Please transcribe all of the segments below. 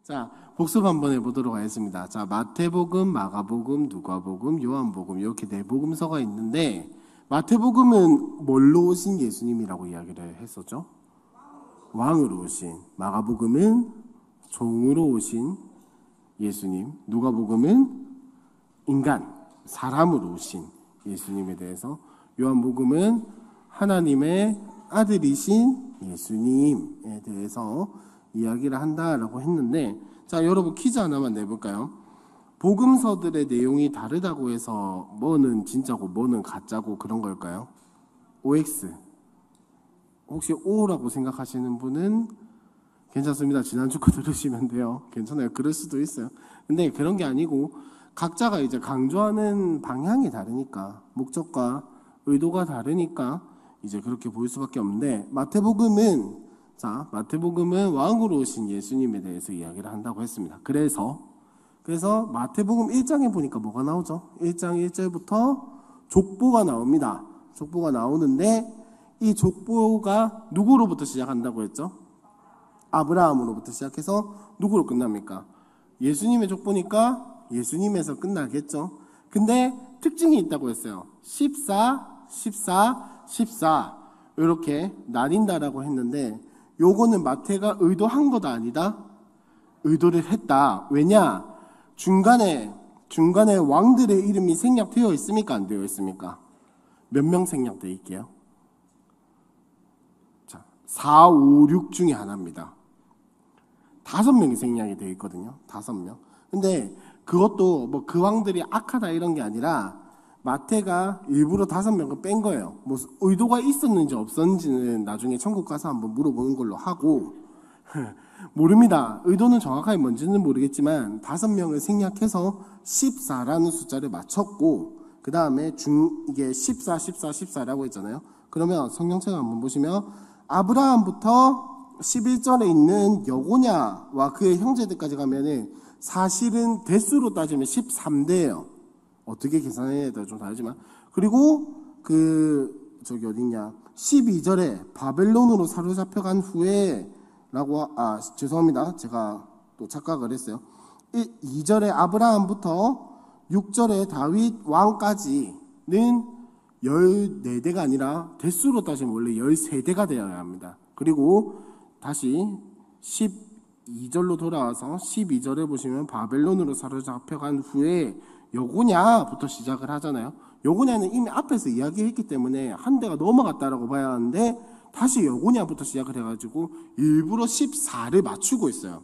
자, 복습 한번 해보도록 하겠습니다. 자, 마태복음, 마가복음, 누가복음, 요한복음 이렇게 네 복음서가 있는데 마태복음은 뭘로 오신 예수님이라고 이야기를 했었죠? 왕으로 오신. 마가복음은 종으로 오신 예수님. 누가복음은 인간, 사람으로 오신 예수님에 대해서. 요한복음은 하나님의 아들이신 예수님에 대해서 이야기를 한다라고 했는데, 자, 여러분 퀴즈 하나만 내볼까요? 복음서들의 내용이 다르다고 해서 뭐는 진짜고 뭐는 가짜고 그런 걸까요? OX. 혹시 O라고 생각하시는 분은 괜찮습니다. 지난주 거 들으시면 돼요. 괜찮아요. 그럴 수도 있어요. 근데 그런 게 아니고 각자가 이제 강조하는 방향이 다르니까, 목적과 의도가 다르니까 이제 그렇게 보일 수밖에 없는데, 마태복음은 왕으로 오신 예수님에 대해서 이야기를 한다고 했습니다. 그래서 마태복음 1장에 보니까 뭐가 나오죠? 1장 1절부터 족보가 나옵니다. 족보가 나오는데 이 족보가 누구로부터 시작한다고 했죠? 아브라함으로부터 시작해서 누구로 끝납니까? 예수님의 족보니까 예수님에서 끝나겠죠. 근데 특징이 있다고 했어요. 14, 14, 14 이렇게 나뉜다라고 했는데, 요거는 마태가 의도한 거다 아니다? 의도를 했다. 왜냐? 중간에 왕들의 이름이 생략되어 있습니까? 안 되어 있습니까? 몇 명 생략되어 있게요? 자, 4, 5, 6 중에 하나입니다. 5명이 생략이 되어 있거든요. 5명. 근데 그것도 뭐 그 왕들이 악하다 이런 게 아니라 마태가 일부러 5명을 뺀 거예요. 뭐 의도가 있었는지 없었는지는 나중에 천국 가서 한번 물어보는 걸로 하고 모릅니다. 의도는 정확하게 뭔지는 모르겠지만 5명을 생략해서 14라는 숫자를 맞췄고, 그 다음에 이게 14, 14, 14라고 했잖아요. 그러면 성경책 한번 보시면 아브라함부터 11절에 있는 여고냐와 그의 형제들까지 가면은 사실은 대수로 따지면 13대예요. 어떻게 계산해야 될지 좀 다르지만. 그리고 저기 어딨냐, 12절에 바벨론으로 사로잡혀간 후에 죄송합니다. 제가 또 착각을 했어요. 2절에 아브라함부터 6절에 다윗 왕까지는 14대가 아니라 대수로 따지면 원래 13대가 되어야 합니다. 그리고 다시 12절로 돌아와서 12절에 보시면 바벨론으로 사로잡혀간 후에 여고냐부터 시작을 하잖아요. 여고냐는 이미 앞에서 이야기했기 때문에 한 대가 넘어갔다라고 봐야 하는데, 다시 여고냐부터 시작을 해가지고 일부러 14를 맞추고 있어요.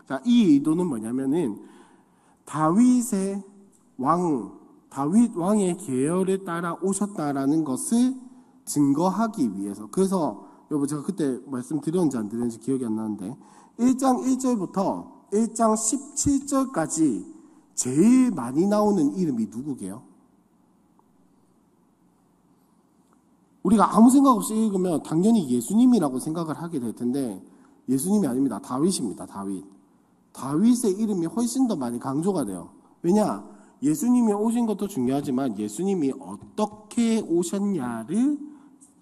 자, 이 의도는 뭐냐면은 다윗 왕의 계열에 따라 오셨다라는 것을 증거하기 위해서. 그래서 여러분 제가 그때 말씀드렸는지 안 드렸는지 기억이 안 나는데 1장 1절부터 1장 17절까지 제일 많이 나오는 이름이 누구게요? 우리가 아무 생각 없이 읽으면 당연히 예수님이라고 생각을 하게 될 텐데, 예수님이 아닙니다. 다윗입니다. 다윗의 이름이 훨씬 더 많이 강조가 돼요. 왜냐? 예수님이 오신 것도 중요하지만 예수님이 어떻게 오셨냐를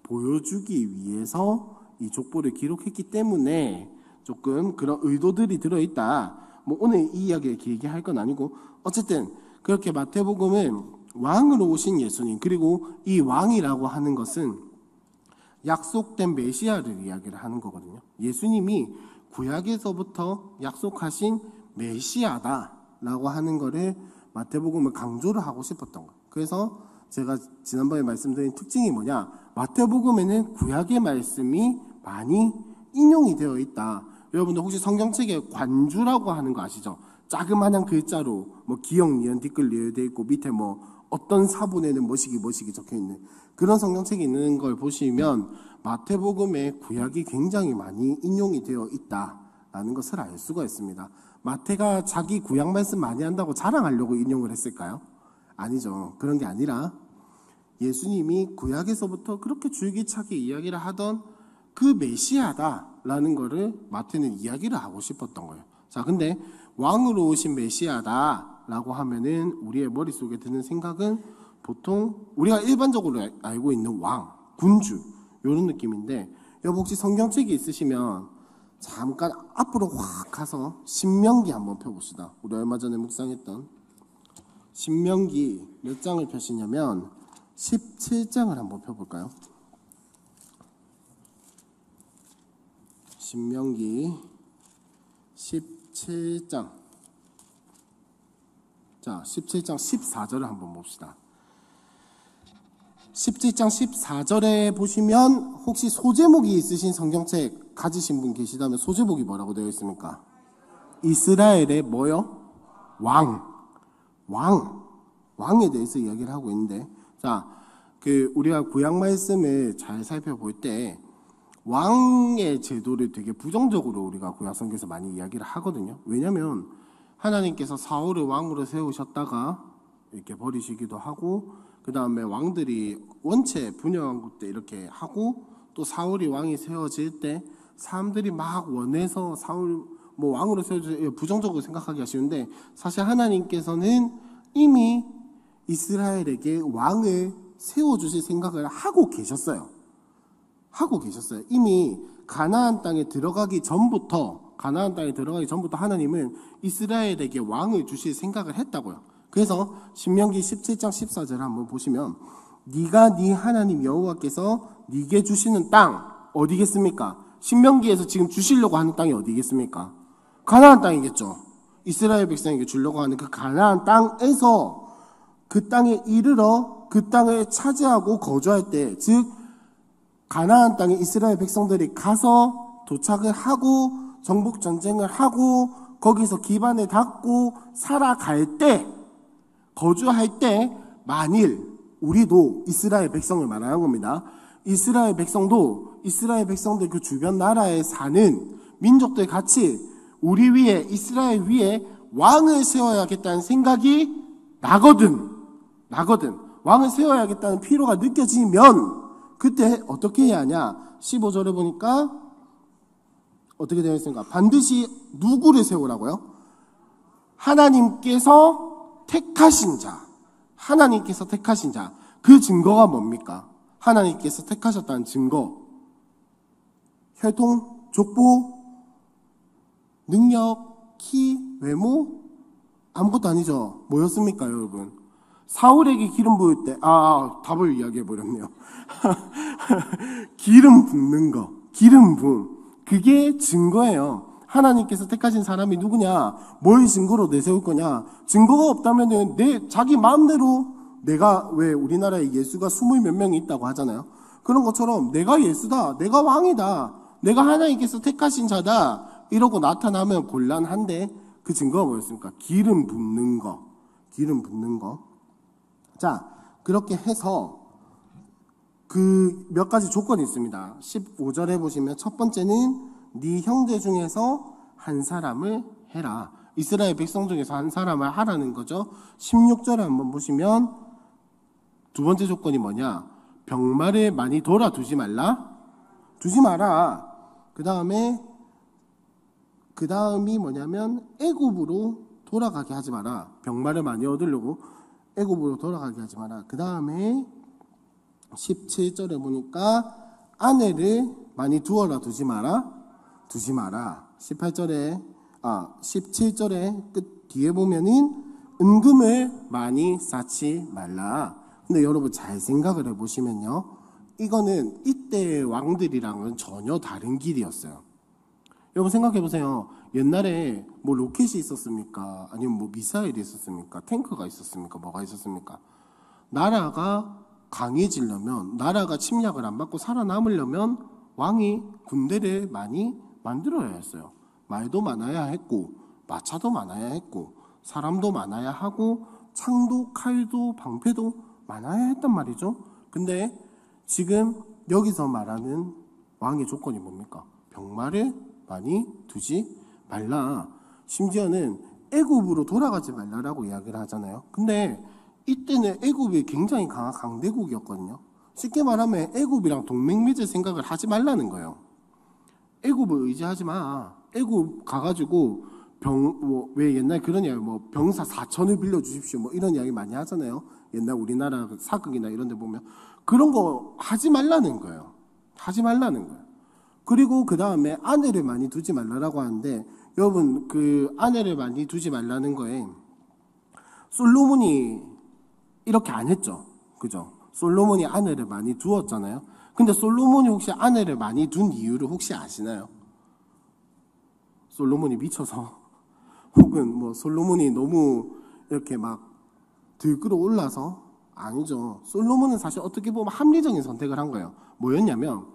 보여주기 위해서 이 족보를 기록했기 때문에 조금 그런 의도들이 들어있다. 뭐 오늘 이 이야기를 길게 할 건 아니고, 어쨌든 그렇게 마태복음은 왕으로 오신 예수님, 그리고 이 왕이라고 하는 것은 약속된 메시아를 이야기를 하는 거거든요. 예수님이 구약에서부터 약속하신 메시아다라고 하는 거를 마태복음을 강조를 하고 싶었던 거예요. 그래서 제가 지난번에 말씀드린 특징이 뭐냐, 마태복음에는 구약의 말씀이 많이 인용이 되어 있다. 여러분들 혹시 성경책에 관주라고 하는 거 아시죠? 자그마한 글자로 뭐 기역, 니은, 뒷글, 리을 되어 있고 밑에 뭐 어떤 사본에는 뭐시기 적혀 있는 그런 성경책이 있는 걸 보시면 마태복음에 구약이 굉장히 많이 인용이 되어 있다라는 것을 알 수가 있습니다. 마태가 자기 구약 말씀 많이 한다고 자랑하려고 인용을 했을까요? 아니죠. 그런 게 아니라 예수님이 구약에서부터 그렇게 줄기차게 이야기를 하던 그 메시아다라는 거를 마태는 이야기를 하고 싶었던 거예요. 자, 근데 왕으로 오신 메시아다라고 하면은 우리의 머릿속에 드는 생각은 보통 우리가 일반적으로 알고 있는 왕, 군주 이런 느낌인데, 여러분 혹시 성경책이 있으시면 잠깐 앞으로 확 가서 신명기 한번 펴봅시다. 우리 얼마 전에 묵상했던 신명기 몇 장을 펴시냐면 17장을 한번 펴볼까요? 신명기 17장. 자, 17장 14절을 한번 봅시다. 17장 14절에 보시면 혹시 소제목이 있으신 성경책 가지신 분 계시다면 소제목이 뭐라고 되어 있습니까? 이스라엘의 뭐요? 왕에 대해서 이야기를 하고 있는데, 자, 우리가 구약 말씀을 잘 살펴볼 때 왕의 제도를 되게 부정적으로 우리가 구약 성경에서 많이 이야기를 하거든요. 왜냐하면 하나님께서 사울을 왕으로 세우셨다가 이렇게 버리시기도 하고, 그 다음에 왕들이 원체 분열왕국 때 이렇게 하고, 또 사울이 왕이 세워질 때 사람들이 막 원해서 사울 왕으로 세워져 부정적으로 생각하기가 쉬운데, 사실 하나님께서는 이미 이스라엘에게 왕을 세워주실 생각을 하고 계셨어요. 이미 가나안 땅에 들어가기 전부터 하나님은 이스라엘에게 왕을 주실 생각을 했다고요. 그래서 신명기 17장 14절 한번 보시면, 네가 네 하나님 여호와께서 네게 주시는 땅 어디겠습니까? 신명기에서 지금 주시려고 하는 땅이 어디겠습니까? 가나안 땅이겠죠. 이스라엘 백성에게 주려고 하는 그 가나안 땅에서 그 땅에 이르러 그 땅을 차지하고 거주할 때, 즉 가나안 땅에 이스라엘 백성들이 가서 도착을 하고 정복 전쟁을 하고 거기서 기반을 닫고 살아갈 때, 거주할 때, 만일 우리도 이스라엘 백성을 말하는 겁니다. 이스라엘 백성들 그 주변 나라에 사는 민족들 같이 우리 위에, 이스라엘 위에 왕을 세워야겠다는 생각이 나거든. 왕을 세워야겠다는 필요가 느껴지면 그때 어떻게 해야 하냐? 15절에 보니까 어떻게 되어 있습니까? 반드시 누구를 세우라고요? 하나님께서 택하신 자. 그 증거가 뭡니까? 하나님께서 택하셨다는 증거. 혈통, 족보, 능력, 키, 외모? 아무것도 아니죠. 뭐였습니까, 여러분? 사울에게 기름 부을 때, 답을 이야기해버렸네요. 기름 붓는 거, 기름 부음. 그게 증거예요. 하나님께서 택하신 사람이 누구냐? 뭘 증거로 내세울 거냐? 증거가 없다면 자기 마음대로, 내가 왜 우리나라에 예수가 20몇 명이 있다고 하잖아요. 그런 것처럼 내가 예수다, 내가 왕이다, 내가 하나님께서 택하신 자다 이러고 나타나면 곤란한데, 그 증거가 뭐였습니까? 기름 붓는 거. 자, 그렇게 해서 그 몇 가지 조건이 있습니다. 15절에 보시면 첫 번째는 네 형제 중에서 한 사람을 해라. 이스라엘 백성 중에서 한 사람을 하라는 거죠. 16절에 한번 보시면 두 번째 조건이 뭐냐? 병마를 많이 돌아두지 마라. 그 다음이 뭐냐면 애굽으로 돌아가게 하지 마라. 병마를 많이 얻으려고 애굽으로 돌아가게 하지 마라. 그 다음에 17절에 보니까 아내를 많이 두지 마라. 17절에 끝 뒤에 보면은 은금을 많이 쌓지 말라. 근데 여러분 잘 생각을 해보시면요, 이거는 이때의 왕들이랑은 전혀 다른 길이었어요. 여러분 생각해보세요. 옛날에 로켓이 있었습니까? 아니면 미사일이 있었습니까? 탱크가 있었습니까? 뭐가 있었습니까? 나라가 강해지려면, 나라가 침략을 안 받고 살아남으려면 왕이 군대를 많이 만들어야 했어요. 말도 많아야 했고, 마차도 많아야 했고, 사람도 많아야 하고, 창도 칼도 방패도 많아야 했단 말이죠. 근데 지금 여기서 말하는 왕의 조건이 뭡니까? 병마를 많이 두지 말라. 심지어는 애굽으로 돌아가지 말라라고 이야기를 하잖아요. 근데 이때는 애굽이 굉장히 강한 강대국이었거든요. 쉽게 말하면 애굽이랑 동맹 맺을 생각을 하지 말라는 거예요. 애굽을 의지하지 마. 애굽 가가지고 왜 옛날 그런 이야기, 병사 4천을 빌려주십시오, 이런 이야기 많이 하잖아요. 옛날 우리나라 사극이나 이런 데 보면 그런 거 하지 말라는 거예요. 그리고 그 다음에 아내를 많이 두지 말라라고 하는데, 여러분 그 아내를 많이 두지 말라는 거에 솔로몬이 이렇게 안 했죠. 그죠? 솔로몬이 아내를 많이 두었잖아요. 근데 솔로몬이 혹시 아내를 많이 둔 이유를 혹시 아시나요? 솔로몬이 미쳐서 혹은 뭐 솔로몬이 너무 이렇게 막 들끓어 올라서? 아니죠. 솔로몬은 사실 어떻게 보면 합리적인 선택을 한 거예요. 뭐였냐면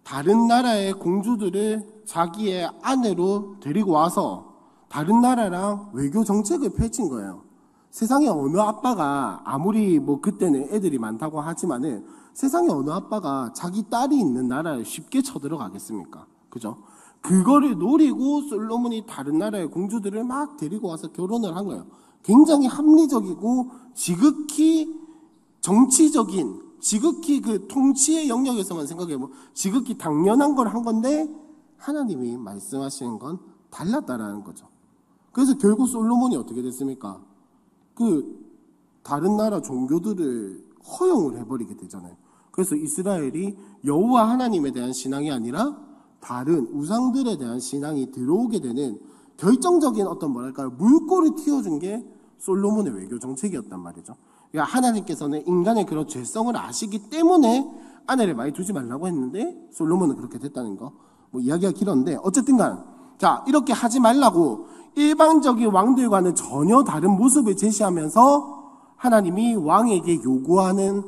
다른 나라의 공주들을 자기의 아내로 데리고 와서 다른 나라랑 외교 정책을 펼친 거예요. 세상에 어느 아빠가 아무리 뭐 그때는 애들이 많다고 하지만은 세상에 어느 아빠가 자기 딸이 있는 나라에 쉽게 쳐들어가겠습니까? 그죠? 그거를 노리고 솔로몬이 다른 나라의 공주들을 막 데리고 와서 결혼을 한 거예요. 굉장히 합리적이고 지극히 정치적인, 지극히 그 통치의 영역에서만 생각해보면 지극히 당연한 걸 한 건데 하나님이 말씀하시는 건 달랐다라는 거죠. 그래서 결국 솔로몬이 어떻게 됐습니까? 그 다른 나라 종교들을 허용을 해버리게 되잖아요. 그래서 이스라엘이 여호와 하나님에 대한 신앙이 아니라 다른 우상들에 대한 신앙이 들어오게 되는 결정적인 어떤 뭐랄까요, 물꼬를 틔워준 게 솔로몬의 외교 정책이었단 말이죠. 그러니까 하나님께서는 인간의 그런 죄성을 아시기 때문에 아내를 많이 두지 말라고 했는데 솔로몬은 그렇게 됐다는 거. 뭐 이야기가 길었는데 어쨌든간 자, 이렇게 하지 말라고 일반적인 왕들과는 전혀 다른 모습을 제시하면서 하나님이 왕에게 요구하는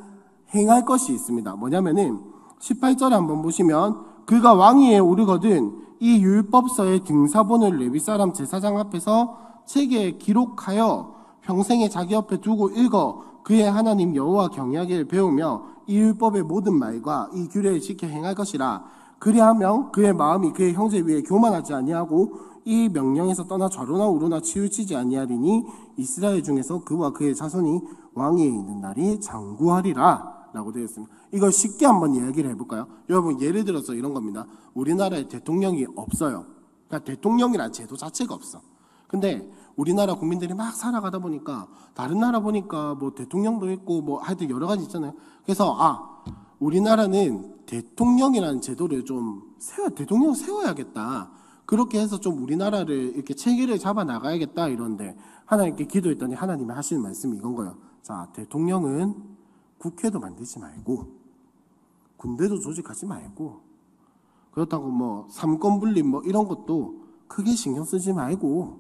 행할 것이 있습니다. 뭐냐면은 18절에 한번 보시면 그가 왕위에 오르거든 이 율법서의 등사본을 레위 사람 제사장 앞에서 책에 기록하여 평생에 자기 옆에 두고 읽어 그의 하나님 여호와 경외하기를 배우며 이 율법의 모든 말과 이 규례를 지켜 행할 것이라. 그리하면 그의 마음이 그의 형제 위에 교만하지 아니하고 이 명령에서 떠나 좌로나 우로나 치우치지 아니하리니 이스라엘 중에서 그와 그의 자손이 왕위에 있는 날이 장구하리라 라고 되어 있습니다. 이걸 쉽게 한번 이야기를 해볼까요? 여러분 예를 들어서 이런 겁니다. 우리나라에 대통령이 없어요. 그러니까 대통령이라는 제도 자체가 없어. 근데 우리나라 국민들이 막 살아가다 보니까 다른 나라 보니까 뭐 대통령도 있고 뭐 하여튼 여러 가지 있잖아요. 그래서 우리나라는 대통령이라는 제도를 좀 대통령 세워야겠다. 그렇게 해서 좀 우리나라를 이렇게 체계를 잡아 나가야겠다 이런데 하나님께 기도했더니 하나님이 하시는 말씀이 이건 거예요. 자, 대통령은 국회도 만들지 말고 군대도 조직하지 말고 그렇다고 뭐 삼권 분립 뭐 이런 것도 크게 신경 쓰지 말고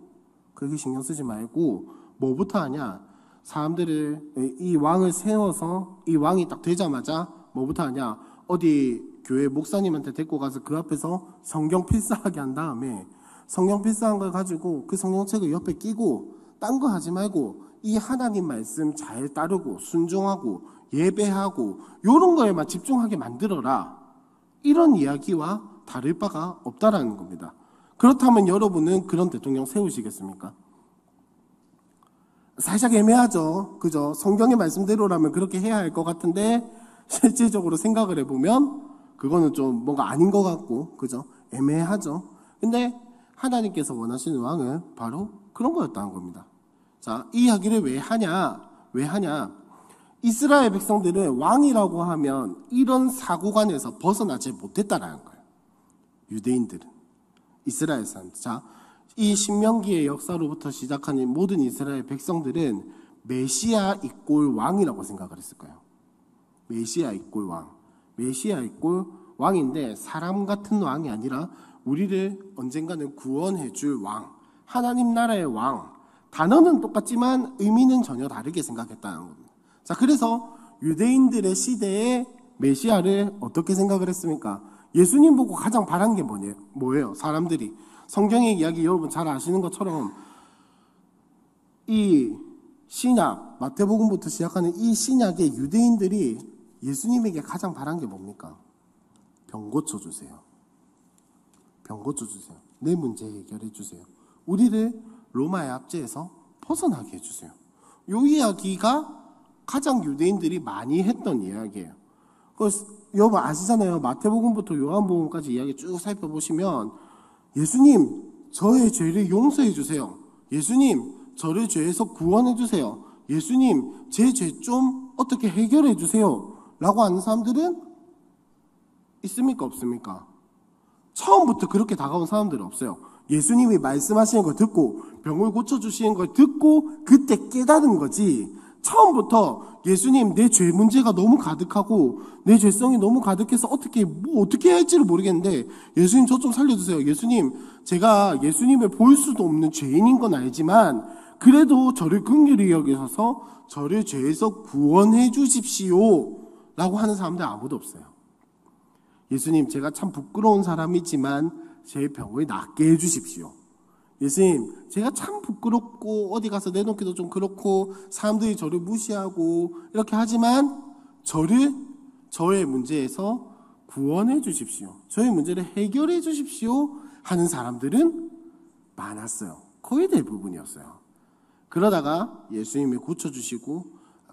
뭐부터 하냐? 사람들을 이 왕을 세워서 이 왕이 딱 되자마자 뭐부터 하냐? 어디 교회 목사님한테 데리고 가서 그 앞에서 성경 필사하게 한 다음에 성경 필사한 걸 가지고 그 성경책을 옆에 끼고 딴 거 하지 말고 이 하나님 말씀 잘 따르고 순종하고 예배하고 이런 거에만 집중하게 만들어라. 이런 이야기와 다를 바가 없다라는 겁니다. 그렇다면 여러분은 그런 대통령 세우시겠습니까? 살짝 애매하죠. 그죠? 성경의 말씀대로라면 그렇게 해야 할 것 같은데 실질적으로 생각을 해보면 그거는 좀 뭔가 아닌 것 같고, 그죠? 애매하죠. 근데 하나님께서 원하시는 왕은 바로 그런 거였다는 겁니다. 자, 이 이야기를 왜 하냐? 이스라엘 백성들은 왕이라고 하면 이런 사고관에서 벗어나지 못했다라는 거예요. 유대인들은. 이스라엘 사람들. 자, 이 신명기의 역사로부터 시작하는 모든 이스라엘 백성들은 메시아 이꼴 왕이라고 생각을 했을 거예요. 메시아 이꼴 왕. 메시아 이꼴 왕인데 사람 같은 왕이 아니라 우리를 언젠가는 구원해 줄 왕. 하나님 나라의 왕. 단어는 똑같지만 의미는 전혀 다르게 생각했다는 겁니다. 자, 그래서 유대인들의 시대에 메시아를 어떻게 생각을 했습니까? 예수님 보고 가장 바란 게 뭐예요? 사람들이. 성경의 이야기 여러분 잘 아시는 것처럼 이 신약, 마태복음부터 시작하는 이 신약의 유대인들이 예수님에게 가장 바란 게 뭡니까? 병 고쳐주세요. 병 고쳐주세요. 내 문제 해결해 주세요. 우리를 로마의 압제에서 벗어나게 해주세요. 이 이야기가 가장 유대인들이 많이 했던 이야기예요. 그래서 여러분 아시잖아요. 마태복음부터 요한복음까지 이야기 쭉 살펴보시면 예수님 저의 죄를 용서해 주세요. 예수님 저를 죄에서 구원해 주세요. 예수님 제 죄 좀 어떻게 해결해 주세요 라고 하는 사람들은 있습니까 없습니까? 처음부터 그렇게 다가온 사람들은 없어요. 예수님이 말씀하시는 걸 듣고 병을 고쳐주시는 걸 듣고 그때 깨닫는 거지, 처음부터 예수님 내 죄 문제가 너무 가득하고 내 죄성이 너무 가득해서 어떻게 해야 할지를 모르겠는데 예수님 저 좀 살려주세요. 예수님 제가 예수님을 볼 수도 없는 죄인인 건 알지만 그래도 저를 긍휼히 여기셔서 저를 죄에서 구원해 주십시오 라고 하는 사람들 아무도 없어요. 예수님 제가 참 부끄러운 사람이지만 제 병을 낫게 해주십시오. 예수님 제가 참 부끄럽고 어디 가서 내놓기도 좀 그렇고 사람들이 저를 무시하고 이렇게 하지만 저의 문제에서 구원해 주십시오. 저의 문제를 해결해 주십시오 하는 사람들은 많았어요. 거의 대부분이었어요. 그러다가 예수님이 고쳐주시고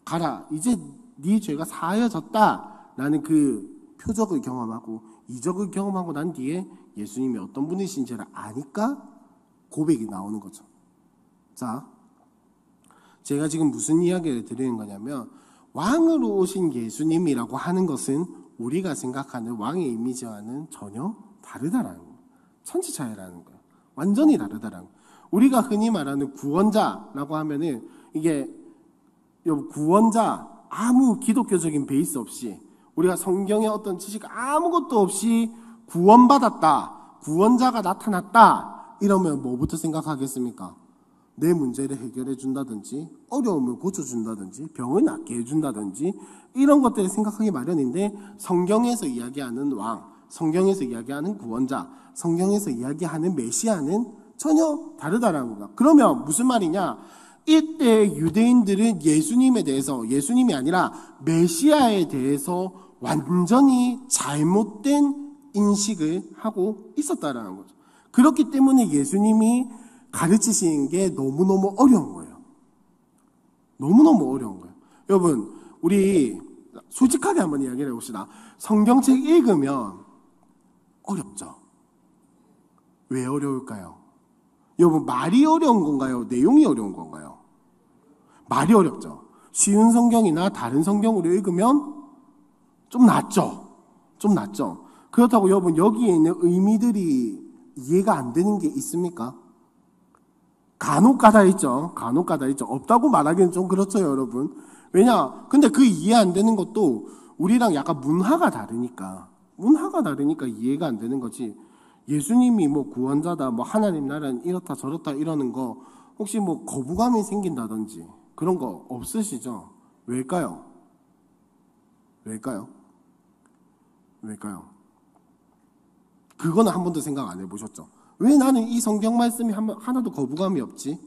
가라 이제 네 죄가 사하여졌다 라는 그 표적을 경험하고 이적을 경험하고 난 뒤에 예수님이 어떤 분이신지를 아니까 고백이 나오는 거죠. 자, 제가 지금 무슨 이야기를 드리는 거냐면 왕으로 오신 예수님이라고 하는 것은 우리가 생각하는 왕의 이미지와는 전혀 다르다라는 거예요. 천지 차이라는 거예요. 완전히 다르다라는 거예요. 우리가 흔히 말하는 구원자라고 하면은 이게 구원자 아무 기독교적인 베이스 없이 우리가 성경의 어떤 지식 아무것도 없이 구원받았다, 구원자가 나타났다 이러면 뭐부터 생각하겠습니까? 내 문제를 해결해 준다든지 어려움을 고쳐준다든지 병을 낫게 해준다든지 이런 것들을 생각하기 마련인데 성경에서 이야기하는 왕, 성경에서 이야기하는 구원자, 성경에서 이야기하는 메시아는 전혀 다르다라는 거야. 그러면 무슨 말이냐? 이때 유대인들은 예수님에 대해서, 예수님이 아니라 메시아에 대해서 완전히 잘못된 인식을 하고 있었다라는 거죠. 그렇기 때문에 예수님이 가르치시는 게 너무너무 어려운 거예요. 너무너무 어려운 거예요. 여러분, 우리 솔직하게 한번 이야기를 해봅시다. 성경책 읽으면 어렵죠. 왜 어려울까요? 여러분, 말이 어려운 건가요? 내용이 어려운 건가요? 말이 어렵죠. 쉬운 성경이나 다른 성경으로 읽으면 좀 낫죠. 좀 낫죠. 그렇다고 여러분, 여기에 있는 의미들이 이해가 안 되는 게 있습니까? 간혹 가다 있죠. 간혹 가다 있죠. 없다고 말하기는 좀 그렇죠, 여러분. 왜냐? 근데 그 이해 안 되는 것도 우리랑 약간 문화가 다르니까 이해가 안 되는 거지. 예수님이 뭐 구원자다, 뭐 하나님 나라는 이렇다 저렇다 이러는 거 혹시 뭐 거부감이 생긴다든지 그런 거 없으시죠? 왜일까요? 왜일까요? 왜일까요? 그거는 한 번도 생각 안 해보셨죠? 왜 나는 이 성경 말씀이 하나도 거부감이 없지?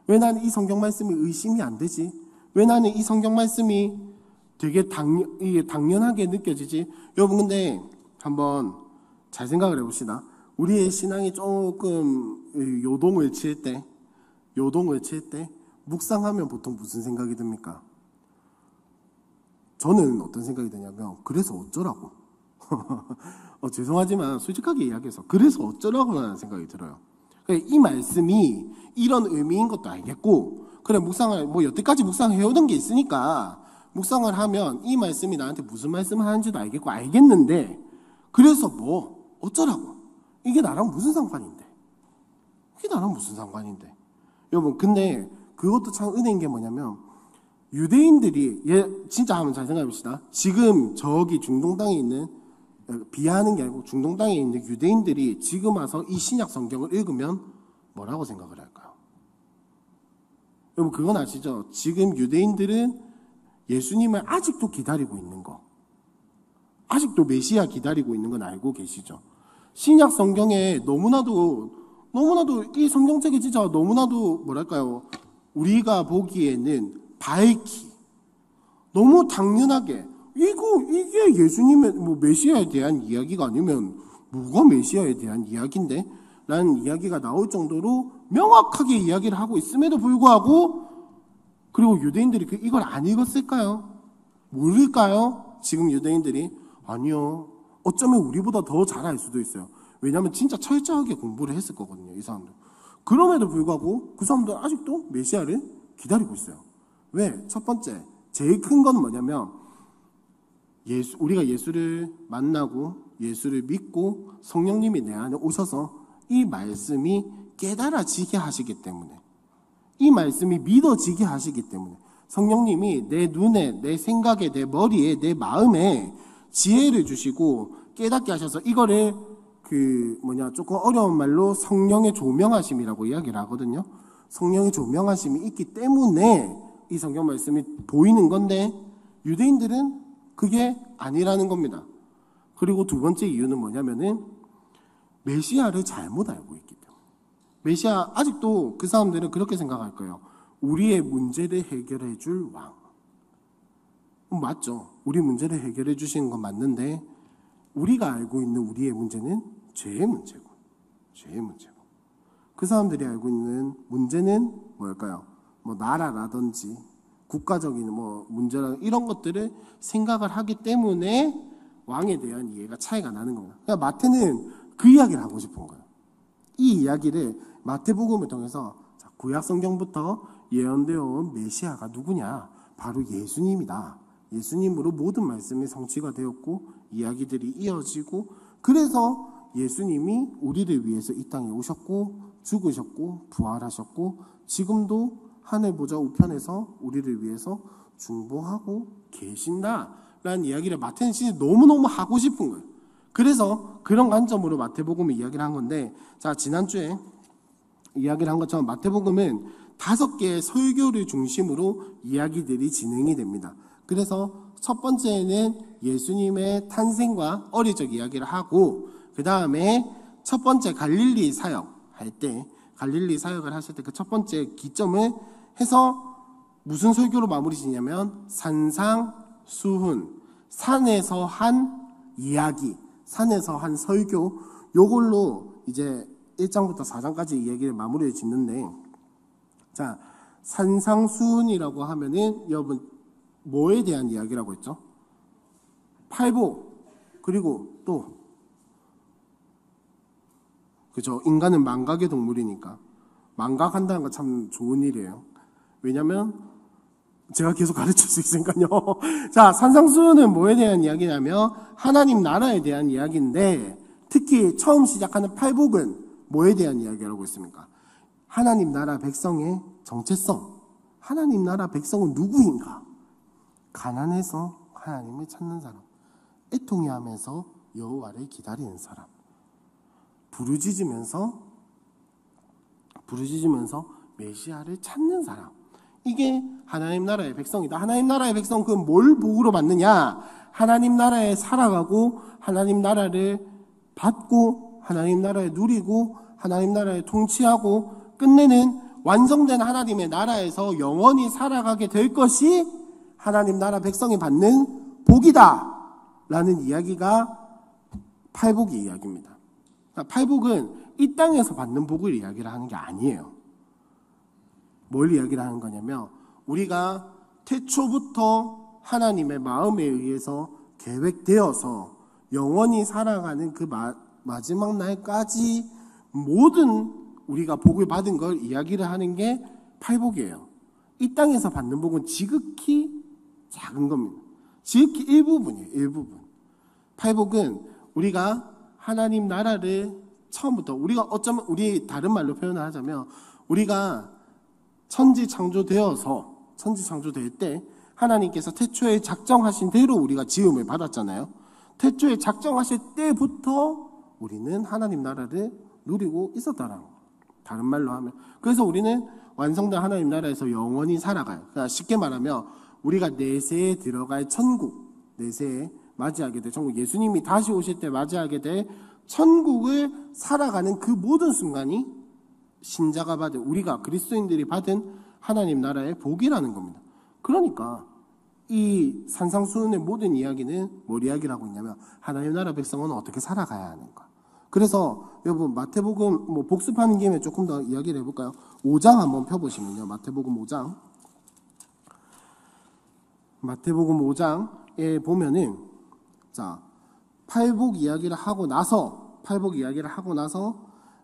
왜 나는 이 성경 말씀이 의심이 안 되지? 왜 나는 이 성경 말씀이 되게 당연하게 느껴지지? 여러분, 근데 한번 잘 생각을 해봅시다. 우리의 신앙이 조금 요동을 칠 때 묵상하면 보통 무슨 생각이 듭니까? 저는 어떤 생각이 드냐면 그래서 어쩌라고. 죄송하지만 솔직하게 이야기해서 그래서 어쩌라고 하는 생각이 들어요. 이 말씀이 이런 의미인 것도 알겠고, 그래 묵상을 뭐 여태까지 묵상해오던 게 있으니까 묵상을 하면 이 말씀이 나한테 무슨 말씀을 하는지도 알겠고 알겠는데 그래서 뭐 어쩌라고. 이게 나랑 무슨 상관인데? 여러분, 근데 그것도 참 은혜인 게 뭐냐면 유대인들이 진짜 한번 잘 생각해봅시다. 지금 저기 중동 땅에 있는, 비하하는 게 아니고 중동 땅에 있는 유대인들이 지금 와서 이 신약 성경을 읽으면 뭐라고 생각을 할까요? 여러분, 그건 아시죠? 지금 유대인들은 예수님을 아직도 기다리고 있는 거, 아직도 메시아 기다리고 있는 건 알고 계시죠? 신약 성경에 너무나도 이 성경책이 진짜 너무나도 뭐랄까요? 우리가 보기에는 밝히 너무 당연하게 이게 예수님의 뭐 메시아에 대한 이야기가 아니면 뭐가 메시아에 대한 이야기인데? 라는 이야기가 나올 정도로 명확하게 이야기를 하고 있음에도 불구하고, 그리고 유대인들이 이걸 안 읽었을까요? 모를까요? 지금 유대인들이 아니요. 어쩌면 우리보다 더 잘 알 수도 있어요. 왜냐하면 진짜 철저하게 공부를 했을 거거든요, 이 사람들. 그럼에도 불구하고 그 사람들 아직도 메시아를 기다리고 있어요. 왜? 첫 번째, 제일 큰 건 뭐냐면 우리가 예수를 만나고 예수를 믿고 성령님이 내 안에 오셔서 이 말씀이 깨달아지게 하시기 때문에, 이 말씀이 믿어지게 하시기 때문에, 성령님이 내 눈에, 내 생각에, 내 머리에, 내 마음에 지혜를 주시고 깨닫게 하셔서 이거를 조금 어려운 말로 성령의 조명하심이라고 이야기를 하거든요. 성령의 조명하심이 있기 때문에 이 성경 말씀이 보이는 건데, 유대인들은 그게 아니라는 겁니다. 그리고 두 번째 이유는 뭐냐면은 메시아를 잘못 알고 있기 때문에. 메시아, 아직도 그 사람들은 그렇게 생각할 거예요. 우리의 문제를 해결해 줄 왕. 맞죠? 우리 문제를 해결해 주시는 건 맞는데, 우리가 알고 있는 우리의 문제는 죄의 문제고, 죄의 문제고, 그 사람들이 알고 있는 문제는 뭘까요? 나라라든지 국가적인 문제나 이런 것들을 생각을 하기 때문에 왕에 대한 이해가 차이가 나는 겁니다. 그러니까 마태는 그 이야기를 하고 싶은 거예요. 이 이야기를 마태복음을 통해서 구약 성경부터 예언되어 온 메시아가 누구냐? 바로 예수님이다. 예수님으로 모든 말씀이 성취가 되었고 이야기들이 이어지고, 그래서 예수님이 우리를 위해서 이 땅에 오셨고 죽으셨고 부활하셨고 지금도 하늘 보좌 우편에서 우리를 위해서 중보하고 계신다라는 이야기를 마태는 진짜 너무너무 하고 싶은 거예요. 그래서 그런 관점으로 마태복음을 이야기를 한 건데, 자, 지난주에 이야기를 한 것처럼 마태복음은 5개의 설교를 중심으로 이야기들이 진행이 됩니다. 그래서 첫 번째는 예수님의 탄생과 어리적 이야기를 하고, 그 다음에 첫 번째 갈릴리 사역할 때, 갈릴리 사역을 하실 때 그 첫 번째 기점을 해서 무슨 설교로 마무리 지냐면 산상수훈, 산에서 한 이야기, 산에서 한 설교, 요걸로 이제 1장부터 4장까지 이야기를 마무리를 짓는데, 자, 산상수훈이라고 하면은 여러분 뭐에 대한 이야기라고 했죠? 팔보, 그리고 또 그죠? 인간은 망각의 동물이니까 망각한다는 건 참 좋은 일이에요. 왜냐면 제가 계속 가르칠 수 있으니까요. 자, 산상수훈은 뭐에 대한 이야기냐면 하나님 나라에 대한 이야기인데, 특히 처음 시작하는 팔복은 뭐에 대한 이야기라고 했습니까? 하나님 나라 백성의 정체성. 하나님 나라 백성은 누구인가? 가난해서 하나님을 찾는 사람, 애통해하면서 여호와를 기다리는 사람, 부르짖으면서 메시아를 찾는 사람. 이게 하나님 나라의 백성이다. 하나님 나라의 백성, 그건 뭘 복으로 받느냐? 하나님 나라에 살아가고 하나님 나라를 받고 하나님 나라에 누리고 하나님 나라에 통치하고 끝내는 완성된 하나님의 나라에서 영원히 살아가게 될 것이 하나님 나라 백성이 받는 복이다 라는 이야기가 팔복의 이야기입니다. 그러니까 팔복은 이 땅에서 받는 복을 이야기를 하는 게 아니에요. 뭘 이야기를 하는 거냐면, 우리가 태초부터 하나님의 마음에 의해서 계획되어서 영원히 살아가는 그 마지막 날까지 모든 우리가 복을 받은 걸 이야기를 하는 게 팔복이에요. 이 땅에서 받는 복은 지극히 작은 겁니다. 지극히 일부분이에요. 일부분. 팔복은 우리가 하나님 나라를 처음부터, 우리가 어쩌면 우리 다른 말로 표현을 하자면, 우리가 천지 창조될 때 하나님께서 태초에 작정하신 대로 우리가 지음을 받았잖아요. 태초에 작정하실 때부터 우리는 하나님 나라를 누리고 있었다라는 거예요. 다른 말로 하면, 그래서 우리는 완성된 하나님 나라에서 영원히 살아가요. 그러니까 쉽게 말하면 우리가 내세에 들어갈 천국, 내세에 맞이하게 될 천국, 예수님이 다시 오실 때 맞이하게 될 천국을 살아가는 그 모든 순간이 신자가 받은, 우리가 그리스도인들이 받은 하나님 나라의 복이라는 겁니다. 그러니까 이 산상수훈의 모든 이야기는 뭘 이야기를 하고 있냐면 하나님 나라 백성은 어떻게 살아가야 하는가. 그래서 여러분 마태복음 복습하는 김에 조금 더 이야기를 해볼까요? 5장 한번 펴보시면요. 마태복음 5장. 마태복음 5장에 보면은, 자, 팔복 이야기를 하고 나서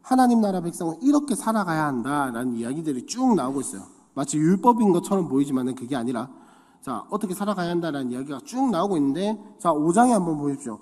하나님 나라 백성은 이렇게 살아가야 한다라는 이야기들이 쭉 나오고 있어요. 마치 율법인 것처럼 보이지만 그게 아니라, 자, 어떻게 살아가야 한다라는 이야기가 쭉 나오고 있는데, 자, 5장에 한번 보십시오.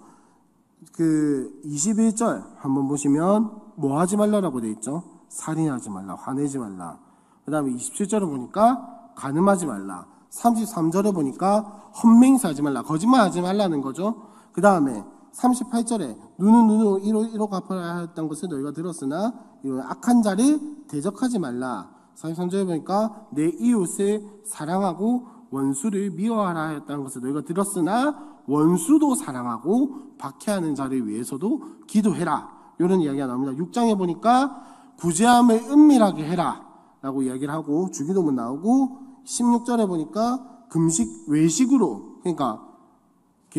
그 21절 한번 보시면 뭐 하지 말라라고 돼 있죠? 살인하지 말라, 화내지 말라. 그 다음에 27절을 보니까 간음하지 말라. 33절에 보니까 헛맹세하지 말라, 거짓말하지 말라는 거죠. 그 다음에 38절에 눈은 눈으로 이로 갚아야 했던 것을 너희가 들었으나 이런 악한 자를 대적하지 말라. 43절에 보니까 내 이웃을 사랑하고 원수를 미워하라 했다는 것을 너희가 들었으나 원수도 사랑하고 박해하는 자를 위해서도 기도해라. 이런 이야기가 나옵니다. 6장에 보니까 구제함을 은밀하게 해라 라고 이야기를 하고 주기도문 나오고, 16절에 보니까 금식 외식으로, 그러니까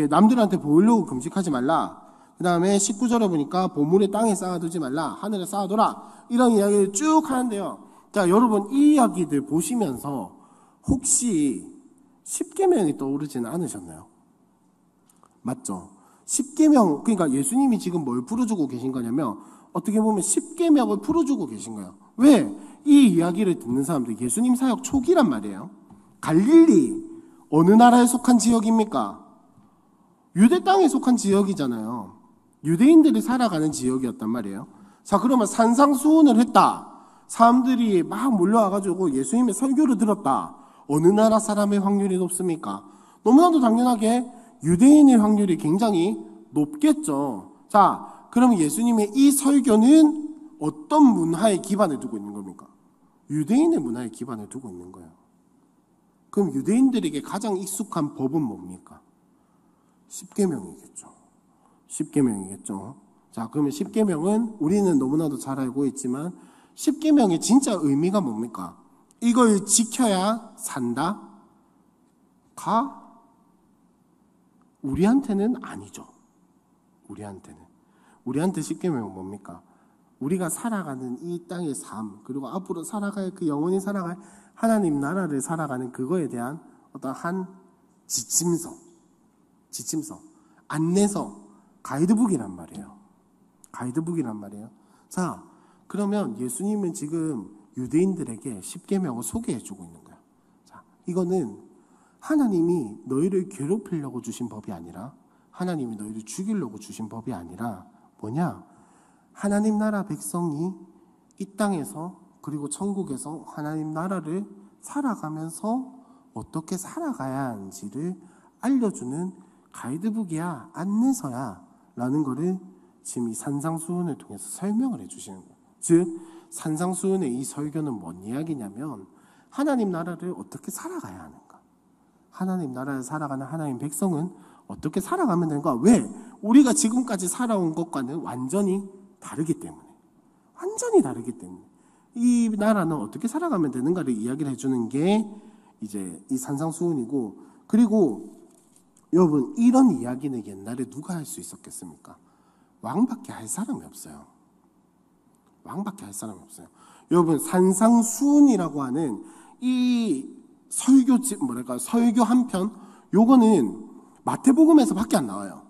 남들한테 보이려고 금식하지 말라. 그 다음에 19절에 보니까 보물을 땅에 쌓아두지 말라, 하늘에 쌓아둬라. 이런 이야기를 쭉 하는데요. 자, 여러분 이 이야기들 보시면서 혹시 십계명이 떠오르지는 않으셨나요? 맞죠? 십계명, 그러니까 예수님이 지금 뭘 풀어주고 계신 거냐면 어떻게 보면 십계명을 풀어주고 계신 거예요. 왜? 이 이야기를 듣는 사람들 예수님 사역 초기란 말이에요. 갈릴리 어느 나라에 속한 지역입니까? 유대 땅에 속한 지역이잖아요. 유대인들이 살아가는 지역이었단 말이에요. 자, 그러면 산상수훈을 했다. 사람들이 막 몰려와가지고 예수님의 설교를 들었다. 어느 나라 사람의 확률이 높습니까? 너무나도 당연하게 유대인의 확률이 굉장히 높겠죠. 자, 그러면 예수님의 이 설교는 어떤 문화에 기반을 두고 있는 겁니까? 유대인의 문화에 기반을 두고 있는 거예요. 그럼 유대인들에게 가장 익숙한 법은 뭡니까? 십계명이겠죠. 십계명이겠죠. 자, 그러면 십계명은 우리는 너무나도 잘 알고 있지만 십계명의 진짜 의미가 뭡니까? 이걸 지켜야 산다? 우리한테는 아니죠. 우리한테 십계명은 뭡니까? 우리가 살아가는 이 땅의 삶, 그리고 앞으로 살아갈 그 영원히 살아갈 하나님 나라를 살아가는 그거에 대한 어떤 한 지침서, 안내서, 가이드북이란 말이에요. 자, 그러면 예수님은 지금 유대인들에게 십계명을 소개해주고 있는 거예요. 자, 이거는 하나님이 너희를 괴롭히려고 주신 법이 아니라, 하나님이 너희를 죽이려고 주신 법이 아니라 뭐냐? 하나님 나라 백성이 이 땅에서 그리고 천국에서 하나님 나라를 살아가면서 어떻게 살아가야 하는지를 알려주는 가이드북이야, 안내서야 라는 거를 지금 이 산상수훈을 통해서 설명을 해주시는 거예요. 즉 산상수훈의 이 설교는 뭔 이야기냐면 하나님 나라를 어떻게 살아가야 하는가, 하나님 나라를 살아가는 하나님 백성은 어떻게 살아가면 되는가. 왜? 우리가 지금까지 살아온 것과는 완전히 다르기 때문에 이 나라는 어떻게 살아가면 되는가를 이야기를 해주는 게 이제 이 산상수훈이고, 그리고 여러분 이런 이야기는 옛날에 누가 할 수 있었겠습니까? 왕밖에 할 사람이 없어요. 여러분 산상수훈이라고 하는 이 설교 한 편, 요거는 마태복음에서밖에 안 나와요.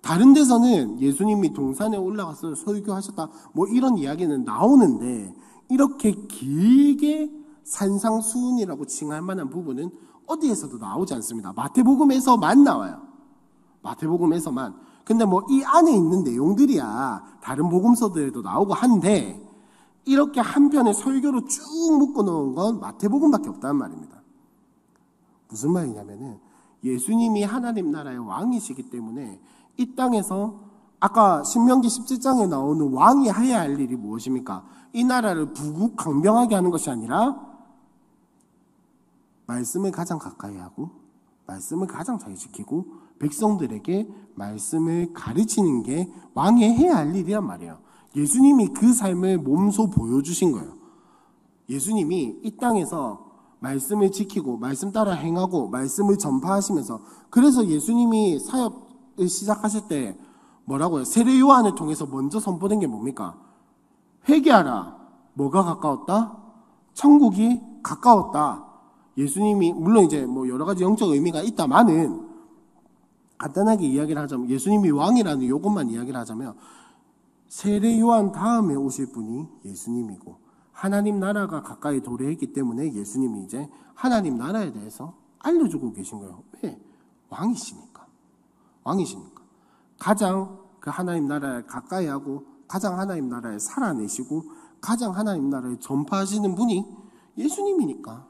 다른 데서는 예수님이 동산에 올라가서 설교하셨다 뭐 이런 이야기는 나오는데, 이렇게 길게 산상수훈이라고 칭할 만한 부분은 어디에서도 나오지 않습니다. 마태복음에서만 나와요. 근데 뭐 이 안에 있는 내용들이야 다른 복음서들에도 나오고 한데, 이렇게 한 편의 설교로 쭉 묶어 놓은 건 마태복음밖에 없다는 말입니다. 무슨 말이냐면은 예수님이 하나님 나라의 왕이시기 때문에 이 땅에서 아까 신명기 17장에 나오는 왕이 해야 할 일이 무엇입니까? 이 나라를 부국강병하게 하는 것이 아니라 말씀을 가장 가까이 하고 말씀을 가장 잘 지키고 백성들에게 말씀을 가르치는 게 왕이 해야 할 일이란 말이에요. 예수님이 그 삶을 몸소 보여주신 거예요. 예수님이 이 땅에서 말씀을 지키고 말씀 따라 행하고 말씀을 전파하시면서, 그래서 예수님이 사역을 시작하실 때 뭐라고요? 세례 요한을 통해서 먼저 선포된 게 뭡니까? 회개하라. 뭐가 가까웠다? 천국이 가까웠다. 예수님이 물론 이제 뭐 여러 가지 영적 의미가 있다마는 간단하게 이야기를 하자면, 예수님이 왕이라는 요것만 이야기를 하자면 세례 요한 다음에 오실 분이 예수님이고 하나님 나라가 가까이 도래했기 때문에 예수님이 이제 하나님 나라에 대해서 알려주고 계신 거예요. 왜? 왕이시니까. 가장 그 하나님 나라에 가까이 하고 가장 하나님 나라에 살아내시고 가장 하나님 나라에 전파하시는 분이 예수님이니까.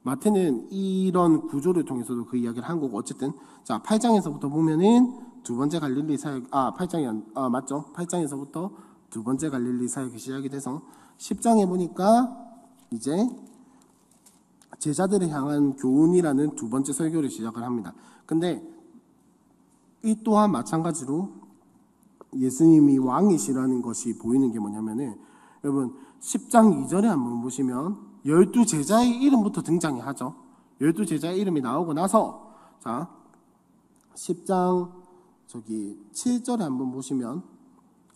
마태는 이런 구조를 통해서도 그 이야기를 한 거고, 어쨌든 자 8장에서부터 보면은 두 번째 갈릴리 사역, 8장이 맞죠? 8장에서부터 두 번째 갈릴리 사역이 시작이 돼서 10장에 보니까 이제 제자들을 향한 교훈이라는 두 번째 설교를 시작을 합니다. 근데 이 또한 마찬가지로 예수님이 왕이시라는 것이 보이는 게 뭐냐면은, 여러분 10장 2절에 한번 보시면 12제자의 이름부터 등장이 하죠. 12제자의 이름이 나오고 나서 자 10장 7절에 한번 보시면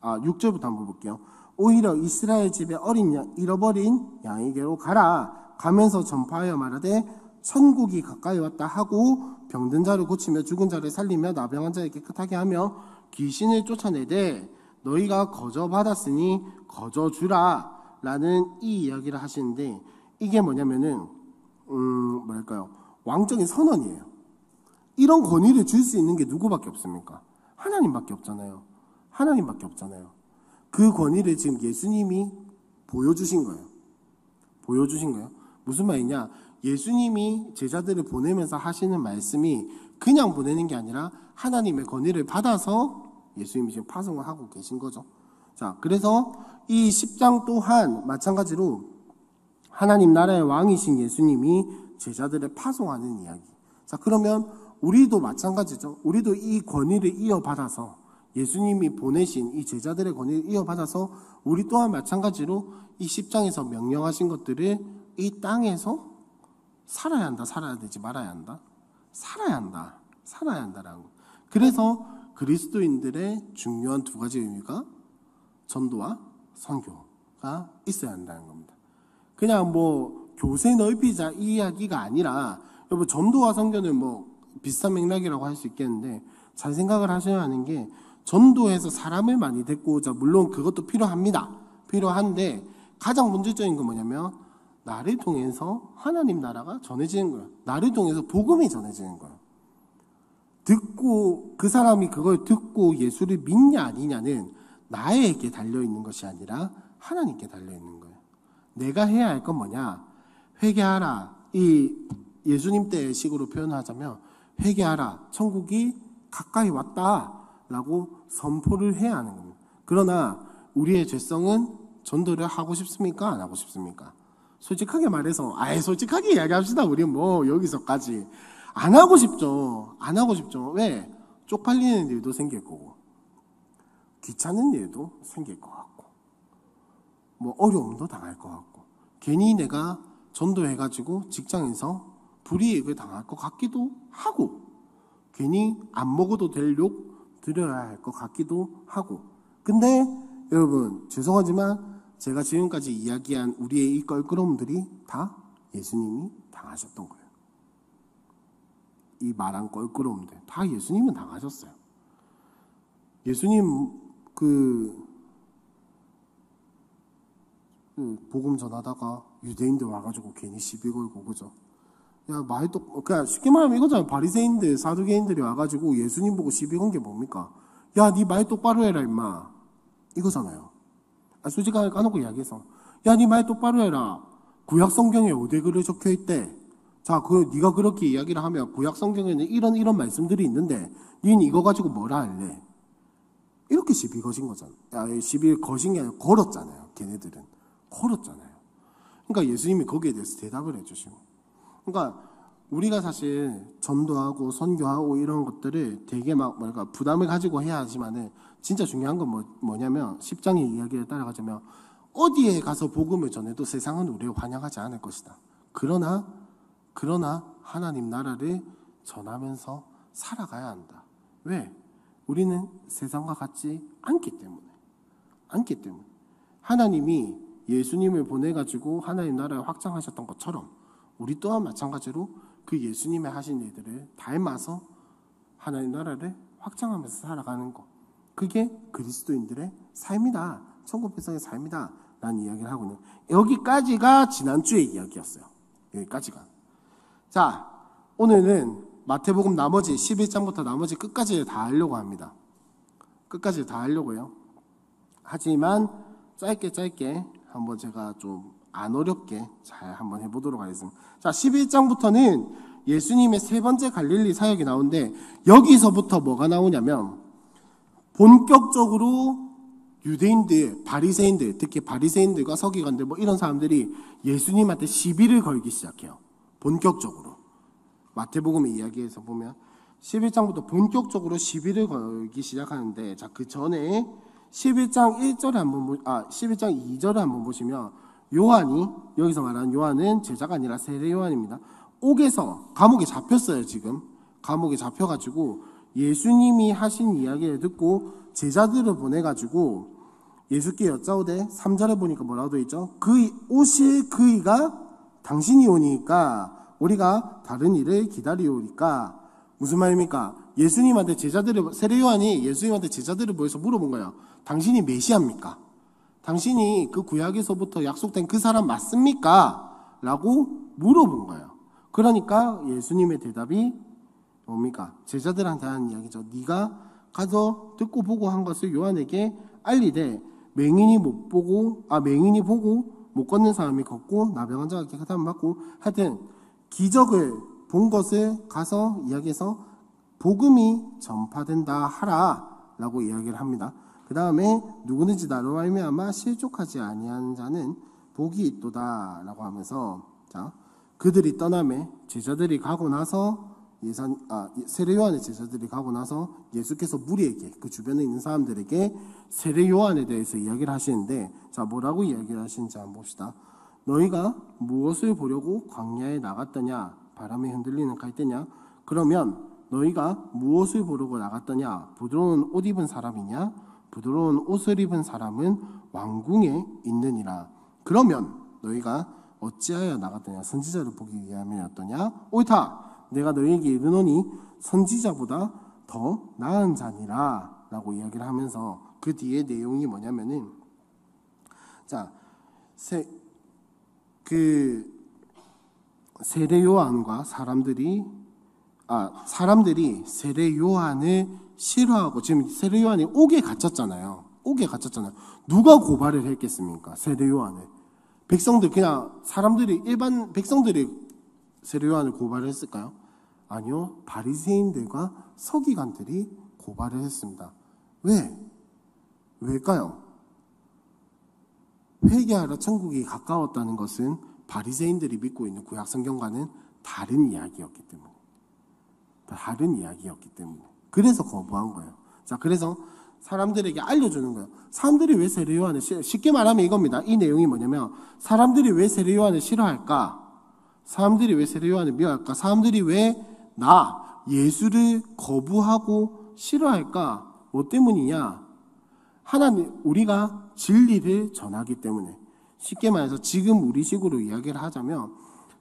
6절부터 한번 볼게요. 오히려 이스라엘 집에 어린 양, 잃어버린 양에게로 가라. 가면서 전파하여 말하되 천국이 가까이 왔다 하고 병든 자를 고치며 죽은 자를 살리며 나병한 자를 깨끗하게 하며 귀신을 쫓아내되 너희가 거저 받았으니 거저 주라 라는 이 이야기를 하시는데, 이게 뭐냐면은 왕적인 선언이에요. 이런 권위를 줄 수 있는 게 누구밖에 없습니까? 하나님밖에 없잖아요. 하나님밖에 없잖아요. 그 권위를 지금 예수님이 보여주신 거예요. 보여주신 거예요. 무슨 말이냐? 예수님이 제자들을 보내면서 하시는 말씀이 그냥 보내는 게 아니라 하나님의 권위를 받아서 예수님이 지금 파송을 하고 계신 거죠. 자, 그래서 이 10장 또한 마찬가지로 하나님 나라의 왕이신 예수님이 제자들을 파송하는 이야기. 자, 그러면 우리도 마찬가지죠. 우리도 이 권위를 이어받아서, 예수님이 보내신 이 제자들의 권위를 이어받아서 우리 또한 마찬가지로 이 10장에서 명령하신 것들을 이 땅에서 살아야 한다, 살아야 되지 말아야 한다? 살아야 한다, 살아야 한다라는 거. 그래서 그리스도인들의 중요한 두 가지 의미가 전도와 선교가 있어야 한다는 겁니다. 그냥 교세 넓히자 이 이야기가 아니라, 여러분 전도와 선교는 비슷한 맥락이라고 할 수 있겠는데, 잘 생각을 하셔야 하는 게, 전도해서 사람을 많이 데리고 오자, 물론 그것도 필요합니다. 필요한데 가장 본질적인 건 뭐냐면 나를 통해서 하나님 나라가 전해지는 거예요. 나를 통해서 복음이 전해지는 거예요. 듣고 그 사람이 그걸 듣고 예수를 믿냐 아니냐는 나에게 달려있는 것이 아니라 하나님께 달려있는 거예요. 내가 해야 할 건 뭐냐? 회개하라. 이 예수님 때의 식으로 표현하자면 회개하라. 천국이 가까이 왔다 라고 선포를 해야 하는 겁니다. 그러나 우리의 죄성은 전도를 하고 싶습니까? 안 하고 싶습니까? 솔직하게 말해서 솔직하게 이야기합시다. 우리 여기서까지 안 하고 싶죠. 안 하고 싶죠. 왜? 쪽팔리는 일도 생길 거고 귀찮은 일도 생길 것 같고 어려움도 당할 것 같고, 괜히 내가 전도해가지고 직장에서 불이익을 당할 것 같기도 하고, 괜히 안 먹어도 될 욕 드려야 할 것 같기도 하고. 근데 여러분 죄송하지만 제가 지금까지 이야기한 우리의 이 껄끄러움들이 다 예수님이 당하셨던 거예요. 이 말한 껄끄러움들 다 예수님은 당하셨어요. 예수님 복음 전하다가 유대인들 와가지고 괜히 시비 걸고, 그죠? 야, 그냥 쉽게 말하면 이거잖아요. 바리새인들, 사두개인들이 와가지고 예수님 보고 시비 건 게 뭡니까? 야, 네 말 똑바로 해라, 임마. 이거잖아요. 솔직하게 까놓고 이야기해서, 야, 네 말 똑바로 해라. 구약 성경에 어디에 글을 적혀 있대? 자, 네가 그렇게 이야기를 하면 구약 성경에는 이런 말씀들이 있는데, 니는 이거 가지고 뭐라 할래? 이렇게 시비 거신 거잖아요. 시비 거신 게 아니라 걸었잖아요. 걔네들은 걸었잖아요. 그러니까 예수님이 거기에 대해서 대답을 해주시고. 그러니까 우리가 사실 전도하고 선교하고 이런 것들을 되게 부담을 가지고 해야 하지만은, 진짜 중요한 건 뭐냐면 10장의 이야기를 따라가자면 어디에 가서 복음을 전해도 세상은 우리를 환영하지 않을 것이다. 그러나 하나님 나라를 전하면서 살아가야 한다. 왜? 우리는 세상과 같지 않기 때문에. 하나님이 예수님을 보내가지고 하나님 나라를 확장하셨던 것처럼 우리 또한 마찬가지로 그 예수님의 하신 일들을 닮아서 하나님 나라를 확장하면서 살아가는 것, 그게 그리스도인들의 삶이다. 천국 백성의 삶이다 라는 이야기를 하고 있는, 여기까지가 지난주의 이야기였어요. 여기까지가. 자, 오늘은 마태복음 나머지 11장부터 나머지 끝까지 다 하려고 합니다. 끝까지 다 하려고요. 하지만 짧게 한번 제가 좀 안 어렵게 잘 한번 해보도록 하겠습니다. 자, 11장부터는 예수님의 세 번째 갈릴리 사역이 나오는데, 여기서부터 뭐가 나오냐면 본격적으로 유대인들, 바리새인들, 특히 바리새인들과 서기관들 뭐 이런 사람들이 예수님한테 시비를 걸기 시작해요. 본격적으로. 마태복음의 이야기에서 보면 11장부터 본격적으로 시비를 걸기 시작하는데, 자, 그 전에 11장 1절에 한번 11장 2절에 한번 보시면, 요한이, 여기서 말하는 요한은 제자가 아니라 세례 요한입니다. 옥에서 감옥에 잡혔어요. 지금 감옥에 잡혀가지고 예수님이 하신 이야기를 듣고 제자들을 보내가지고 예수께 여짜오되, 3절에 보니까 뭐라고 되어 있죠? 오실 그이가 당신이 오니까 우리가 다른 일을 기다리오니까. 무슨 말입니까? 예수님한테 세례 요한이 예수님한테 제자들을 모여서 물어본 거예요. 당신이 메시아입니까? 당신이 그 구약에서부터 약속된 그 사람 맞습니까? 라고 물어본 거예요. 그러니까 예수님의 대답이 뭡니까? 제자들한테 하는 이야기죠. 네가 가서 듣고 보고 한 것을 요한에게 알리되, 맹인이 보고 못 걷는 사람이 걷고 나병한 자가 깨끗함을 받고, 하여튼 기적을 본 것을 가서 이야기해서 복음이 전파된다 하라 라고 이야기를 합니다. 그 다음에 누구든지 나로 말미암아 실족하지 아니하는 자는 복이 있도다 라고 하면서, 자, 그들이 떠나매 제자들이 가고 나서 세례 요한의 제자들이 가고 나서 예수께서 무리에게, 그 주변에 있는 사람들에게 세례 요한에 대해서 이야기를 하시는데, 자, 뭐라고 이야기를 하시는지 한번 봅시다. 너희가 무엇을 보려고 광야에 나갔더냐? 바람에 흔들리는 갈대냐? 그러면 너희가 무엇을 보려고 나갔더냐? 부드러운 옷 입은 사람이냐? 부드러운 옷을 입은 사람은 왕궁에 있느니라. 그러면 너희가 어찌하여 나갔더냐? 선지자를 보기 위함이었더냐? 옳다. 내가 너희에게 이르노니 선지자보다 더 나은 자니라 라고 이야기를 하면서, 그 뒤에 내용이 뭐냐면은, 자, 세례 요한과 사람들이 세례 요한을 싫어하고, 지금 세례 요한이 옥에 갇혔잖아요. 누가 고발을 했겠습니까? 세례 요한을. 일반 백성들이 세례 요한을 고발을 했을까요? 아니요. 바리새인들과 서기관들이 고발을 했습니다. 왜일까요? 회개하라 천국이 가까웠다는 것은 바리새인들이 믿고 있는 구약 성경과는 다른 이야기였기 때문에. 그래서 거부한 거예요. 자, 그래서 사람들에게 알려주는 거예요. 사람들이 왜 세례 요한을 쉽게 말하면 이겁니다. 이 내용이 뭐냐면, 사람들이 왜 세례 요한을 싫어할까? 사람들이 왜 세례 요한을 미워할까? 사람들이 왜 예수를 거부하고 싫어할까? 뭐 때문이냐? 우리가 진리를 전하기 때문에. 쉽게 말해서 지금 우리식으로 이야기를 하자면,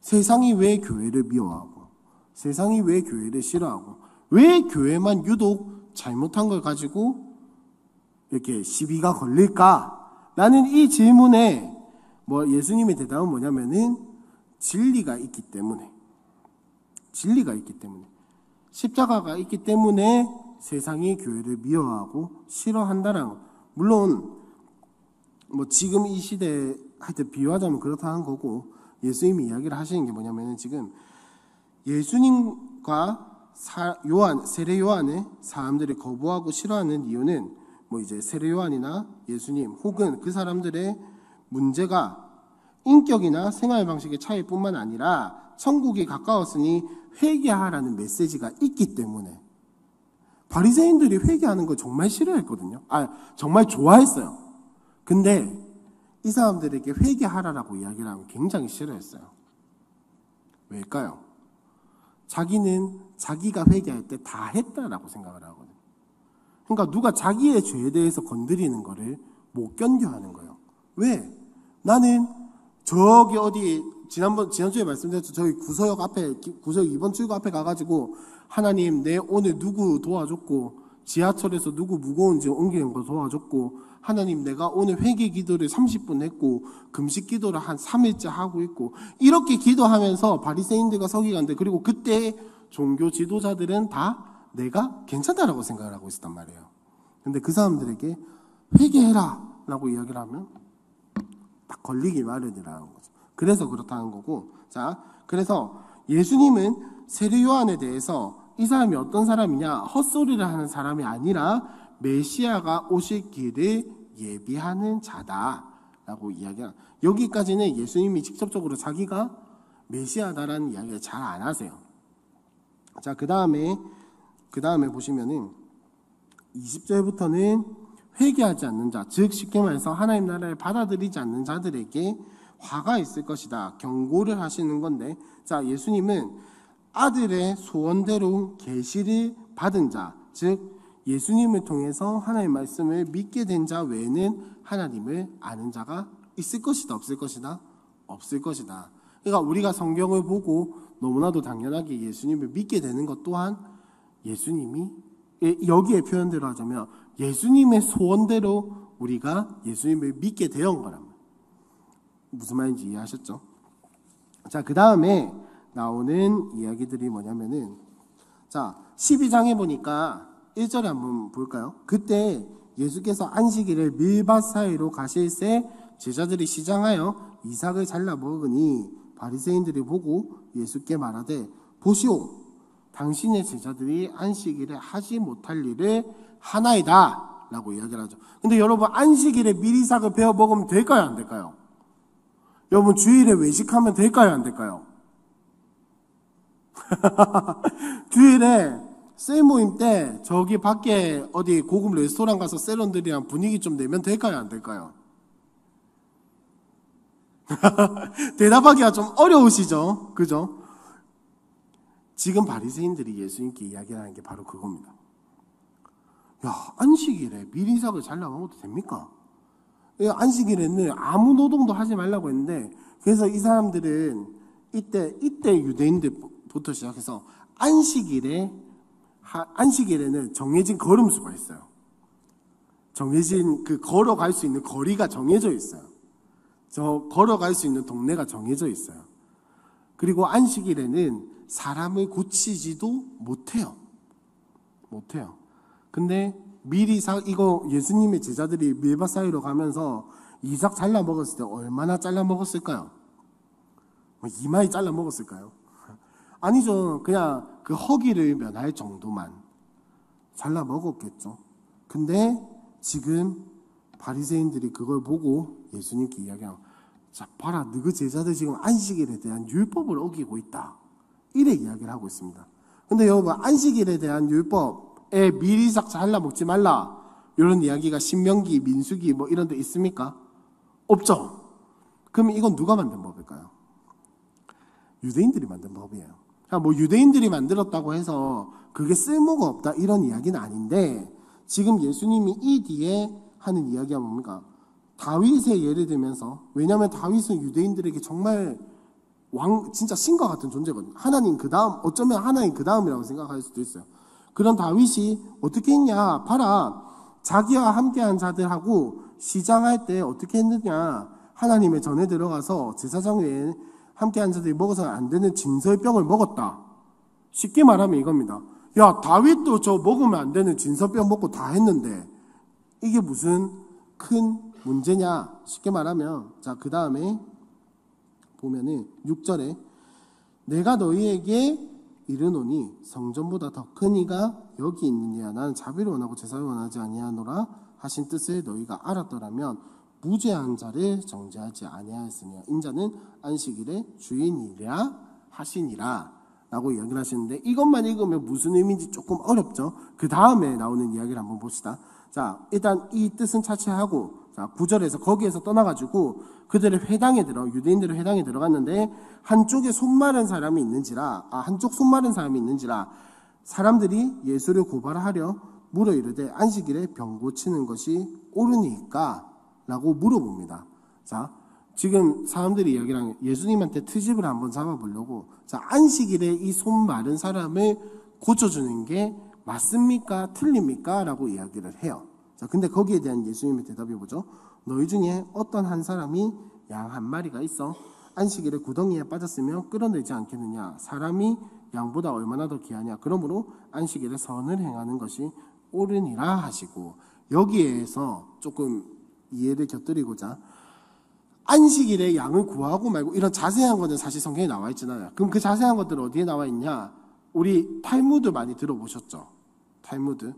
세상이 왜 교회를 미워하고, 세상이 왜 교회를 싫어하고, 왜 교회만 유독 잘못한 걸 가지고 이렇게 시비가 걸릴까? 라는 이 질문에 예수님의 대답은 뭐냐면은, 진리가 있기 때문에. 십자가가 있기 때문에 세상이 교회를 미워하고 싫어한다는 거. 물론 지금 이 시대에 하여튼 비유하자면 그렇다는 거고, 예수님이 이야기를 하시는 게 뭐냐면은, 지금 예수님과 세례 요한을 사람들이 거부하고 싫어하는 이유는 이제 세례 요한이나 예수님 혹은 그 사람들의 문제가 인격이나 생활 방식의 차이뿐만 아니라 천국이 가까웠으니 회개하라는 메시지가 있기 때문에. 바리새인들이 회개하는 걸 정말 싫어했거든요. 정말 좋아했어요. 근데 이 사람들에게 회개하라라고 이야기를 하면 굉장히 싫어했어요. 왜일까요? 자기는 자기가 회개할 때 다 했다라고 생각을 하거든요. 그러니까 누가 자기의 죄에 대해서 건드리는 거를 못 견뎌하는 거예요. 왜? 나는 지난주에 말씀드렸죠. 저희 구서역 2번 출구 앞에 가가지고, 하나님, 내 오늘 누구 도와줬고, 지하철에서 누구 무거운 짐 옮기는 거 도와줬고, 하나님, 내가 오늘 회개 기도를 30분 했고, 금식 기도를 한 3일째 하고 있고, 이렇게 기도하면서 바리새인들과 서기관들, 그리고 그때 종교 지도자들은 다 내가 괜찮다라고 생각을 하고 있었단 말이에요. 근데 그 사람들에게 회개해라 라고 이야기를 하면 딱 걸리기 마련이라는 거죠. 그래서 그렇다는 거고, 자, 그래서 예수님은 세례 요한에 대해서 이 사람이 어떤 사람이냐, 헛소리를 하는 사람이 아니라 메시아가 오실 길을 예비하는 자다라고 이야기해요. 여기까지는 예수님이 직접적으로 자기가 메시아다라는 이야기를 잘 안 하세요. 자, 그 다음에 보시면은 20절부터는 회개하지 않는 자, 즉 쉽게 말해서 하나님 나라를 받아들이지 않는 자들에게 화가 있을 것이다 경고를 하시는 건데, 자, 예수님은 아들의 소원대로 계시를 받은 자, 즉 예수님을 통해서 하나님의 말씀을 믿게 된 자 외에는 하나님을 아는 자가 있을 것이다 없을 것이다? 없을 것이다. 그러니까 우리가 성경을 보고 너무나도 당연하게 예수님을 믿게 되는 것 또한 예수님이, 여기에 표현대로 하자면 예수님의 소원대로 우리가 예수님을 믿게 되었던 거랍니다. 무슨 말인지 이해하셨죠? 자, 그 다음에 나오는 이야기들이 뭐냐면은, 자, 12장에 보니까 1절에 한번 볼까요? 그때 예수께서 안식일에 밀밭 사이로 가실새 제자들이 시장하여 이삭을 잘라 먹으니 바리새인들이 보고 예수께 말하되 보시오, 당신의 제자들이 안식일에 하지 못할 일을 하나이다 라고 이야기를 하죠. 근데 여러분, 안식일에 밀이삭을 베어 먹으면 될까요 안 될까요? 여러분, 주일에 외식하면 될까요 안 될까요? 주일에 셀 모임 때 저기 밖에 어디 고급 레스토랑 가서 셀런들이랑 분위기 좀 내면 될까요 안 될까요? 대답하기가 좀 어려우시죠? 그죠? 지금 바리새인들이 예수님께 이야기하는 게 바로 그겁니다. 야, 안식일에 밀이삭을 잘라 먹어도 됩니까? 안식일에는 아무 노동도 하지 말라고 했는데, 그래서 이 사람들은 이때 유대인들부터 시작해서 안식일에는 정해진 걸음수가 있어요. 정해진 걸어갈 수 있는 거리가 정해져 있어요. 저 걸어갈 수 있는 동네가 정해져 있어요. 그리고 안식일에는 사람을 고치지도 못해요. 근데 밀이삭, 이거 예수님의 제자들이 밀밭 사이로 가면서 이삭 잘라 먹었을 때 얼마나 잘라 먹었을까요? 이마에 잘라 먹었을까요? 아니죠. 그냥 그 허기를 면할 정도만 잘라 먹었겠죠. 근데 지금 바리새인들이 그걸 보고 예수님께 이야기하고, 자, 봐라, 너희 제자들 지금 안식일에 대한 율법을 어기고 있다, 이래 이야기를 하고 있습니다. 근데 여러분, 안식일에 대한 율법에 밀이삭 잘라 먹지 말라 이런 이야기가 신명기, 민수기 뭐 이런 데 있습니까? 없죠. 그럼 이건 누가 만든 법일까요? 유대인들이 만든 법이에요. 그러니까 뭐 유대인들이 만들었다고 해서 그게 쓸모가 없다 이런 이야기는 아닌데, 지금 예수님이 이 뒤에 하는 이야기가 뭡니까? 다윗의 예를 들면서, 왜냐하면 다윗은 유대인들에게 정말 진짜 신과 같은 존재거든요. 하나님 그 다음, 어쩌면 하나님 그 다음이라고 생각할 수도 있어요. 그런 다윗이 어떻게 했냐, 봐라, 자기와 함께한 자들하고 시장할 때 어떻게 했느냐, 하나님의 전에 들어가서 제사장 외에 함께한 자들이 먹어서는 안 되는 진설병을 먹었다. 쉽게 말하면 이겁니다. 야, 다윗도 저 먹으면 안 되는 진설병 먹고 다 했는데 이게 무슨 큰 문제냐, 쉽게 말하면. 자, 그 다음에 보면은 6절에 내가 너희에게 이르노니 성전보다 더 큰 이가 여기 있느냐, 나는 자비를 원하고 제사를 원하지 아니하노라 하신 뜻을 너희가 알았더라면 무죄한 자를 정죄하지 아니하였으며 인자는 안식일의 주인이랴 하시니라 라고 이야기를 하시는데, 이것만 읽으면 무슨 의미인지 조금 어렵죠. 그 다음에 나오는 이야기를 한번 봅시다. 자, 일단 이 뜻은 차치하고, 자, 9절에서 거기에서 떠나가지고 그들의 유대인들의 회당에 들어갔는데 한쪽 손 마른 사람이 있는지라 사람들이 예수를 고발하려 물어 이르되 안식일에 병 고치는 것이 옳으니까 라고 물어봅니다. 자, 지금 사람들이 이야기랑 예수님한테 트집을 한번 잡아보려고, 자, 안식일에 이 손 마른 사람을 고쳐주는 게 맞습니까? 틀립니까? 라고 이야기를 해요. 자, 근데 거기에 대한 예수님의 대답이 뭐죠? 너희 중에 어떤 한 사람이 양 한 마리가 있어 안식일에 구덩이에 빠졌으며 끌어내지 않겠느냐? 사람이 양보다 얼마나 더 귀하냐? 그러므로 안식일에 선을 행하는 것이 옳으니라 하시고, 여기에서 조금 이해를 곁들이고자 안식일에 양을 구하고 말고 이런 자세한 것은 사실 성경에 나와 있잖아요. 그럼 그 자세한 것들은 어디에 나와 있냐? 우리 탈무드 많이 들어보셨죠? 탈무드.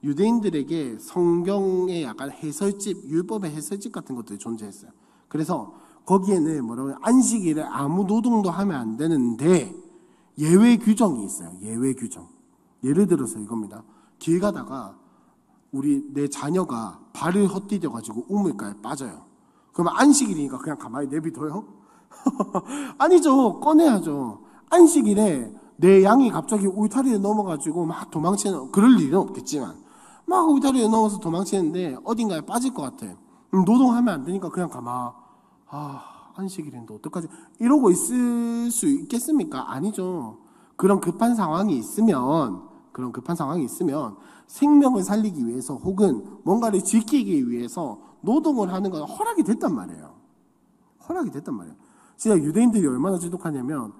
유대인들에게 성경의 약간 해설집, 율법의 해설집 같은 것들이 존재했어요. 그래서 거기에는 뭐라고 안식일에 아무 노동도 하면 안 되는데 예외 규정이 있어요. 예외 규정. 예를 들어서 이겁니다. 길 가다가 내 자녀가 발을 헛디뎌가지고 우물가에 빠져요. 그러면 안식일이니까 그냥 가만히 내비둬요? 아니죠. 꺼내야죠. 안식일에 내 양이 갑자기 울타리에 넘어가지고 막 도망치는, 그럴 일은 없겠지만 막 울타리에 넘어서 도망치는데 어딘가에 빠질 것 같아. 노동하면 안 되니까 그냥 안식일인데 어떡하지? 이러고 있을 수 있겠습니까? 아니죠. 그런 급한 상황이 있으면 생명을 살리기 위해서 혹은 뭔가를 지키기 위해서 노동을 하는 건 허락이 됐단 말이에요. 진짜 유대인들이 얼마나 지독하냐면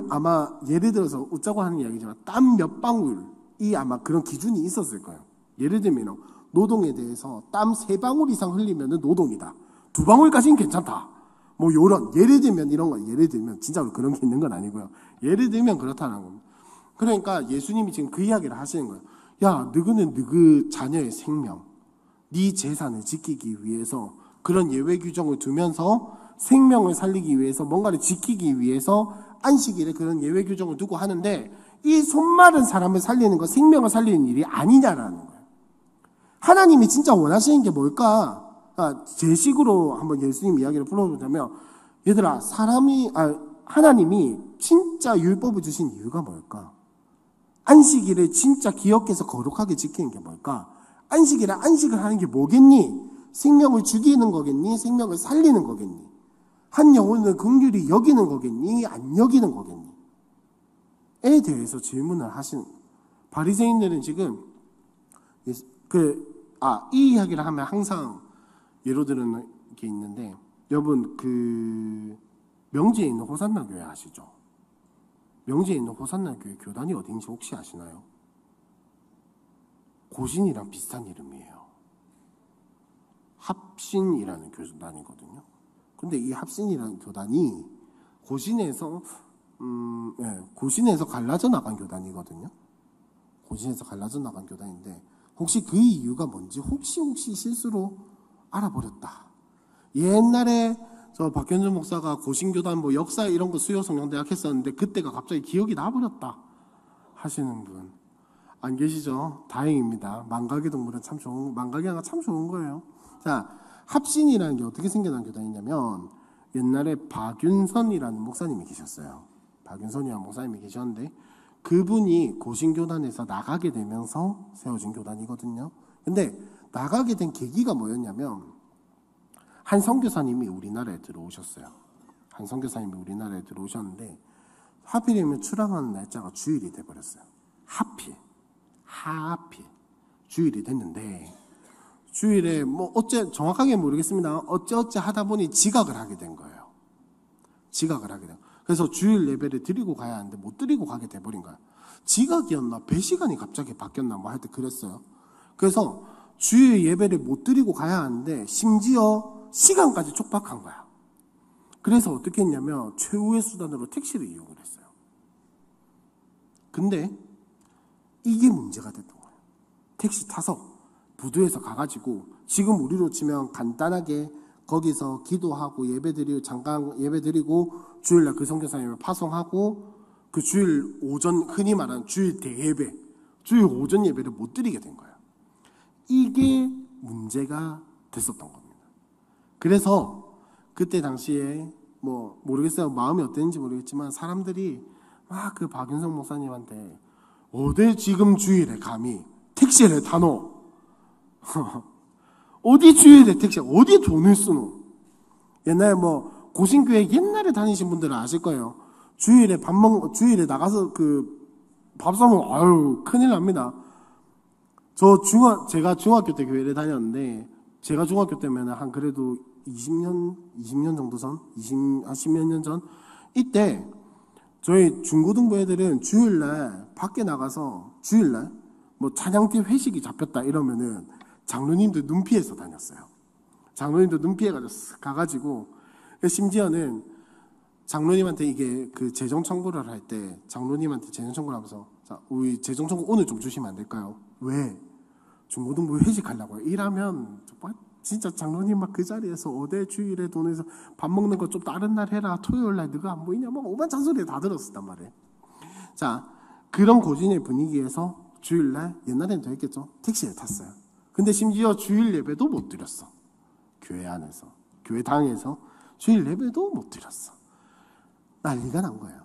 아마 예를 들어서 웃자고 하는 이야기지만 땀 몇 방울이 아마 그런 기준이 있었을 거예요. 예를 들면 노동에 대해서 땀 3방울 이상 흘리면 노동이다. 2방울까지는 괜찮다. 뭐 요런 예를 들면 이런 거 예를 들면 진짜로 그런 게 있는 건 아니고요. 예를 들면 그렇다는 겁니다. 그러니까 예수님이 지금 그 이야기를 하시는 거예요. 야, 너희는 너희 자녀의 생명, 네 재산을 지키기 위해서 그런 예외 규정을 두면서 생명을 살리기 위해서 뭔가를 지키기 위해서 안식일에 그런 예외 규정을 두고 하는데 이 손마른 사람을 살리는 거 생명을 살리는 일이 아니냐라는 거예요. 하나님이 진짜 원하시는 게 뭘까? 제 식으로 한번 예수님 이야기를 풀어보자면 얘들아 하나님이 진짜 율법을 주신 이유가 뭘까? 안식일을 진짜 기억해서 거룩하게 지키는 게 뭘까? 안식일에 안식을 하는 게 뭐겠니? 생명을 죽이는 거겠니? 생명을 살리는 거겠니? 한 영혼을 긍휼히 여기는 거겠니? 안 여기는 거겠니? 에 대해서 질문을 하신 바리새인들은 지금 이 이야기를 하면 항상 예로 드는 게 있는데 여러분 명지에 있는 호산나 교회 아시죠? 명지에 있는 호산나 교회 교단이 어딘지 혹시 아시나요? 고신이랑 비슷한 이름이에요. 합신이라는 교단이거든요. 근데 이 합신이라는 교단이 고신에서 갈라져 나간 교단이거든요. 고신에서 갈라져 나간 교단인데 혹시 그 이유가 뭔지 혹시 실수로 알아버렸다. 옛날에 저 박현준 목사가 고신교단 역사 이런 거 수요 성령대학 했었는데 그때가 갑자기 기억이 나버렸다 하시는 분 안 계시죠? 다행입니다. 망각의 동물은 망각이 참 좋은 거예요. 자, 합신이라는 게 어떻게 생겨난 교단이냐면 옛날에 박윤선이라는 목사님이 계셨어요. 박윤선이라는 목사님이 계셨는데 그분이 고신교단에서 나가게 되면서 세워진 교단이거든요. 근데 나가게 된 계기가 뭐였냐면 한 선교사님이 우리나라에 들어오셨어요. 들어오셨는데 하필이면 출항하는 날짜가 주일이 돼버렸어요. 하필 주일이 됐는데 주일에 정확하게 모르겠습니다. 어째 하다 보니 지각을 하게 된 거예요. 그래서 주일 예배를 드리고 가야 하는데 못 드리고 가게 돼버린 거예요. 지각이었나? 배 시간이 갑자기 바뀌었나? 하여튼 그랬어요. 그래서 주일 예배를 못 드리고 가야 하는데 심지어 시간까지 촉박한 거야. 그래서 어떻게 했냐면 최후의 수단으로 택시를 이용을 했어요. 근데 이게 문제가 됐던 거예요. 택시 타서 부두에서 가가지고 지금 우리로 치면 간단하게 거기서 기도하고 예배드리고 잠깐 예배드리고 주일날 그 선교사님을 파송하고 그 주일 오전 흔히 말하는 주일 대예배 주일 오전 예배를 못 드리게 된 거예요. 이게 문제가 됐었던 겁니다. 그래서 그때 당시에 모르겠어요. 마음이 어땠는지 모르겠지만 사람들이 막 그 박윤성 목사님한테 어디 지금 주일에 감히 택시를 타노? 어디 주일에 택시 어디 돈을 쓰노? 옛날에 고신교회 옛날에 다니신 분들은 아실 거예요. 주일에 주일에 나가서 밥 사먹으면 큰일 납니다. 제가 중학교 때 교회를 다녔는데 제가 중학교 때면 한 그래도 20년 정도 전? 한 10몇 년 전? 이때 저희 중고등부 애들은 주일날 밖에 나가서 주일날 찬양팀 회식이 잡혔다 이러면은 장로님도 눈 피해서 다녔어요. 장로님도 눈 피해가지고 가가지고 심지어는 장로님한테 이게 그 재정 청구를 할 때 장로님한테 재정 청구를 하면서 자, 우리 재정 청구 오늘 좀 주시면 안 될까요? 왜? 중고등부 회식하려고요. 일하면 진짜 장로님 막 그 자리에서 어대 주일에 돈에서 밥 먹는 거 좀 다른 날 해라. 토요일 날 너가 안 보이냐? 막 오만 잔소리 다 들었었단 말이에요. 자, 그런 고진의 분위기에서 주일날 옛날에는 더 했겠죠. 택시를 탔어요. 근데 심지어 주일 예배도 못 드렸어. 교회 안에서, 교회당에서 주일 예배도 못 드렸어. 난리가 난 거예요.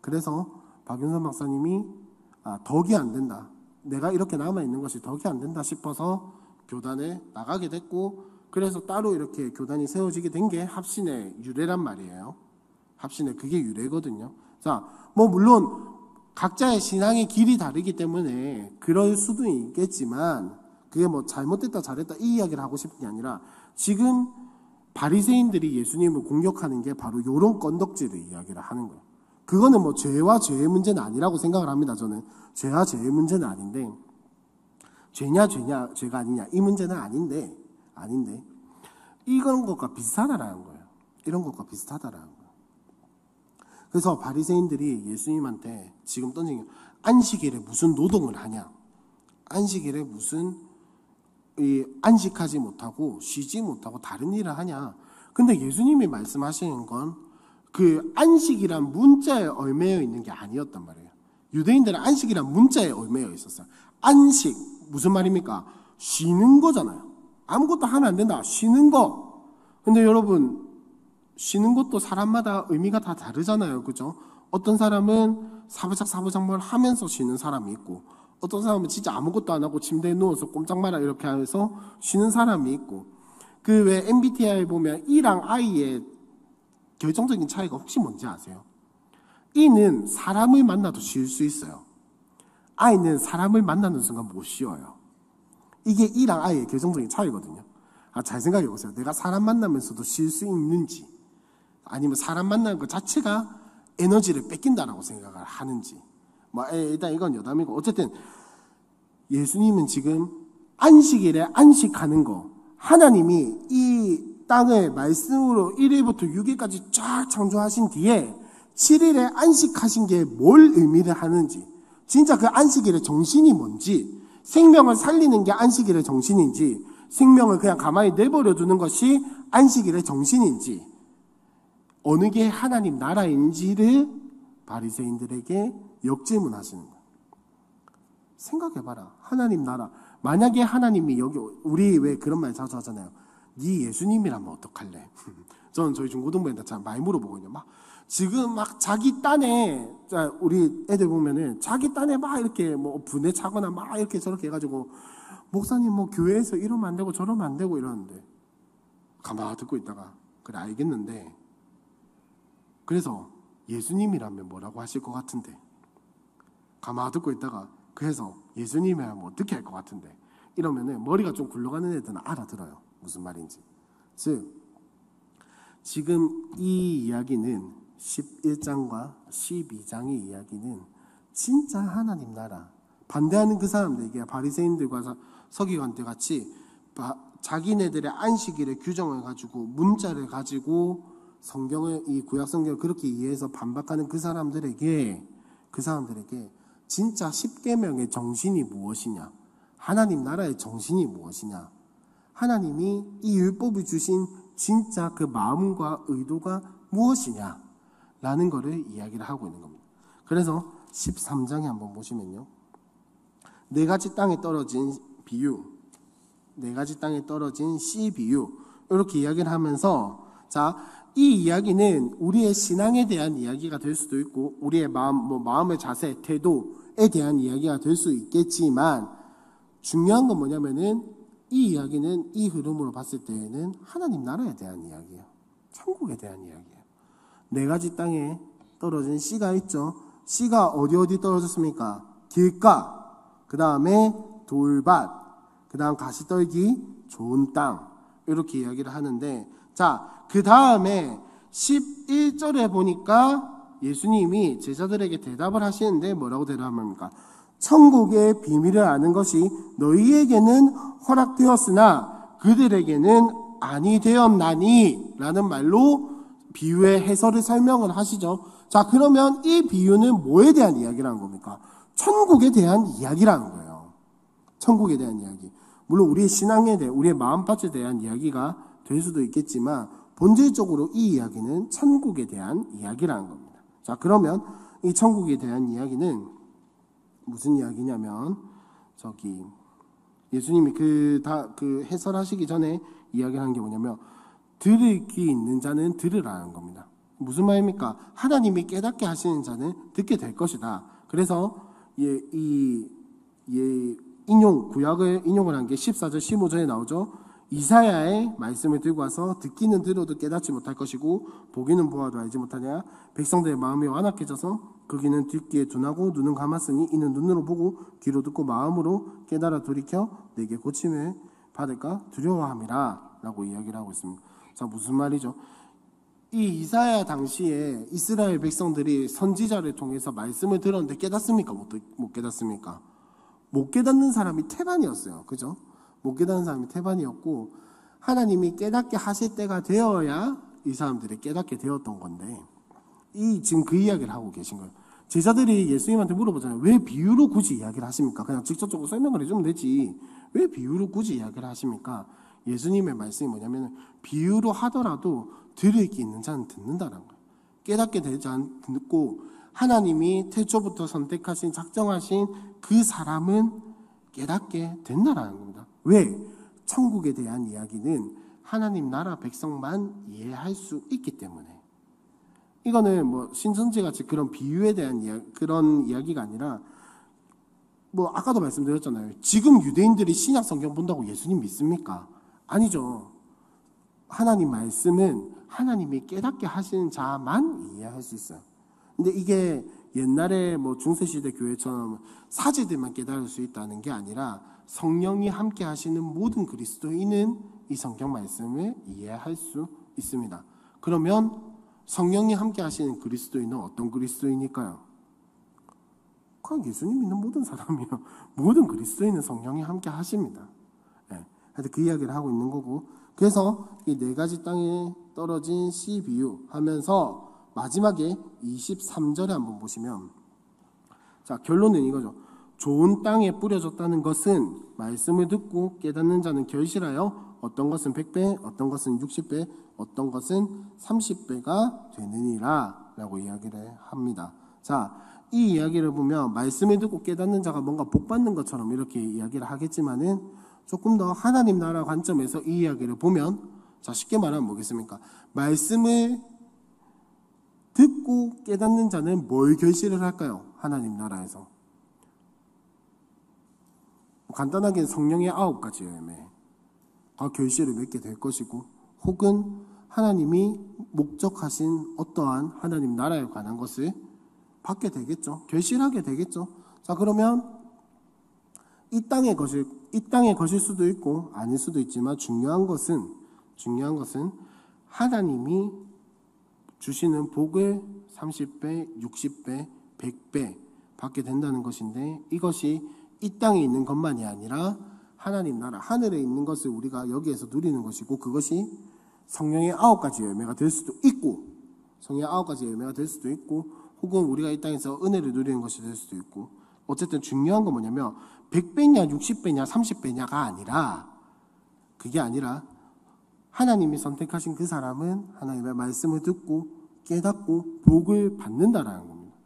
그래서 박윤선 박사님이 덕이 안 된다. 내가 이렇게 남아있는 것이 덕이 안 된다 싶어서 교단에 나가게 됐고, 그래서 따로 이렇게 교단이 세워지게 된 게 합신의 유래란 말이에요. 합신의 그게 유래거든요. 자, 뭐 물론 각자의 신앙의 길이 다르기 때문에 그럴 수도 있겠지만 그게 뭐 잘못됐다 잘했다 이 이야기를 하고 싶은 게 아니라 지금 바리새인들이 예수님을 공격하는 게 바로 이런 건덕지를 이야기를 하는 거예요. 그거는 뭐 죄와 죄의 문제는 아니라고 생각을 합니다. 저는 죄와 죄의 문제는 아닌데, 죄냐 죄가 아니냐 이 문제는 아닌데 이런 것과 비슷하다라는 거예요. 이런 것과 비슷하다라는 거예요. 그래서 바리새인들이 예수님한테 지금 던진 게 안식일에 무슨 노동을 하냐, 안식일에 무슨 안식하지 못하고 쉬지 못하고 다른 일을 하냐. 근데 예수님이 말씀하시는 건 그 안식이란 문자에 얽매여 있는 게 아니었단 말이에요. 유대인들은 안식이란 문자에 얽매여 있었어요. 안식 무슨 말입니까? 쉬는 거잖아요. 아무것도 하면 안 된다. 쉬는 거. 근데 여러분 쉬는 것도 사람마다 의미가 다 다르잖아요. 그죠? 어떤 사람은 사부작 뭘 하면서 쉬는 사람이 있고, 어떤 사람은 진짜 아무것도 안 하고 침대에 누워서 꼼짝 마라 이렇게 하면서 쉬는 사람이 있고, 그 왜 MBTI 보면 E랑 I의 결정적인 차이가 혹시 뭔지 아세요? E는 사람을 만나도 쉴 수 있어요. I는 사람을 만나는 순간 못 쉬어요. 이게 E랑 I의 결정적인 차이거든요. 잘 생각해 보세요. 내가 사람 만나면서도 쉴 수 있는지, 아니면 사람 만나는 것 자체가 에너지를 뺏긴다라고 생각을 하는지. 뭐 일단 이건 여담이고, 어쨌든 예수님은 지금 안식일에 안식하는 거, 하나님이 이 땅을 말씀으로 1일부터 6일까지 쫙 창조하신 뒤에 7일에 안식하신 게 뭘 의미를 하는지, 진짜 그 안식일의 정신이 뭔지, 생명을 살리는 게 안식일의 정신인지, 생명을 그냥 가만히 내버려 두는 것이 안식일의 정신인지, 어느 게 하나님 나라인지를 바리새인들에게 역질문하시는 거예요. 생각해봐라. 하나님 나라. 만약에 하나님이 여기, 우리 왜 그런 말 자주 하잖아요. 네 예수님이라면 어떡할래? 저는 저희 중고등부에다 참 많이 물어보거든요. 막 지금 막 자기 딴에, 우리 애들 보면은 자기 딴에 막 이렇게 뭐 분에 차거나 막 이렇게 저렇게 해가지고, 목사님 뭐 교회에서 이러면 안 되고 저러면 안 되고 이러는데, 가만히 듣고 있다가 그래 알겠는데, 그래서 예수님이라면 뭐라고 하실 것 같은데, 가만히 듣고 있다가 그래서 예수님이라면 어떻게 할 것 같은데, 이러면은 머리가 좀 굴러가는 애들은 알아들어요. 무슨 말인지. 즉 지금 이 이야기는 11장과 12장의 이야기는 진짜 하나님 나라, 반대하는 그 사람들에게, 바리새인들과 서기관들 같이 자기네들의 안식일의 규정을 가지고 문자를 가지고 성경을, 이 구약 성경을 그렇게 이해해서 반박하는 그 사람들에게 진짜 십계명의 정신이 무엇이냐, 하나님 나라의 정신이 무엇이냐, 하나님이 이 율법을 주신 진짜 그 마음과 의도가 무엇이냐 라는 것을 이야기를 하고 있는 겁니다. 그래서 13장에 한번 보시면요, 네 가지 땅에 떨어진 비유, 네 가지 땅에 떨어진 씨 비유, 이렇게 이야기를 하면서, 자, 이 이야기는 우리의 신앙에 대한 이야기가 될 수도 있고, 우리의 마음의 자세, 태도에 대한 이야기가 될 수 있겠지만, 중요한 건 뭐냐면은 이 이야기는 이 흐름으로 봤을 때에는 하나님 나라에 대한 이야기예요. 천국에 대한 이야기예요. 네 가지 땅에 떨어진 씨가 있죠. 씨가 어디 떨어졌습니까? 길가, 그 다음에 돌밭, 그 다음 가시떨기 좋은 땅, 이렇게 이야기를 하는데, 자, 그 다음에 11절에 보니까 예수님이 제자들에게 대답을 하시는데 뭐라고 대답합니까? 천국의 비밀을 아는 것이 너희에게는 허락되었으나 그들에게는 아니 되었나니 라는 말로 비유의 해설을 설명을 하시죠. 자, 그러면 이 비유는 뭐에 대한 이야기라는 겁니까? 천국에 대한 이야기라는 거예요. 천국에 대한 이야기. 물론 우리의 신앙에 대해, 우리의 마음밭에 대한 이야기가 될 수도 있겠지만 본질적으로 이 이야기는 천국에 대한 이야기라는 겁니다. 자, 그러면 이 천국에 대한 이야기는 무슨 이야기냐면 예수님이 그 해설하시기 전에 이야기하는 게 뭐냐면 들을 귀 있는 자는 들으라는 겁니다. 무슨 말입니까? 하나님이 깨닫게 하시는 자는 듣게 될 것이다. 그래서 구약을 인용을 한 게 14절 15절에 나오죠. 이사야의 말씀을 들고 와서 듣기는 들어도 깨닫지 못할 것이고 보기는 보아도 알지 못하냐. 백성들의 마음이 완악해져서 그 귀는 듣기에 둔하고 눈은 감았으니 이는 눈으로 보고 귀로 듣고 마음으로 깨달아 돌이켜 내게 고침을 받을까 두려워함이라 라고 이야기를 하고 있습니다. 자, 무슨 말이죠? 이 이사야 당시에 이스라엘 백성들이 선지자를 통해서 말씀을 들었는데 깨닫습니까? 못 깨닫습니까? 못 깨닫는 사람이 태반이었어요. 그죠? 못 깨닫는 사람이 태반이었고 하나님이 깨닫게 하실 때가 되어야 이 사람들이 깨닫게 되었던 건데 지금 그 이야기를 하고 계신 거예요. 제자들이 예수님한테 물어보잖아요. 왜 비유로 굳이 이야기를 하십니까? 그냥 직접적으로 설명을 해주면 되지. 왜 비유로 굳이 이야기를 하십니까? 예수님의 말씀이 뭐냐면 비유로 하더라도 들을 게 있는 자는 듣는다는 거예요. 깨닫게 되지 않는 듣고 하나님이 태초부터 선택하신 작정하신 그 사람은 깨닫게 된다라는 겁니다. 왜? 천국에 대한 이야기는 하나님 나라 백성만 이해할 수 있기 때문에. 이거는 뭐 신천지같이 그런 비유에 대한 그런 이야기가 아니라 아까도 말씀드렸잖아요. 지금 유대인들이 신약 성경 본다고 예수님 믿습니까? 아니죠. 하나님 말씀은 하나님이 깨닫게 하시는 자만 이해할 수 있어요. 근데 이게 옛날에 중세시대 교회처럼 사제들만 깨달을 수 있다는 게 아니라 성령이 함께 하시는 모든 그리스도인은 이 성경 말씀을 이해할 수 있습니다. 그러면 성령이 함께 하시는 그리스도인은 어떤 그리스도인일까요? 그냥 예수님 믿는 모든 사람이요. 모든 그리스도인은 성령이 함께 하십니다. 하여튼 그 이야기를 하고 있는 거고, 그래서 이 네 가지 땅에 떨어진 씨 비유 하면서 마지막에 23절에 한번 보시면, 자, 결론은 이거죠. 좋은 땅에 뿌려졌다는 것은 말씀을 듣고 깨닫는 자는 결실하여 어떤 것은 100배, 어떤 것은 60배, 어떤 것은 30배가 되느니라 라고 이야기를 합니다. 자, 이 이야기를 보면 말씀을 듣고 깨닫는 자가 뭔가 복받는 것처럼 이렇게 이야기를 하겠지만은 조금 더 하나님 나라 관점에서 이 이야기를 보면, 자, 쉽게 말하면 뭐겠습니까? 말씀을 듣고 깨닫는 자는 뭘 결실을 할까요? 하나님 나라에서. 간단하게 성령의 9가지 열매가 결실을 맺게 될 것이고, 혹은 하나님이 목적하신 어떠한 하나님 나라에 관한 것을 받게 되겠죠. 결실하게 되겠죠. 자, 그러면 이 땅의 것일 수도 있고 아닐 수도 있지만 중요한 것은 하나님이 주시는 복을 30배, 60배, 100배 받게 된다는 것인데, 이것이 이 땅에 있는 것만이 아니라 하나님 나라, 하늘에 있는 것을 우리가 여기에서 누리는 것이고, 그것이 성령의 9가지 열매가 될 수도 있고, 혹은 우리가 이 땅에서 은혜를 누리는 것이 될 수도 있고, 어쨌든 중요한 건 뭐냐면 100배냐 60배냐 30배냐가 아니라, 그게 아니라 하나님이 선택하신 그 사람은 하나님의 말씀을 듣고 깨닫고 복을 받는다라는 겁니다.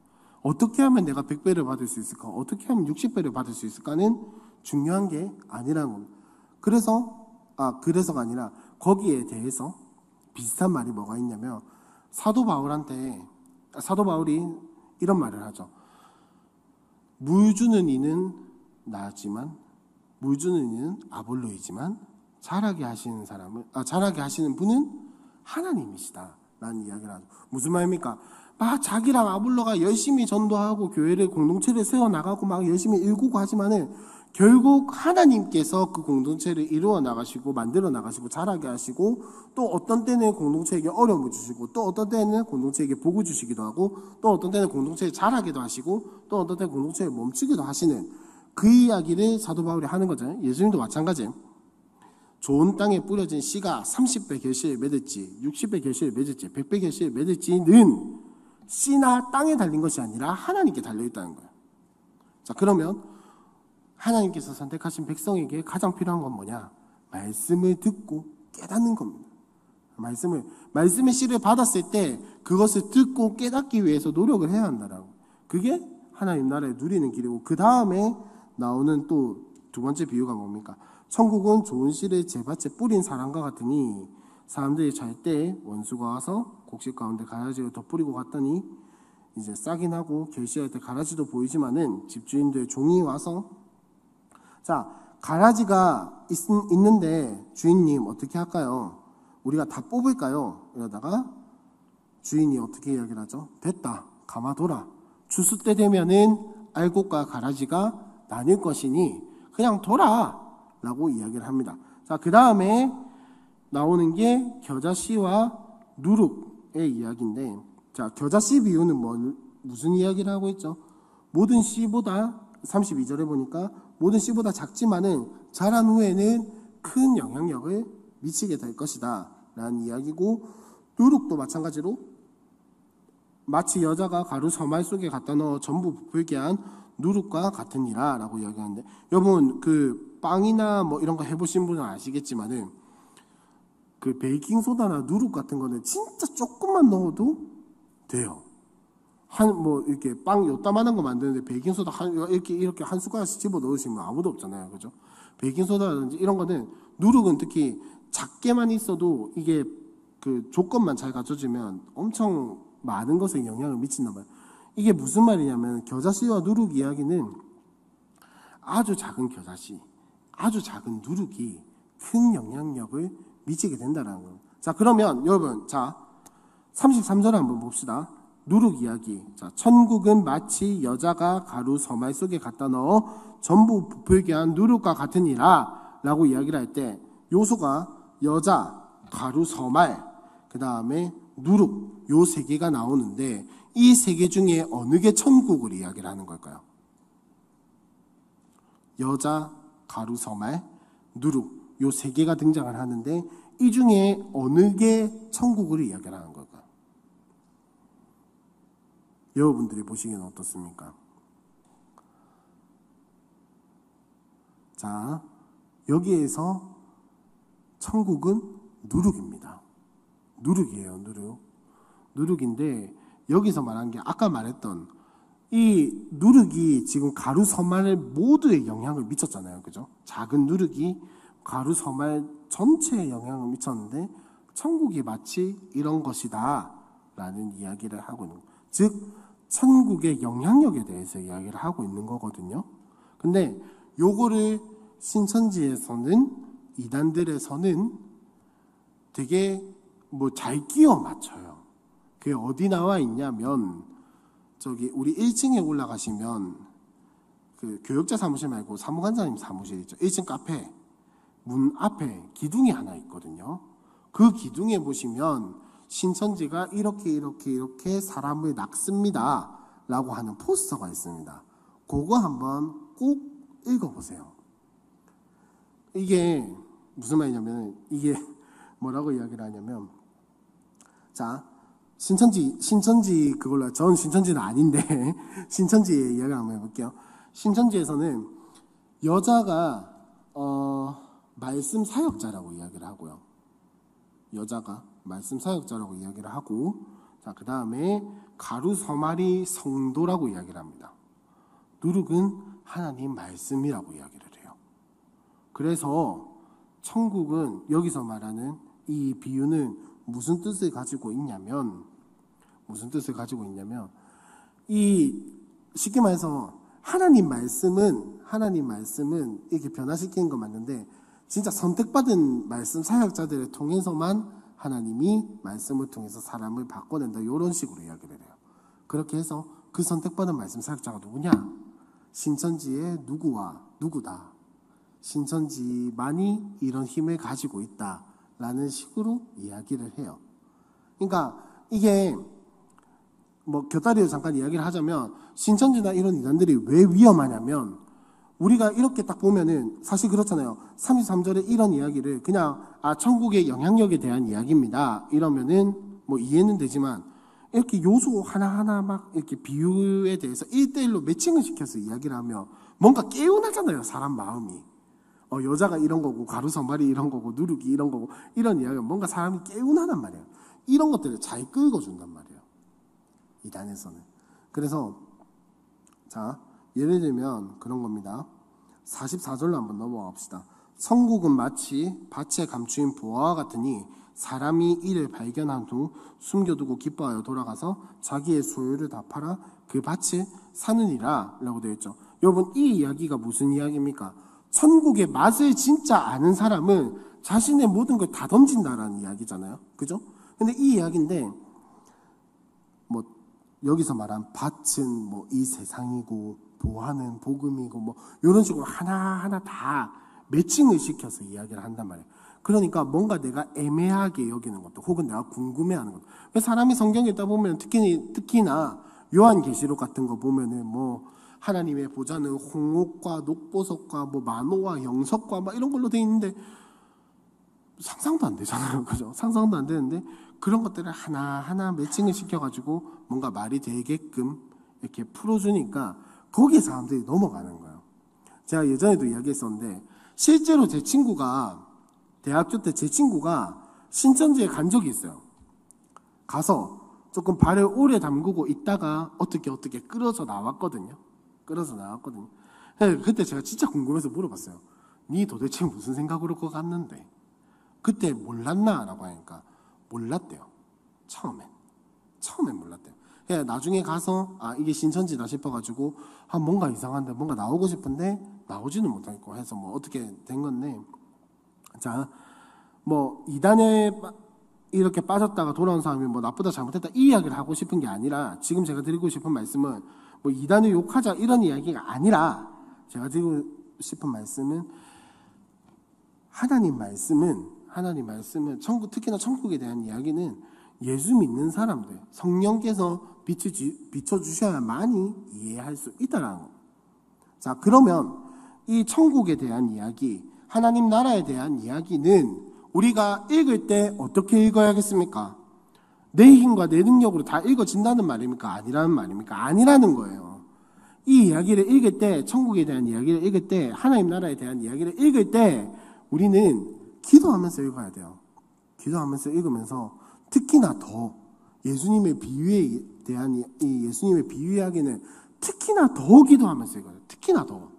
어떻게 하면 내가 100배를 받을 수 있을까? 어떻게 하면 60배를 받을 수 있을까는 중요한 게 아니라는 겁니다. 그래서가 아니라 거기에 대해서 비슷한 말이 뭐가 있냐면, 사도 바울이 이런 말을 하죠. 물 주는 이는 나지만, 물 주는 이는 아볼로이지만 자라게 하시는 분은 하나님이시다 라는 이야기를 하죠. 무슨 말입니까? 자기랑 아볼로가 열심히 전도하고 교회를 공동체를 세워나가고 막 열심히 일구고 하지만은 결국 하나님께서 그 공동체를 이루어 나가시고 만들어 나가시고 자라게 하시고 또 어떤 때는 공동체에게 어려움을 주시고 또 어떤 때는 공동체에게 복을 주시기도 하고 또 어떤 때는 공동체에 자라기도 하시고 또 어떤 때는 공동체에 멈추기도 하시는 그 이야기를 사도 바울이 하는 거죠. 예수님도 마찬가지예요. 좋은 땅에 뿌려진 씨가 30배 결실을 맺을지 60배 결실을 맺을지 100배 결실을 맺을지는 씨나 땅에 달린 것이 아니라 하나님께 달려있다는 거예요. 자, 그러면 하나님께서 선택하신 백성에게 가장 필요한 건 뭐냐? 말씀을 듣고 깨닫는 겁니다. 말씀의 씨를 받았을 때 그것을 듣고 깨닫기 위해서 노력을 해야 한다라고. 그게 하나님 나라에 누리는 길이고, 그 다음에 나오는 또 두 번째 비유가 뭡니까? 천국은 좋은 씨를 제 밭에 뿌린 사람과 같으니 사람들이 잘 때 원수가 와서 곡식 가운데 가라지를 더 뿌리고 갔더니 이제 싹이 나고 결실할 때 가라지도 보이지만은 집주인들 종이 와서, 자, 가라지가 있는데 주인님 어떻게 할까요? 우리가 다 뽑을까요? 이러다가 주인이 어떻게 이야기를 하죠? 됐다, 가마둬라. 추수 때 되면은 알곡과 가라지가 나뉠 것이니 그냥 둬라 라고 이야기를 합니다. 자, 그 다음에 나오는 게 겨자씨와 누룩의 이야기인데, 자, 겨자씨 비유는 무슨 이야기를 하고 있죠? 모든 씨보다 32절에 보니까 모든 씨보다 작지만은 자란 후에는 큰 영향력을 미치게 될 것이다 라는 이야기고, 누룩도 마찬가지로 마치 여자가 가루 서말 속에 갖다 넣어 전부 부풀게 한 누룩과 같으니라 라고 이야기하는데, 여러분 그 빵이나 뭐 이런 거 해보신 분은 아시겠지만은 그 베이킹소다나 누룩 같은 거는 진짜 조금만 넣어도 돼요. 이렇게 빵 요따만한 거 만드는데 베이킹소다 이렇게 한 숟가락씩 집어 넣으시면 아무도 없잖아요. 그죠? 베이킹소다라든지 이런 거는, 누룩은 특히 작게만 있어도 이게 그 조건만 잘 갖춰지면 엄청 많은 것에 영향을 미친나 봐요. 이게 무슨 말이냐면, 겨자씨와 누룩 이야기는 아주 작은 겨자씨, 아주 작은 누룩이 큰 영향력을 미치게 된다는 거예요. 자, 그러면 여러분, 자 33절 한번 봅시다. 누룩 이야기. 자, 천국은 마치 여자가 가루 서말 속에 갖다 넣어 전부 부풀게 한 누룩과 같으니라 라고 이야기를 할 때, 요소가 여자, 가루 서말, 그 다음에 누룩, 요 세 개가 나오는데, 이 세 개 중에 어느 게 천국을 이야기를 하는 걸까요? 여자, 가루 서말, 누룩, 요 세 개가 등장을 하는데, 이 중에 어느 게 천국을 이야기를 하는 걸까요? 여러분들이 보시기엔 어떻습니까? 자, 여기에서 천국은 누룩입니다. 누룩이에요, 누룩. 누룩인데, 여기서 말한 게 아까 말했던 이 누룩이 지금 가루 서말 모두에 영향을 미쳤잖아요. 그죠? 작은 누룩이 가루 서말 전체에 영향을 미쳤는데, 천국이 마치 이런 것이다 라는 이야기를 하고 있는 거예요. 즉 천국의 영향력에 대해서 이야기를 하고 있는 거거든요. 근데 요거를 신천지에서는, 이단들에서는 되게 잘 끼워 맞춰요. 그게 어디 나와 있냐면, 저기 우리 1층에 올라가시면 그 교역자 사무실 말고 사무관장님 사무실 있죠. 1층 카페 문 앞에 기둥이 하나 있거든요. 그 기둥에 보시면 신천지가 이렇게 사람을 낚습니다 라고 하는 포스터가 있습니다. 그거 한번 꼭 읽어보세요. 이게 무슨 말이냐면, 이게 뭐라고 이야기를 하냐면, 자, 신천지 그걸로, 전 신천지는 아닌데 신천지의 이야기를 한번 해볼게요. 신천지에서는 여자가 말씀 사역자라고 이야기를 하고요. 여자가 말씀 사역자라고 이야기를 하고, 자, 그 다음에 가루 서말이 성도라고 이야기를 합니다. 누룩은 하나님 말씀이라고 이야기를 해요. 그래서 천국은, 여기서 말하는 이 비유는 무슨 뜻을 가지고 있냐면, 이 쉽게 말해서 하나님 말씀은 이렇게 변화시키는 건 맞는데, 진짜 선택받은 말씀 사역자들을 통해서만 하나님이 말씀을 통해서 사람을 바꿔낸다, 이런 식으로 이야기를 해요. 그렇게 해서 그 선택받은 말씀 사역자가 누구냐? 신천지의 누구와 누구다. 신천지만이 이런 힘을 가지고 있다라는 식으로 이야기를 해요. 그러니까 이게 뭐 곁다리로 잠깐 이야기를 하자면 신천지나 이런 이단들이 왜 위험하냐면 우리가 이렇게 딱 보면은 사실 그렇잖아요. 33절에 이런 이야기를 그냥 천국의 영향력에 대한 이야기입니다. 이러면은 뭐 이해는 되지만 이렇게 요소 하나하나 막 이렇게 비유에 대해서 1대1로 매칭을 시켜서 이야기를 하면 뭔가 깨어나잖아요. 사람 마음이. 여자가 이런 거고 가루선발이 이런 거고 누룩이 이런 거고 이런 이야기가 뭔가 사람이 깨어나단 말이에요. 이런 것들을 잘 끌어준단 말이에요. 이단에서는. 그래서 자 예를 들면 그런 겁니다. 44절로 한번 넘어가 봅시다. 천국은 마치 밭에 감추인 보화와 같으니 사람이 이를 발견한 후 숨겨두고 기뻐하여 돌아가서 자기의 소유를 다 팔아 그 밭을 사느니라 라고 되어 있죠. 여러분 이 이야기가 무슨 이야기입니까? 천국의 맛을 진짜 아는 사람은 자신의 모든 걸 다 던진다라는 이야기잖아요. 그죠? 근데 이 이야기인데 뭐 여기서 말한 밭은 뭐 이 세상이고 보화는 복음이고 뭐 이런 식으로 하나하나 다 매칭을 시켜서 이야기를 한단 말이에요. 그러니까 뭔가 내가 애매하게 여기는 것도 혹은 내가 궁금해하는 것도 왜 사람이 성경 읽다 보면 특히나 요한계시록 같은 거 보면은 뭐 하나님의 보좌는 홍옥과 녹보석과 뭐 만호와 영석과 막 이런 걸로 돼 있는데 상상도 안 되잖아요. 그죠? 상상도 안 되는데 그런 것들을 하나하나 매칭을 시켜가지고 뭔가 말이 되게끔 이렇게 풀어주니까 거기에 사람들이 넘어가는 거예요. 제가 예전에도 이야기했었는데 실제로 제 친구가 대학교 때 제 친구가 신천지에 간 적이 있어요. 가서 조금 발을 오래 담그고 있다가 어떻게 끌어져 나왔거든요. 그때 제가 진짜 궁금해서 물어봤어요. 니 도대체 무슨 생각으로 그거 갔는데? 그때 몰랐나? 라고 하니까 몰랐대요. 처음엔 몰랐대요. 나중에 가서 이게 신천지다 싶어가지고 뭔가 이상한데 뭔가 나오고 싶은데 나오지는 못하고 해서 뭐 어떻게 된 건데 자, 뭐 이단에 이렇게 빠졌다가 돌아온 사람이 뭐 나쁘다 잘못했다 이 이야기를 하고 싶은 게 아니라 지금 제가 드리고 싶은 말씀은 뭐 이단을 욕하자 이런 이야기가 아니라 제가 드리고 싶은 말씀은 하나님 말씀은 특히나 천국에 대한 이야기는 예수 믿는 사람들 성령께서 비춰주셔야만이 이해할 수 있다라는 거. 자 그러면 이 천국에 대한 이야기 하나님 나라에 대한 이야기는 우리가 읽을 때 어떻게 읽어야겠습니까? 내 힘과 내 능력으로 다 읽어진다는 말입니까? 아니라는 말입니까? 아니라는 거예요. 이 이야기를 읽을 때 천국에 대한 이야기를 읽을 때 하나님 나라에 대한 이야기를 읽을 때 우리는 기도하면서 읽어야 돼요. 기도하면서 읽으면서 특히나 더 예수님의 비유에 대한 이 예수님의 비유 이야기는 특히나 더 기도하면서 읽어요. 특히나 더.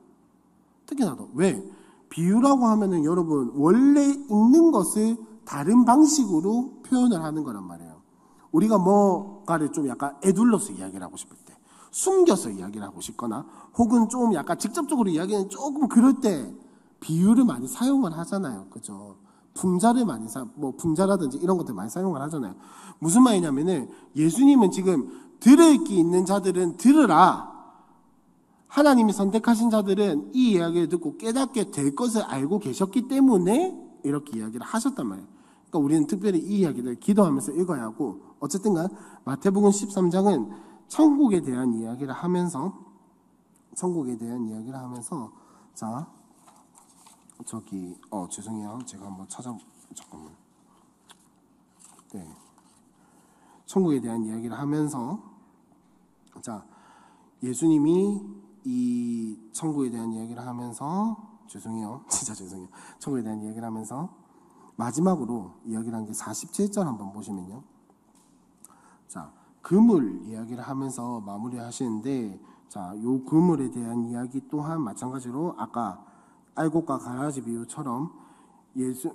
왜? 비유라고 하면은 여러분 원래 있는 것을 다른 방식으로 표현을 하는 거란 말이에요. 우리가 뭐가를 좀 약간 애둘러서 이야기를 하고 싶을 때, 숨겨서 이야기를 하고 싶거나, 혹은 좀 약간 직접적으로 이야기는 조금 그럴 때 비유를 많이 사용을 하잖아요. 그죠? 풍자를 많이 풍자라든지 이런 것들 많이 사용을 하잖아요. 무슨 말이냐면은 예수님은 지금 들을 게 있는 자들은 들으라. 하나님이 선택하신 자들은 이 이야기를 듣고 깨닫게 될 것을 알고 계셨기 때문에 이렇게 이야기를 하셨단 말이에요. 그러니까 우리는 특별히 이 이야기를 기도하면서 읽어야 하고 어쨌든 간 마태복음 13장은 천국에 대한 이야기를 하면서 자 죄송해요. 제가 한번 잠깐만. 네. 천국에 대한 이야기를 하면서 자 예수님이 이 천국에 대한 이야기를 하면서 진짜 죄송해요. 천국에 대한 이야기를 하면서 마지막으로 이야기를 한 게 47절 한번 보시면요. 자, 그물 이야기를 하면서 마무리하시는데 자, 요 그물에 대한 이야기 또한 마찬가지로 아까 알곡과 가라지 비유처럼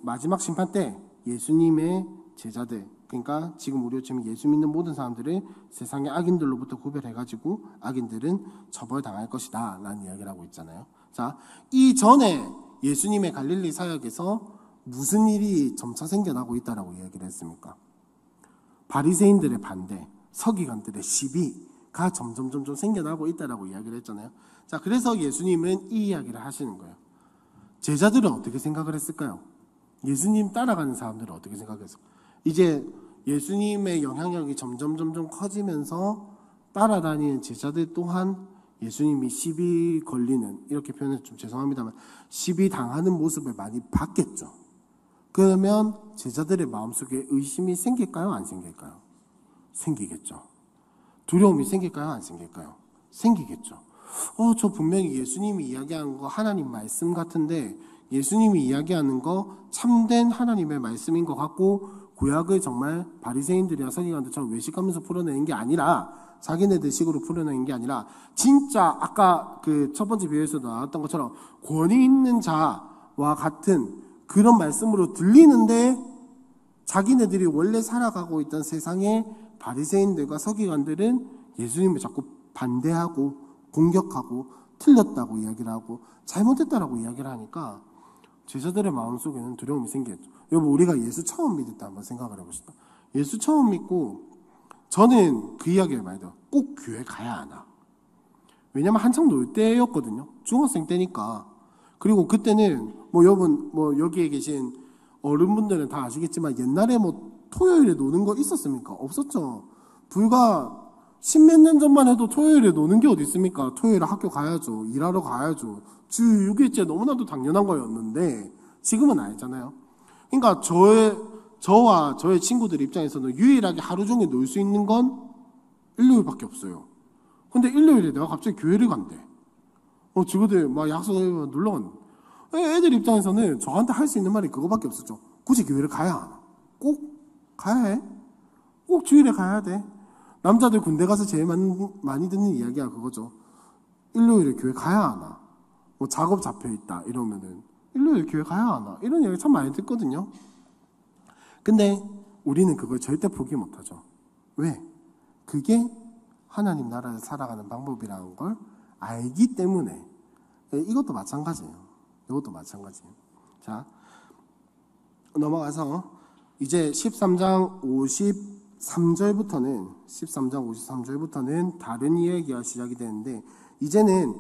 마지막 심판 때 예수님의 제자들 그러니까 지금 우리로 치면 예수 믿는 모든 사람들을 세상의 악인들로부터 구별해가지고 악인들은 처벌당할 것이다 라는 이야기를 하고 있잖아요. 자, 이전에 예수님의 갈릴리 사역에서 무슨 일이 점차 생겨나고 있다라고 이야기를 했습니까? 바리새인들의 반대, 서기관들의 시비, 점점 생겨나고 있다라고 이야기를 했잖아요. 자, 그래서 예수님은 이 이야기를 하시는 거예요. 제자들은 어떻게 생각을 했을까요? 예수님 따라가는 사람들은 어떻게 생각했을까요? 이제 예수님의 영향력이 점점 커지면서 따라다니는 제자들 또한 예수님이 시비 걸리는, 이렇게 표현해서 좀 죄송합니다만 시비 당하는 모습을 많이 봤겠죠. 그러면 제자들의 마음속에 의심이 생길까요? 안 생길까요? 생기겠죠. 두려움이 생길까요? 안 생길까요? 생기겠죠. 저 분명히 예수님이 이야기하는 거 하나님 말씀 같은데 예수님이 이야기하는 거 참된 하나님의 말씀인 것 같고 구약을 정말 바리새인들이나 서기관들처럼 외식하면서 풀어내는 게 아니라 자기네들 식으로 풀어내는 게 아니라 진짜 아까 그 첫 번째 비유에서도 나왔던 것처럼 권위 있는 자와 같은 그런 말씀으로 들리는데 자기네들이 원래 살아가고 있던 세상의 바리새인들과 서기관들은 예수님을 자꾸 반대하고 공격하고 틀렸다고 이야기를 하고 잘못했다라고 이야기를 하니까 제자들의 마음속에는 두려움이 생기겠죠. 여러분, 우리가 예수 처음 믿을 때 한번 생각을 해봅시다. 예수 처음 믿고 저는 그 이야기를 많이 들어요. 꼭 교회 가야 하나? 왜냐면 한창 놀 때였거든요. 중학생 때니까. 그리고 그때는 여러분 여기에 계신 어른분들은 다 아시겠지만 옛날에 토요일에 노는 거 있었습니까? 없었죠. 불과 십몇 년 전만 해도 토요일에 노는 게 어디 있습니까? 토요일에 학교 가야죠. 일하러 가야죠. 주 6일째 너무나도 당연한 거였는데 지금은 아니잖아요. 그러니까 저와 저의 친구들 입장에서는 유일하게 하루 종일 놀 수 있는 건 일요일밖에 없어요. 근데 일요일에 내가 갑자기 교회를 간대. 친구들 막 약속하면 놀러 간대. 애들 입장에서는 저한테 할 수 있는 말이 그거밖에 없었죠. 굳이 교회를 가야 하나? 꼭 가야 해? 꼭 주일에 가야 돼? 남자들 군대 가서 제일 많이 듣는 이야기가 그거죠. 일요일에 교회 가야 하나? 작업 잡혀있다 이러면은 일요일에 교회 가야 하나? 이런 이야기 참 많이 듣거든요. 근데 우리는 그걸 절대 포기 못하죠. 왜? 그게 하나님 나라를 살아가는 방법이라는 걸 알기 때문에. 이것도 마찬가지예요. 이것도 마찬가지예요. 자, 넘어가서 이제 13장 53절부터는 다른 이야기가 시작이 되는데 이제는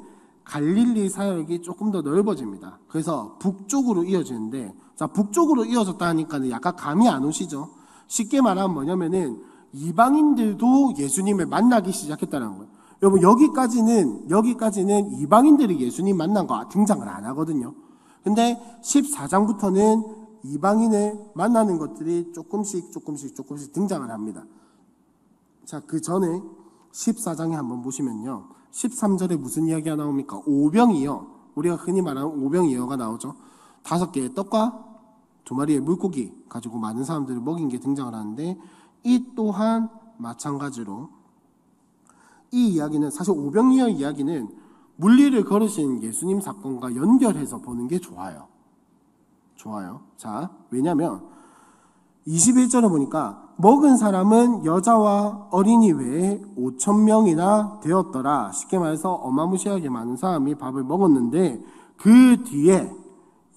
갈릴리 사역이 조금 더 넓어집니다. 그래서 북쪽으로 이어지는데, 자, 북쪽으로 이어졌다 하니까 약간 감이 안 오시죠? 쉽게 말하면 뭐냐면은 이방인들도 예수님을 만나기 시작했다는 거예요. 여러분, 여기까지는 이방인들이 예수님 만난 거 등장을 안 하거든요. 근데 14장부터는 이방인을 만나는 것들이 조금씩 등장을 합니다. 자, 그 전에 14장에 한번 보시면요. 13절에 무슨 이야기가 나옵니까? 오병이어. 우리가 흔히 말하는 오병이어가 나오죠. 5개의 떡과 2마리의 물고기 가지고 많은 사람들을 먹인 게 등장을 하는데 이 또한 마찬가지로 이 이야기는 사실 오병이어 이야기는 물리를 걸으신 예수님 사건과 연결해서 보는 게 좋아요. 자, 왜냐면 21절에 보니까 먹은 사람은 여자와 어린이 외에 5,000명이나 되었더라. 쉽게 말해서 어마무시하게 많은 사람이 밥을 먹었는데 그 뒤에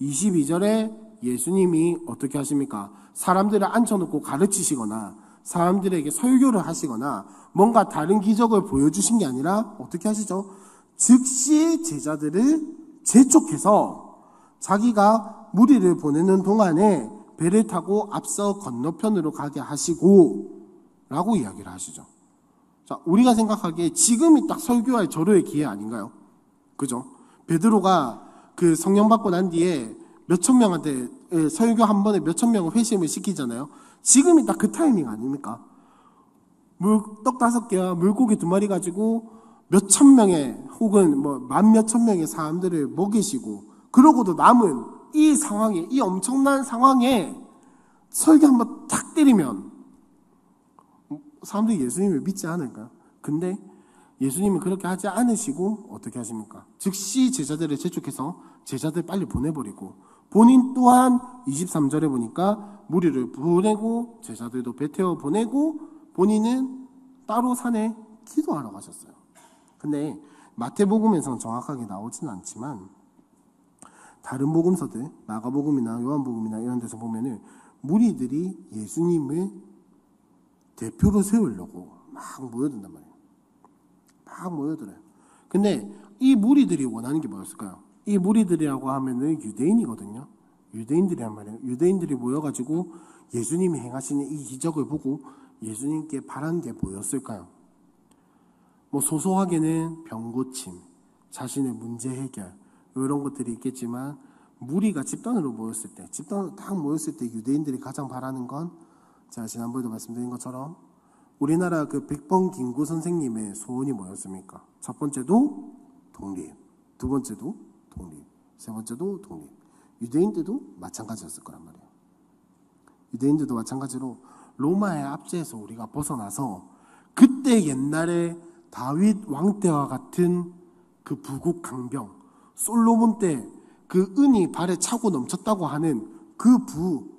22절에 예수님이 어떻게 하십니까? 사람들을 앉혀놓고 가르치시거나 사람들에게 설교를 하시거나 뭔가 다른 기적을 보여주신 게 아니라 어떻게 하시죠? 즉시 제자들을 재촉해서 자기가 무리를 보내는 동안에 배를 타고 앞서 건너편으로 가게 하시고 라고 이야기를 하시죠. 자, 우리가 생각하기에 지금이 딱 설교할 절호의 기회 아닌가요? 그죠? 베드로가 그 성령 받고 난 뒤에 몇천 명한테 설교 한 번에 몇천 명을 회심을 시키잖아요. 지금이 딱 그 타이밍 아닙니까? 떡 5개와 물고기 2마리 가지고 몇천 명의 혹은 만 몇천 명의 사람들을 먹이시고 그러고도 남은 이 상황에, 이 엄청난 상황에 설교 한번 탁 때리면 사람들이 예수님을 믿지 않을까요? 근데 예수님은 그렇게 하지 않으시고 어떻게 하십니까? 즉시 제자들을 재촉해서 제자들 빨리 보내버리고 본인 또한 23절에 보니까 무리를 보내고 제자들도 배 태워 보내고 본인은 따로 산에 기도하러 가셨어요. 근데 마태복음에서는 정확하게 나오지는 않지만 다른 복음서들, 마가복음이나 요한복음이나 이런 데서 보면은 무리들이 예수님을 대표로 세우려고 막 모여든단 말이에요. 쫙 모여들어요. 근데 이 무리들이 원하는 게 뭐였을까요? 이 무리들이라고 하면은 유대인이거든요. 유대인들이란 말이에요. 유대인들이 모여가지고 예수님이 행하시는 이 기적을 보고 예수님께 바란 게 뭐였을까요? 뭐 소소하게는 병 고침, 자신의 문제 해결 이런 것들이 있겠지만 무리가 집단으로 모였을 때, 집단으로 딱 모였을 때 유대인들이 가장 바라는 건 제가 지난번에도 말씀드린 것처럼 우리나라 그 백범 김구 선생님의 소원이 뭐였습니까? 첫 번째도 독립, 두 번째도 독립, 세 번째도 독립. 유대인들도 마찬가지였을 거란 말이에요. 유대인들도 마찬가지로 로마의 압제에서 우리가 벗어나서 그때 옛날에 다윗 왕 때와 같은 그 부국 강병, 솔로몬 때 그 은이 발에 차고 넘쳤다고 하는 그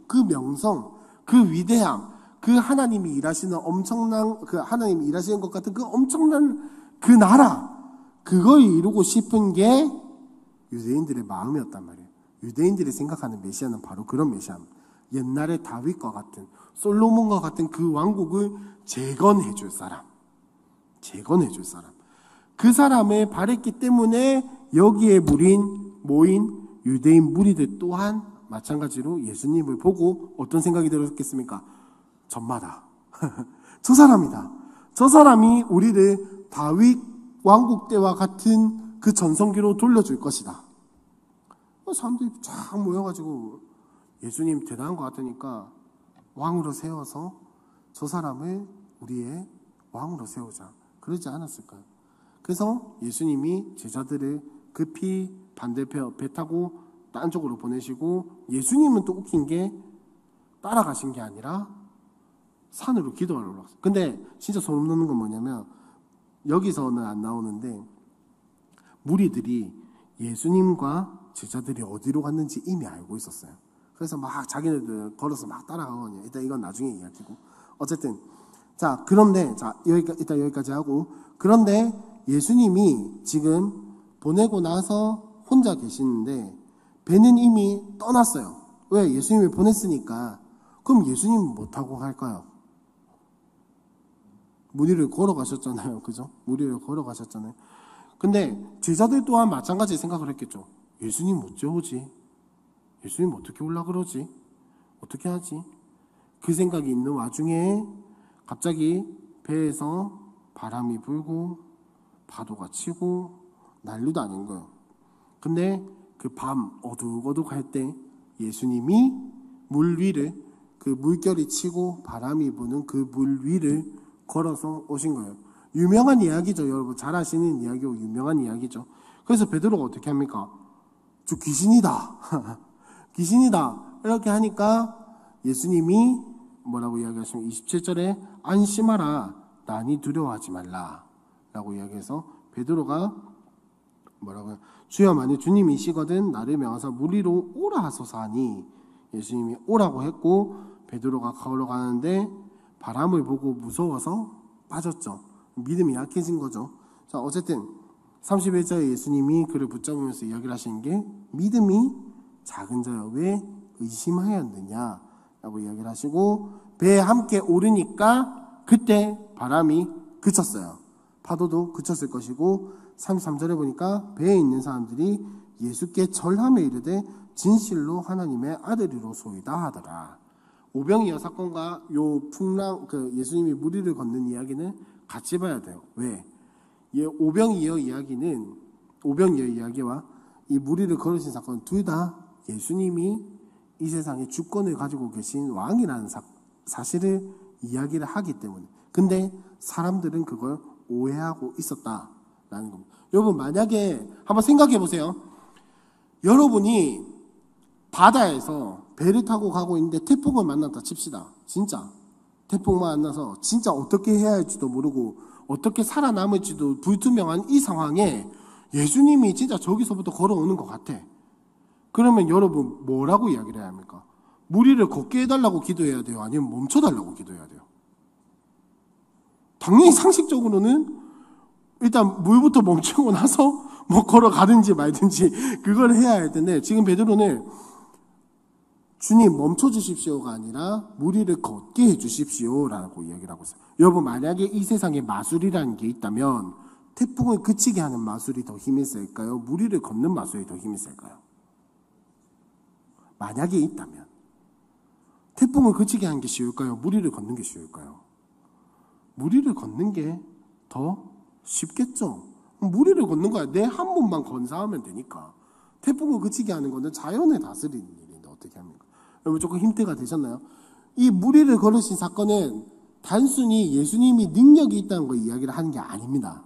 그 명성, 그 위대함, 그 하나님이 일하시는 엄청난, 그 하나님이 일하시는 것 같은 그 엄청난 그 나라, 그걸 이루고 싶은 게 유대인들의 마음이었단 말이에요. 유대인들이 생각하는 메시아는 바로 그런 메시아입니다. 옛날에 다윗과 같은, 솔로몬과 같은 그 왕국을 재건해 줄 사람. 재건해 줄 사람. 그 사람을 바랬기 때문에 여기에 모인 유대인 무리들 또한 마찬가지로 예수님을 보고 어떤 생각이 들었겠습니까? 전마다. 저 사람이다. 저 사람이 우리를 다윗 왕국 때와 같은 그 전성기로 돌려줄 것이다. 사람들이 쫙 모여가지고 예수님 대단한 것 같으니까 왕으로 세워서 저 사람을 우리의 왕으로 세우자. 그러지 않았을까요? 그래서 예수님이 제자들을 급히 반대편 배 타고 딴 쪽으로 보내시고 예수님은 또 웃긴 게 따라가신 게 아니라 산으로 기도하러 올라갔어요. 근데 진짜 소름 돋는 건 뭐냐면 여기서는 안 나오는데 무리들이 예수님과 제자들이 어디로 갔는지 이미 알고 있었어요. 그래서 막 자기네들 걸어서 막 따라가거든요. 일단 이건 나중에 이야기고. 어쨌든 자 그런데 일단 여기까지 하고 그런데 예수님이 지금 보내고 나서 혼자 계시는데 배는 이미 떠났어요. 왜? 예수님이 보냈으니까. 그럼 예수님은 못하고 갈까요? 무리를 걸어가셨잖아요. 그죠? 무리를 걸어가셨잖아요. 근데 제자들 또한 마찬가지 생각을 했겠죠. 예수님 어째 오지? 예수님 어떻게 올라 그러지? 어떻게 하지? 그 생각이 있는 와중에 갑자기 배에서 바람이 불고 파도가 치고 난리도 아닌 거예요. 근데 그 밤 어둑어둑할 때 예수님이 물 위를 그 물결이 치고 바람이 부는 그 물 위를 걸어서 오신 거예요. 유명한 이야기죠. 여러분 잘 아시는 이야기고 유명한 이야기죠. 그래서 베드로가 어떻게 합니까? 저 귀신이다. 귀신이다. 이렇게 하니까 예수님이 뭐라고 이야기하시면 27절에 안심하라. 난이 두려워하지 말라. 라고 이야기해서 베드로가 뭐라고요? 주여 만일 주님이시거든 나를 명하사 무리로 오라 하소서 하니 예수님이 오라고 했고 베드로가 걸어가는데 바람을 보고 무서워서 빠졌죠. 믿음이 약해진 거죠. 자 어쨌든 31절에 예수님이 그를 붙잡으면서 이야기를 하시는 게 믿음이 작은 자여 왜 의심하였느냐 라고 이야기를 하시고 배에 함께 오르니까 그때 바람이 그쳤어요. 파도도 그쳤을 것이고 33절에 보니까 배에 있는 사람들이 예수께 절하며 이르되 진실로 하나님의 아들이로소이다 하더라. 오병이어 사건과 요 풍랑 그 예수님이 무리를 걷는 이야기는 같이 봐야 돼요. 왜? 오병이어 이야기와 이 무리를 걸으신 사건 둘 다 예수님이 이 세상에 주권을 가지고 계신 왕이라는 사실을 이야기를 하기 때문에. 근데 사람들은 그걸 오해하고 있었다라는 겁니다. 여러분 만약에 한번 생각해 보세요. 여러분이 바다에서 배를 타고 가고 있는데 태풍을 만났다 칩시다. 진짜 태풍 만나서 진짜 어떻게 해야 할지도 모르고 어떻게 살아남을지도 불투명한 이 상황에 예수님이 진짜 저기서부터 걸어오는 것 같아. 그러면 여러분 뭐라고 이야기를 해야 합니까? 무리를 걷게 해달라고 기도해야 돼요? 아니면 멈춰달라고 기도해야 돼요? 당연히 상식적으로는 일단 물부터 멈추고 나서 뭐 걸어가든지 말든지 그걸 해야 할 텐데 지금 베드로는 주님 멈춰주십시오가 아니라 무리를 걷게 해주십시오라고 이야기를 하고 있어요. 여러분 만약에 이 세상에 마술이라는 게 있다면 태풍을 그치게 하는 마술이 더 힘이 셀까요? 무리를 걷는 마술이 더 힘이 셀까요? 만약에 있다면 태풍을 그치게 하는 게 쉬울까요? 무리를 걷는 게 쉬울까요? 무리를 걷는 게 더 쉽겠죠. 무리를 걷는 거야. 내 한 몸만 건사하면 되니까. 태풍을 그치게 하는 거는 자연을 다스리는 일인데 어떻게 합니까? 여러분 조금 힌트가 되셨나요? 이 무리를 걸으신 사건은 단순히 예수님이 능력이 있다는 걸 이야기를 하는 게 아닙니다.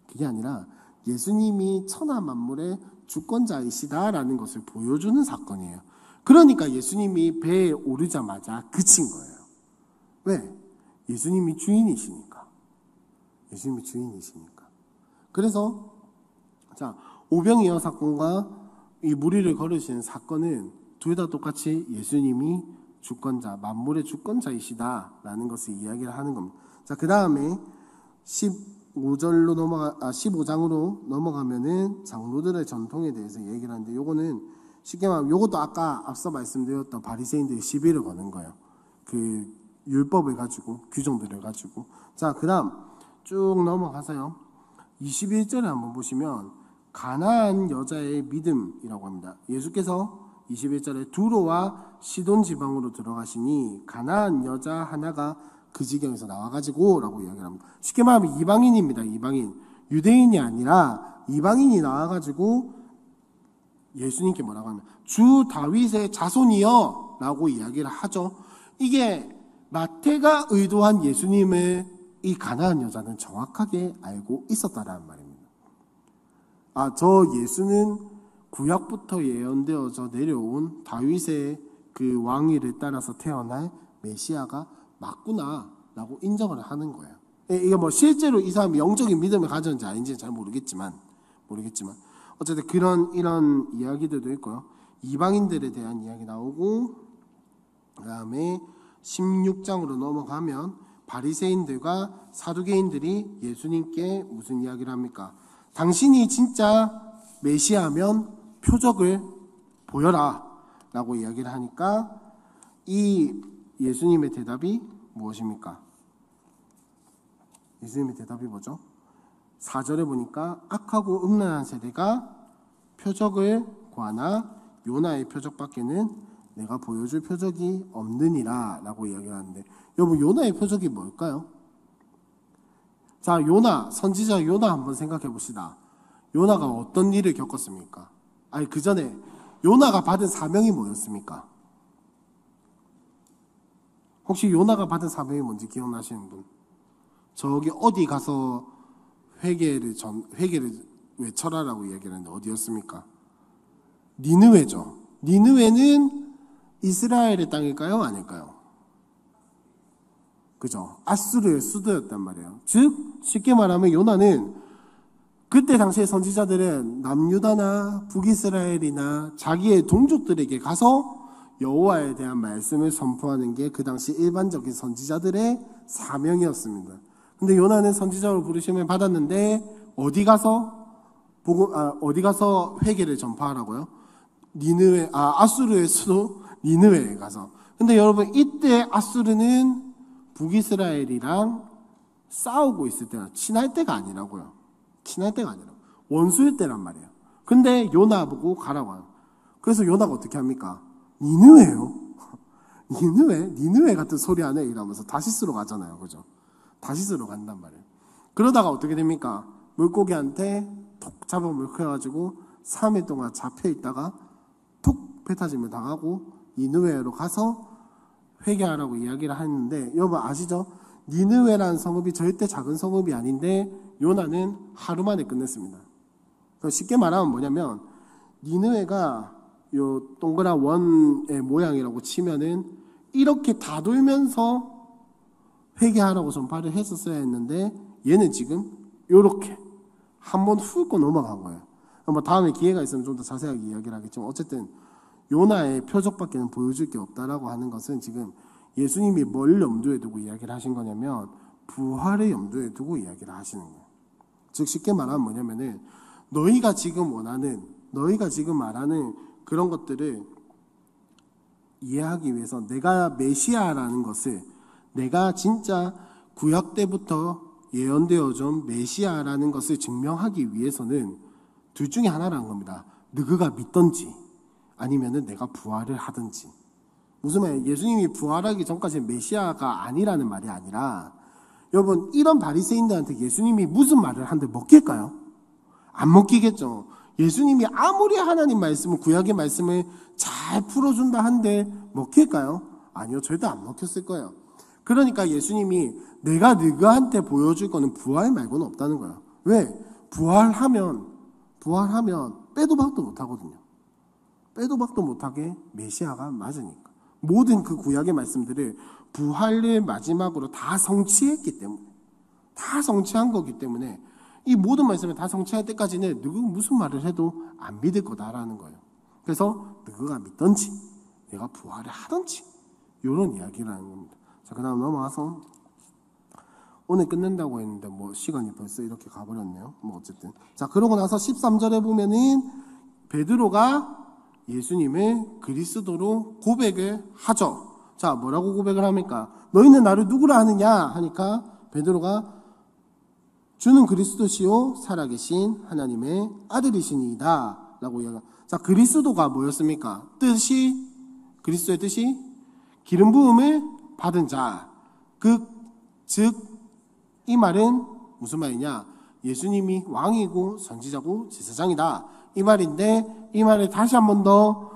그게 아니라 예수님이 천하 만물의 주권자이시다라는 것을 보여주는 사건이에요. 그러니까 예수님이 배에 오르자마자 그친 거예요. 왜? 예수님이 주인이시니까. 예수님이 주인이시니까. 그래서 자, 오병이어 사건과 이 무리를 걸으시는 사건은 둘 다 똑같이 예수님이 주권자, 만물의 주권자이시다라는 것을 이야기를 하는 겁니다. 자, 그 다음에 15장으로 넘어가면은 장로들의 전통에 대해서 얘기를 하는데, 요거는 쉽게 말하면 요것도 아까 앞서 말씀드렸던 바리새인들이 시비를 거는 거예요. 그 율법을 가지고, 규정들을 가지고. 자, 그 다음 쭉 넘어가서요. 21절에 한번 보시면 가나안 여자의 믿음이라고 합니다. 예수께서 21절에 두로와 시돈 지방으로 들어가시니 가나안 여자 하나가 그 지경에서 나와가지고 라고 이야기를 합니다. 쉽게 말하면 이방인입니다. 이방인. 유대인이 아니라 이방인이 나와가지고 예수님께 뭐라고 하면 주 다윗의 자손이여 라고 이야기를 하죠. 이게 마태가 의도한 예수님을 이 가나안 여자는 정확하게 알고 있었다라는 말입니다. 저 예수는 구약부터 예언되어져 내려온 다윗의 그 왕위를 따라서 태어날 메시아가 맞구나라고 인정을 하는 거예요. 이게 뭐 실제로 이 사람이 영적인 믿음을 가졌는지 아닌지는 잘 모르겠지만 어쨌든 이런 이야기들도 있고요. 이방인들에 대한 이야기 나오고, 그 다음에 16장으로 넘어가면 바리새인들과 사두개인들이 예수님께 무슨 이야기를 합니까? 당신이 진짜 메시아면 표적을 보여라 라고 이야기를 하니까 이 예수님의 대답이 무엇입니까? 예수님의 대답이 뭐죠? 4절에 보니까 악하고 음란한 세대가 표적을 구하나 요나의 표적밖에는 내가 보여줄 표적이 없느니라 라고 이야기를 하는데, 여러분 요나의 표적이 뭘까요? 자, 요나, 선지자 요나 한번 생각해 봅시다. 요나가 어떤 일을 겪었습니까? 아니, 그 전에 요나가 받은 사명이 뭐였습니까? 혹시 요나가 받은 사명이 뭔지 기억나시는 분? 저기 어디 가서 회개를 외쳐라라고 이야기를 했는데 어디였습니까? 니느웨죠. 니느웨는 이스라엘의 땅일까요? 아닐까요? 그죠? 아수르의 수도였단 말이에요. 즉 쉽게 말하면 요나는 그때 당시의 선지자들은 남유다나 북이스라엘이나 자기의 동족들에게 가서 여호와에 대한 말씀을 선포하는 게 그 당시 일반적인 선지자들의 사명이었습니다. 근데 요나는 선지자로 부르심을 받았는데 어디 가서 회개를 전파하라고요? 아수르의 수도 니느웨에 가서. 근데 여러분 이때 아수르는 북이스라엘이랑 싸우고 있을 때가 친할 때가 아니라고요. 원수일 때란 말이에요. 근데 요나 보고 가라고 해요. 그래서 요나가 어떻게 합니까? 니느웨요? 니느웨 같은 소리 하네 이러면서 다시스로 가잖아요. 그죠? 다시스로 간단 말이에요. 그러다가 어떻게 됩니까? 물고기한테 톡 잡아먹혀가지고 3일 동안 잡혀있다가 톡 배 타짐을 당하고 니느웨로 가서 회개하라고 이야기를 하는데, 여러분 아시죠? 니느웨라는 성읍이 절대 작은 성읍이 아닌데 요나는 하루 만에 끝냈습니다. 쉽게 말하면 뭐냐면, 니느웨가 요 동그란 원의 모양이라고 치면은 이렇게 다 돌면서 회개하라고 전파를 했었어야 했는데, 얘는 지금 요렇게 한번 훑고 넘어간 거예요. 뭐 다음에 기회가 있으면 좀 더 자세하게 이야기를 하겠지만, 어쨌든 요나의 표적밖에는 보여줄 게 없다라고 하는 것은 지금 예수님이 뭘 염두에 두고 이야기를 하신 거냐면 부활을 염두에 두고 이야기를 하시는 거예요. 즉 쉽게 말하면 뭐냐면은 너희가 지금 말하는 그런 것들을 이해하기 위해서 내가 메시아라는 것을, 내가 진짜 구약 때부터 예언되어져 온 메시아라는 것을 증명하기 위해서는 둘 중에 하나라는 겁니다. 너희가 믿던지 아니면은 내가 부활을 하든지. 무슨 말이에요? 예수님이 부활하기 전까지 메시아가 아니라는 말이 아니라, 여러분 이런 바리새인들한테 예수님이 무슨 말을 한들 먹힐까요? 안 먹히겠죠. 예수님이 아무리 하나님 말씀을, 구약의 말씀을 잘 풀어준다 한데 먹힐까요? 아니요, 절대 안 먹혔을 거예요. 그러니까 예수님이 내가 너희한테 보여줄 거는 부활 말고는 없다는 거예요. 왜? 부활하면 빼도 박도 못하거든요. 빼도 박도 못하게 메시아가 맞으니까. 모든 그 구약의 말씀들을 부활을 마지막으로 다 성취했기 때문에, 다 성취한 거기 때문에 이 모든 말씀을 다 성취할 때까지는 누구 무슨 말을 해도 안 믿을 거다라는 거예요. 그래서 누구가 믿던지 내가 부활을 하던지 이런 이야기라는 겁니다. 자, 그 다음 넘어와서 오늘 끝낸다고 했는데 뭐 시간이 벌써 이렇게 가버렸네요. 뭐 어쨌든 자, 그러고 나서 13절에 보면은 베드로가 예수님을 그리스도로 고백을 하죠. 자, 뭐라고 고백을 합니까? 너희는 나를 누구라 하느냐 하니까 베드로가 주는 그리스도시요 살아계신 하나님의 아들이시니이다 라고 이야기합니다. 자, 그리스도가 뭐였습니까? 뜻이, 그리스도의 뜻이 기름 부음을 받은 자. 즉 이 말은 무슨 말이냐? 예수님이 왕이고 선지자고 제사장이다 이 말인데, 이 말을 다시 한 번 더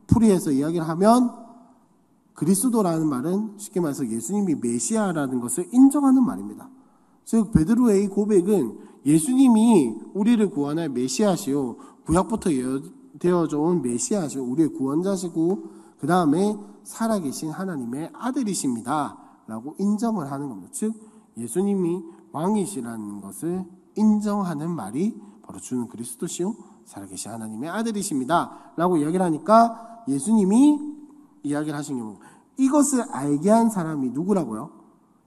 풀이해서 이야기를 하면 그리스도라는 말은 쉽게 말해서 예수님이 메시아라는 것을 인정하는 말입니다. 즉 베드로의 이 고백은 예수님이 우리를 구원할 메시아시요, 구약부터 되어져 온 메시아시요, 우리의 구원자시고 그 다음에 살아계신 하나님의 아들이십니다 라고 인정을 하는 겁니다. 즉 예수님이 왕이시라는 것을 인정하는 말이 바로 주는 그리스도시요 살아계신 하나님의 아들이십니다 라고 이야기를 하니까 예수님이 이야기를 하신 경우, 이것을 알게 한 사람이 누구라고요?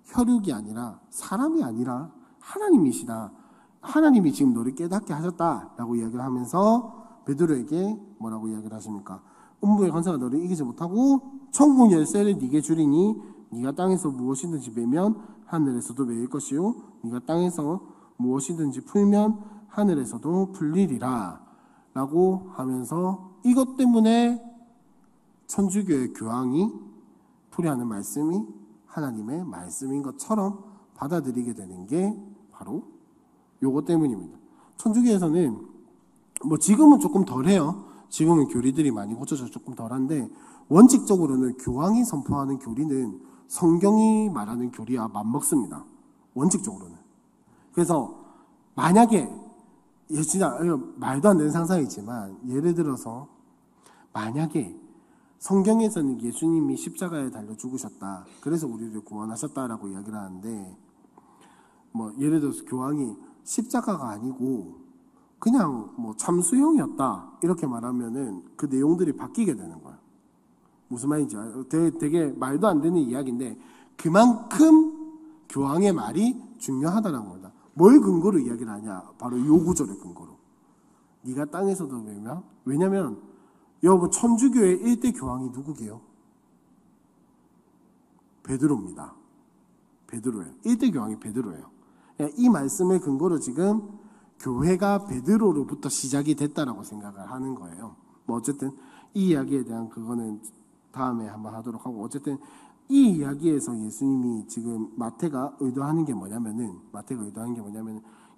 혈육이 아니라, 사람이 아니라 하나님이시다. 하나님이 지금 너를 깨닫게 하셨다라고 이야기를 하면서 베드로에게 뭐라고 이야기를 하십니까? 음부의 권세가 너를 이기지 못하고 천국 열쇠를 네게 주리니 네가 땅에서 무엇이든지 매면 하늘에서도 매일 것이요 네가 땅에서 무엇이든지 풀면 하늘에서도 풀리리라 라고 하면서, 이것 때문에 천주교의 교황이 풀이하는 말씀이 하나님의 말씀인 것처럼 받아들이게 되는 게 바로 요것 때문입니다. 천주교에서는 뭐 지금은 조금 덜해요. 지금은 교리들이 많이 고쳐져서 조금 덜한데, 원칙적으로는 교황이 선포하는 교리는 성경이 말하는 교리와 맞먹습니다. 원칙적으로는. 그래서 만약에, 진짜 말도 안 되는 상상이지만 예를 들어서 만약에 성경에서는 예수님이 십자가에 달려 죽으셨다, 그래서 우리를 구원하셨다라고 이야기를 하는데, 뭐 예를 들어서 교황이 십자가가 아니고 그냥 뭐 참수형이었다 이렇게 말하면은 그 내용들이 바뀌게 되는 거예요. 무슨 말인지 되게 말도 안 되는 이야기인데, 그만큼 교황의 말이 중요하다는 겁니다. 뭘 근거로 이야기를 하냐? 바로 요 구절의 근거로. 네가 땅에서도 매면, 왜냐면 여러분 천주교의 1대 교황이 누구게요? 베드로입니다. 베드로예요. 1대 교황이 베드로예요. 이 말씀의 근거로 지금 교회가 베드로로부터 시작이 됐다라고 생각을 하는 거예요. 뭐 어쨌든 이 이야기에 대한 그거는 다음에 한번 하도록 하고, 어쨌든 이 이야기에서 예수님이 지금 마태가 의도하는 게 뭐냐면은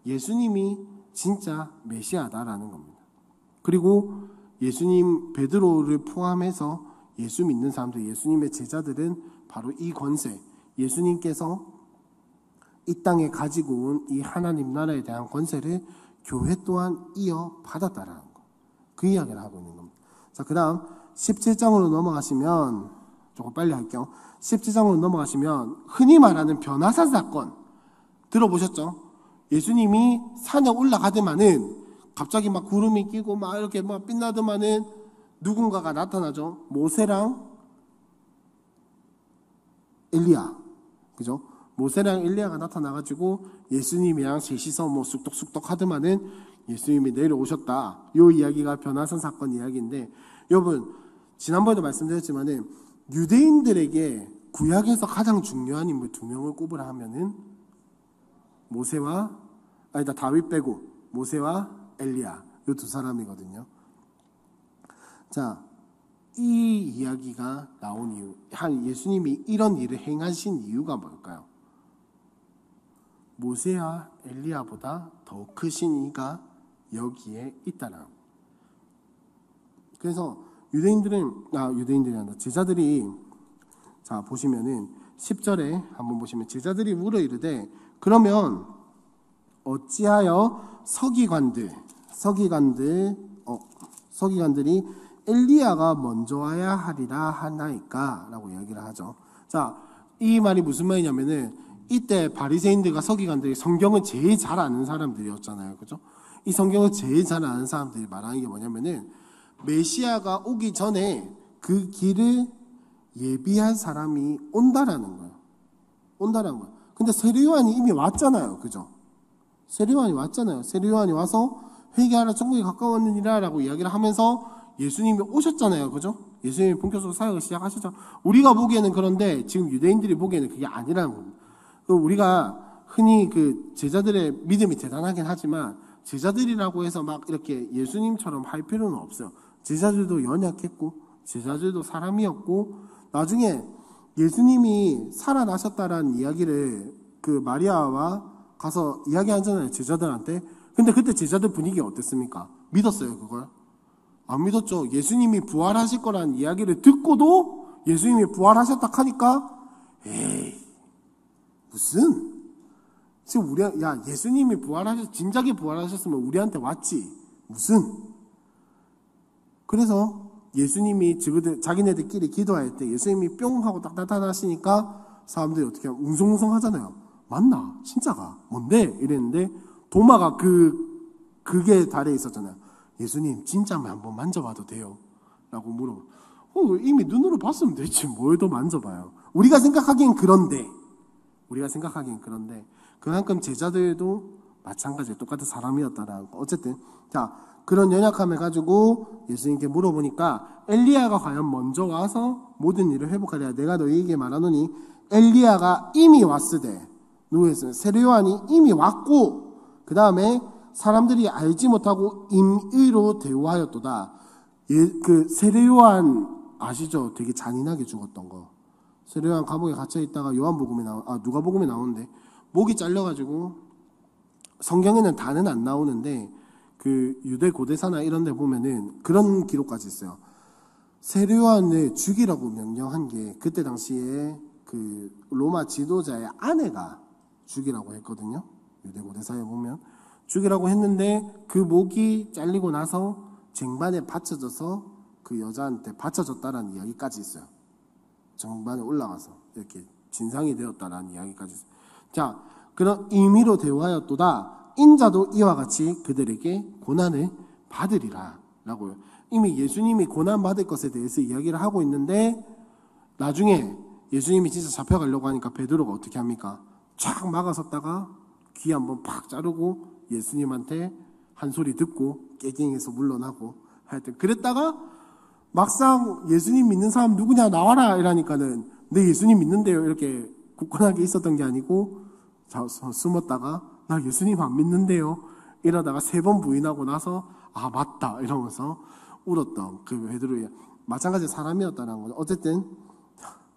예수님이 진짜 메시아다라는 겁니다. 그리고 예수님, 베드로를 포함해서 예수 믿는 사람들, 예수님의 제자들은 바로 이 권세, 예수님께서 이 땅에 가지고 온 이 하나님 나라에 대한 권세를 교회 또한 이어받았다라는 거, 그 이야기를 하고 있는 겁니다. 자, 그 다음 17장으로 넘어가시면, 조금 빨리 할게요. 17장으로 넘어가시면 흔히 말하는 변화산 사건 들어보셨죠? 예수님이 산에 올라가더만은 갑자기 막 구름이 끼고 막 이렇게 막 빛나더만은 누군가가 나타나죠. 모세랑 엘리야, 그죠? 모세랑 엘리야가 나타나가지고 예수님이랑 셋이서 뭐 쑥덕쑥덕 하더만은 예수님이 내려오셨다. 요 이야기가 변화산 사건 이야기인데, 여러분 지난번에도 말씀드렸지만은 유대인들에게 구약에서 가장 중요한 인물 두 명을 꼽으라 하면은 다윗 빼고 모세와 엘리야 이 두 사람이거든요. 자, 이 이야기가 나온 이유, 예수님이 이런 일을 행하신 이유가 뭘까요? 모세와 엘리야보다 더 크신 이가 여기에 있다는. 그래서 제자들이 자 보시면은 10절에 한번 보시면 제자들이 물어 이르되 그러면 어찌하여 서기관들이 엘리야가 먼저 와야 하리라 하나이까? 라고 이야기를 하죠. 자, 이 말이 무슨 말이냐면은 이때 바리새인들과 서기관들이 성경을 제일 잘 아는 사람들이었잖아요. 그죠? 이 성경을 제일 잘 아는 사람들이 말하는 게 뭐냐면은 메시아가 오기 전에 그 길을 예비할 사람이 온다라는 거예요. 근데 세례요한이 이미 왔잖아요. 그죠? 세례요한이 와서 회개하라 천국이 가까웠느니라 라고 이야기를 하면서 예수님이 오셨잖아요. 그죠? 예수님이 본격적으로 사역을 시작하셨죠. 우리가 보기에는 그런데 지금 유대인들이 보기에는 그게 아니라는 겁니다. 우리가 흔히 그 제자들의 믿음이 대단하긴 하지만 제자들이라고 해서 막 이렇게 예수님처럼 할 필요는 없어요. 제자들도 연약했고 제자들도 사람이었고 나중에 예수님이 살아나셨다라는 이야기를 그 마리아와 가서 이야기하잖아요. 제자들한테. 근데 그때 제자들 분위기가 어땠습니까? 믿었어요 그걸? 안 믿었죠. 예수님이 부활하실 거라는 이야기를 듣고도 예수님이 부활하셨다 하니까 에이 무슨 지금 예수님이 진작에 부활하셨으면 우리한테 왔지 무슨. 그래서 예수님이 자기네들끼리 기도할 때 예수님이 뿅 하고 딱 나타나시니까 사람들이 어떻게 하면 웅성웅성 하잖아요. 맞나? 진짜가? 뭔데? 이랬는데 도마가 그게 달에 있었잖아요. 예수님 진짜면 한번 만져봐도 돼요? 라고 물어봐. 이미 눈으로 봤으면 되지 뭘 더 만져봐요. 우리가 생각하기엔 그런데 그만큼 제자들도 마찬가지로 똑같은 사람이었다라는 거. 어쨌든 자 그런 연약함을 가지고 예수님께 물어보니까 엘리야가 과연 먼저 와서 모든 일을 회복하리라. 내가 너희에게 말하노니 엘리야가 이미 왔으되 누구 했어요? 세례요한이 이미 왔고 그 다음에 사람들이 알지 못하고 임의로 대우하였도다. 그 세례요한 아시죠? 되게 잔인하게 죽었던 거. 세례요한 감옥에 갇혀 있다가 누가복음에 나오는데 목이 잘려가지고 성경에는 다는 안 나오는데 그 유대 고대사나 이런 데 보면은 그런 기록까지 있어요. 세례요한을 죽이라고 명령한 게 그때 당시에 그 로마 지도자의 아내가 죽이라고 했거든요. 유대 고대사에 보면 죽이라고 했는데 그 목이 잘리고 나서 쟁반에 받쳐져서 그 여자한테 받쳐졌다라는 이야기까지 있어요. 정반에 올라가서 이렇게 진상이 되었다라는 이야기까지 있어요. 자, 그런 임의로 대우하였도다. 인자도 이와 같이 그들에게 고난을 받으리라 라고요. 이미 예수님이 고난받을 것에 대해서 이야기를 하고 있는데 나중에 예수님이 진짜 잡혀가려고 하니까 베드로가 어떻게 합니까? 쫙 막아섰다가 귀 한번 팍 자르고 예수님한테 한 소리 듣고 깨갱에서 물러나고 하여튼 그랬다가 막상 예수님 믿는 사람 누구냐 나와라 이러니까는 내 예수님 믿는데요 이렇게 굳건하게 있었던 게 아니고 숨었다가 나 예수님 안 믿는데요 이러다가 3번 부인하고 나서 아 맞다 이러면서 울었던 그 베드로의 마찬가지 사람이었다는 거죠. 어쨌든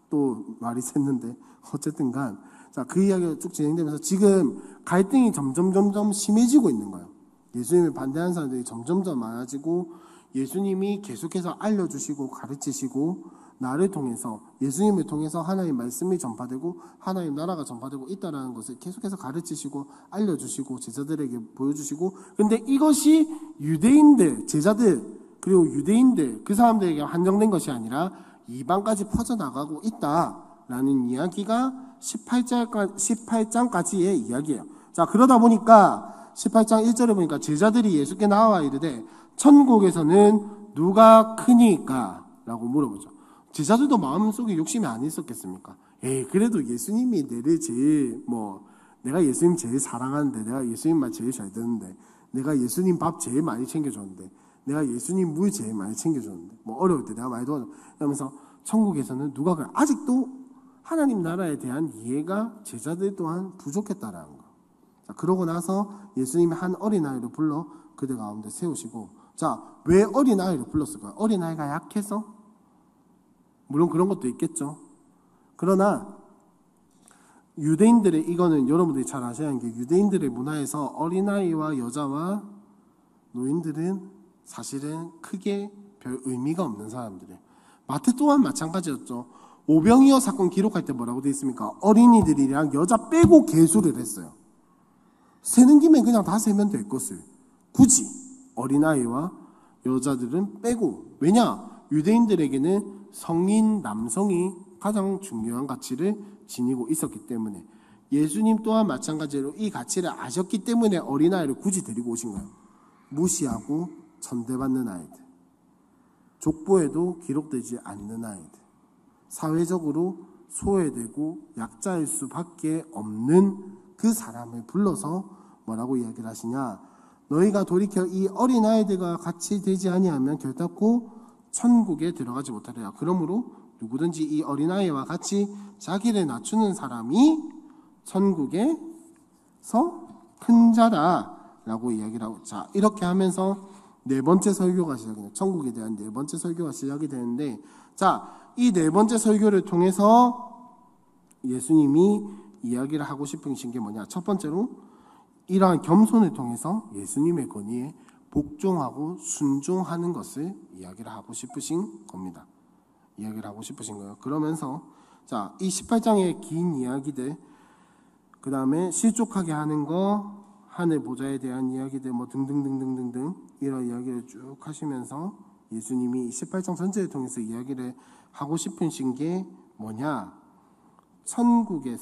또 말이 샜는데 어쨌든 간 자, 그 이야기가 쭉 진행되면서 지금 갈등이 점점 심해지고 있는 거예요. 예수님을 반대하는 사람들이 점점 많아지고 예수님이 계속해서 알려주시고 가르치시고 나를 통해서 예수님을 통해서 하나님 말씀이 전파되고 하나님 나라가 전파되고 있다는 것을 계속해서 가르치시고 알려주시고 제자들에게 보여주시고 근데 이것이 유대인들 제자들 그리고 유대인들 그 사람들에게 한정된 것이 아니라 이방까지 퍼져나가고 있다라는 이야기가 18장까지의 이야기예요. 자 그러다 보니까 18장 1절에 보니까 제자들이 예수께 나와 이르되 천국에서는 누가 크니까? 라고 물어보죠. 제자들도 마음속에 욕심이 안 있었겠습니까? 그래도 예수님이 내가 예수님 제일 사랑하는데 내가 예수님 말 제일 잘 듣는데 내가 예수님 밥 제일 많이 챙겨줬는데 내가 예수님 물 제일 많이 챙겨줬는데 어려울 때 내가 많이 도와줘 이러면서 천국에서는 누가 그래 아직도 하나님 나라에 대한 이해가 제자들 또한 부족했다라는 거. 자, 그러고 나서 예수님이 한 어린아이를 불러 그들 가운데 세우시고, 자, 왜 어린아이를 불렀을까요? 어린아이가 약해서? 물론 그런 것도 있겠죠. 그러나 유대인들의, 이거는 여러분들이 잘 아셔야 하는 게, 유대인들의 문화에서 어린아이와 여자와 노인들은 사실은 크게 별 의미가 없는 사람들이에요. 마태 또한 마찬가지였죠. 오병이어 사건 기록할 때 뭐라고 되어 있습니까? 어린이들이랑 여자 빼고 계수를 했어요. 세는 김에 그냥 다 세면 될 것을 굳이 어린아이와 여자들은 빼고, 왜냐? 유대인들에게는 성인 남성이 가장 중요한 가치를 지니고 있었기 때문에, 예수님 또한 마찬가지로 이 가치를 아셨기 때문에 어린아이를 굳이 데리고 오신 거예요. 무시하고 천대받는 아이들, 족보에도 기록되지 않는 아이들, 사회적으로 소외되고 약자일 수밖에 없는 그 사람을 불러서 뭐라고 이야기를 하시냐? 너희가 돌이켜 이 어린아이들과 같이 되지 아니하면 결단코 천국에 들어가지 못하리라. 그러므로 누구든지 이 어린아이와 같이 자기를 낮추는 사람이 천국에서 큰 자다라고 이야기를 하고, 자, 이렇게 하면서 네 번째 설교가 시작이 돼요. 천국에 대한 네 번째 설교가 시작이 되는데, 자, 이 네 번째 설교를 통해서 예수님이 이야기를 하고 싶으신 게 뭐냐? 첫 번째로 이러한 겸손을 통해서 예수님의 권위에 복종하고 순종하는 것을 이야기를 하고 싶으신 겁니다. 이야기를 하고 싶으신 거예요. 그러면서, 자, 이 18장의 긴 이야기들, 그 다음에 실족하게 하는 거, 하늘 보좌에 대한 이야기들, 뭐 등등등등등등 이런 이야기를 쭉 하시면서 예수님이 18장 전체를 통해서 이야기를 하고 싶으신 게 뭐냐? 천국의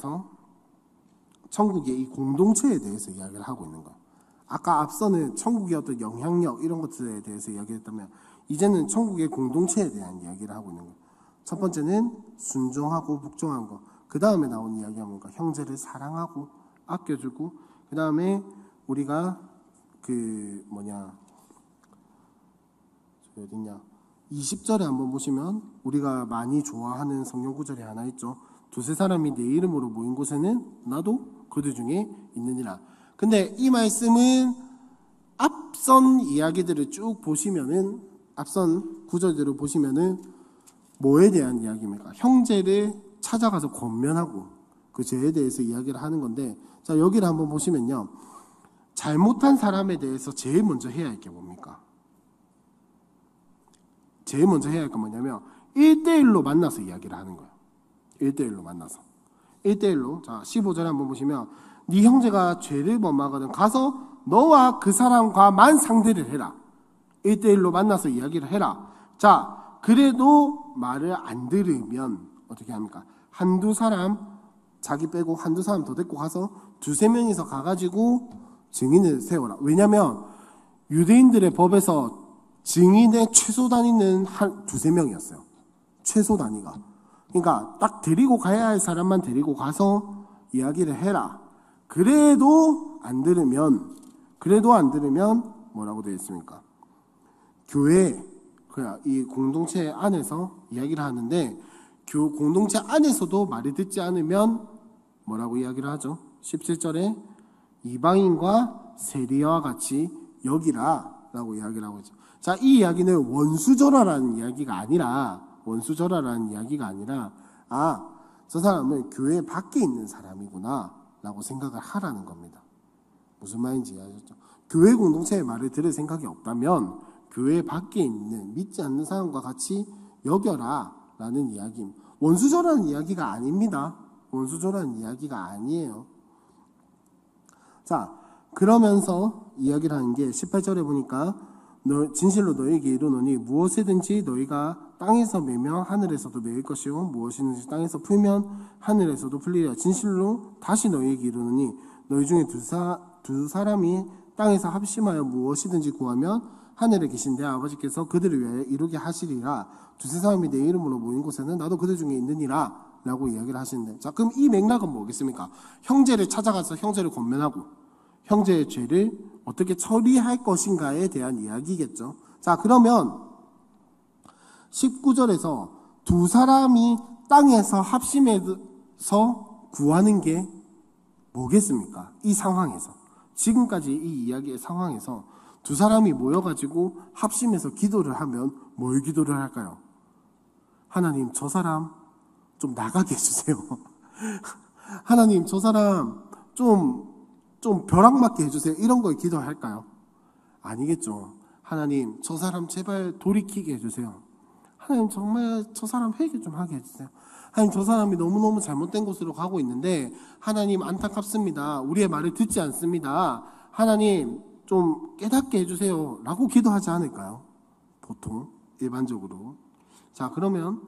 이 공동체에 대해서 이야기를 하고 있는 거예요. 아까 앞서는 천국의 어떤 영향력 이런 것들에 대해서 이야기했다면, 이제는 천국의 공동체에 대한 이야기를 하고 있는 거예요. 첫 번째는 순종하고 복종한 거. 그 다음에 나온 이야기가 뭔가 형제를 사랑하고 아껴주고, 그 다음에 우리가 어딨냐? 20절에 한번 보시면 우리가 많이 좋아하는 성경 구절이 하나 있죠. 두세 사람이 내 이름으로 모인 곳에는 나도 그들 중에 있느니라. 근데 이 말씀은 앞선 이야기들을 쭉 보시면은, 앞선 구절들을 보시면은 뭐에 대한 이야기입니까? 형제를 찾아가서 권면하고 그 죄에 대해서 이야기를 하는 건데, 자, 여기를 한번 보시면요, 잘못한 사람에 대해서 제일 먼저 해야 할 게 뭡니까? 제일 먼저 해야 할 건 뭐냐면 1대1로 만나서 이야기를 하는 거예요. 1대1로 만나서. 1대1로. 자, 15절에 한번 보시면, 네 형제가 죄를 범하거든 가서 너와 그 사람과만 상대를 해라. 1대1로 만나서 이야기를 해라. 자, 그래도 말을 안 들으면 어떻게 합니까? 한두 사람, 자기 빼고 한두 사람 더 데리고 가서 두세 명이서 가가지고 증인을 세워라. 왜냐면 유대인들의 법에서 증인의 최소 단위는 한 두세 명이었어요. 최소 단위가. 그러니까 딱 데리고 가야 할 사람만 데리고 가서 이야기를 해라. 그래도 안 들으면 뭐라고 되어 있습니까? 교회, 이 공동체 안에서 이야기를 하는데, 공동체 안에서도 말을 듣지 않으면 뭐라고 이야기를 하죠? 17절에 이방인과 세리와 같이 여기라 라고 이야기를 하고 있죠. 자, 이 이야기는 원수절하라는 이야기가 아니라, 아, 저 사람은 교회 밖에 있는 사람이구나 라고 생각을 하라는 겁니다. 무슨 말인지 아셨죠? 교회 공동체의 말을 들을 생각이 없다면 교회 밖에 있는 믿지 않는 사람과 같이 여겨라 라는 이야기입니다. 원수절하는 이야기가 아닙니다. 원수절하는 이야기가 아니에요. 자, 그러면서 이야기를 하는 게 18절에 보니까, 진실로 너희에게 이르노니 무엇이든지 너희가 땅에서 매면 하늘에서도 매일 것이요 무엇이든지 땅에서 풀면 하늘에서도 풀리리라. 진실로 다시 너희에게 이르노니 너희 중에 두 사람이 땅에서 합심하여 무엇이든지 구하면 하늘에 계신 내 아버지께서 그들을 위하여 이루게 하시리라. 두세 사람이 내 이름으로 모인 곳에는 나도 그들 중에 있느니라 라고 이야기를 하시는데, 자, 그럼 이 맥락은 뭐겠습니까? 형제를 찾아가서 형제를 권면하고 형제의 죄를 어떻게 처리할 것인가에 대한 이야기겠죠. 자, 그러면 19절에서 두 사람이 땅에서 합심해서 구하는 게 뭐겠습니까? 이 상황에서, 지금까지 이 이야기의 상황에서 두 사람이 모여가지고 합심해서 기도를 하면 뭘 기도를 할까요? 하나님, 저 사람 좀 나가게 해주세요. 하나님, 저 사람 좀 벼락 맞게 해주세요. 이런 걸 기도할까요? 아니겠죠. 하나님, 저 사람 제발 돌이키게 해주세요. 하나님, 정말 저 사람 회개 좀 하게 해주세요. 하나님, 저 사람이 너무너무 잘못된 곳으로 가고 있는데 하나님, 안타깝습니다. 우리의 말을 듣지 않습니다. 하나님, 좀 깨닫게 해주세요 라고 기도하지 않을까요? 보통 일반적으로. 자, 그러면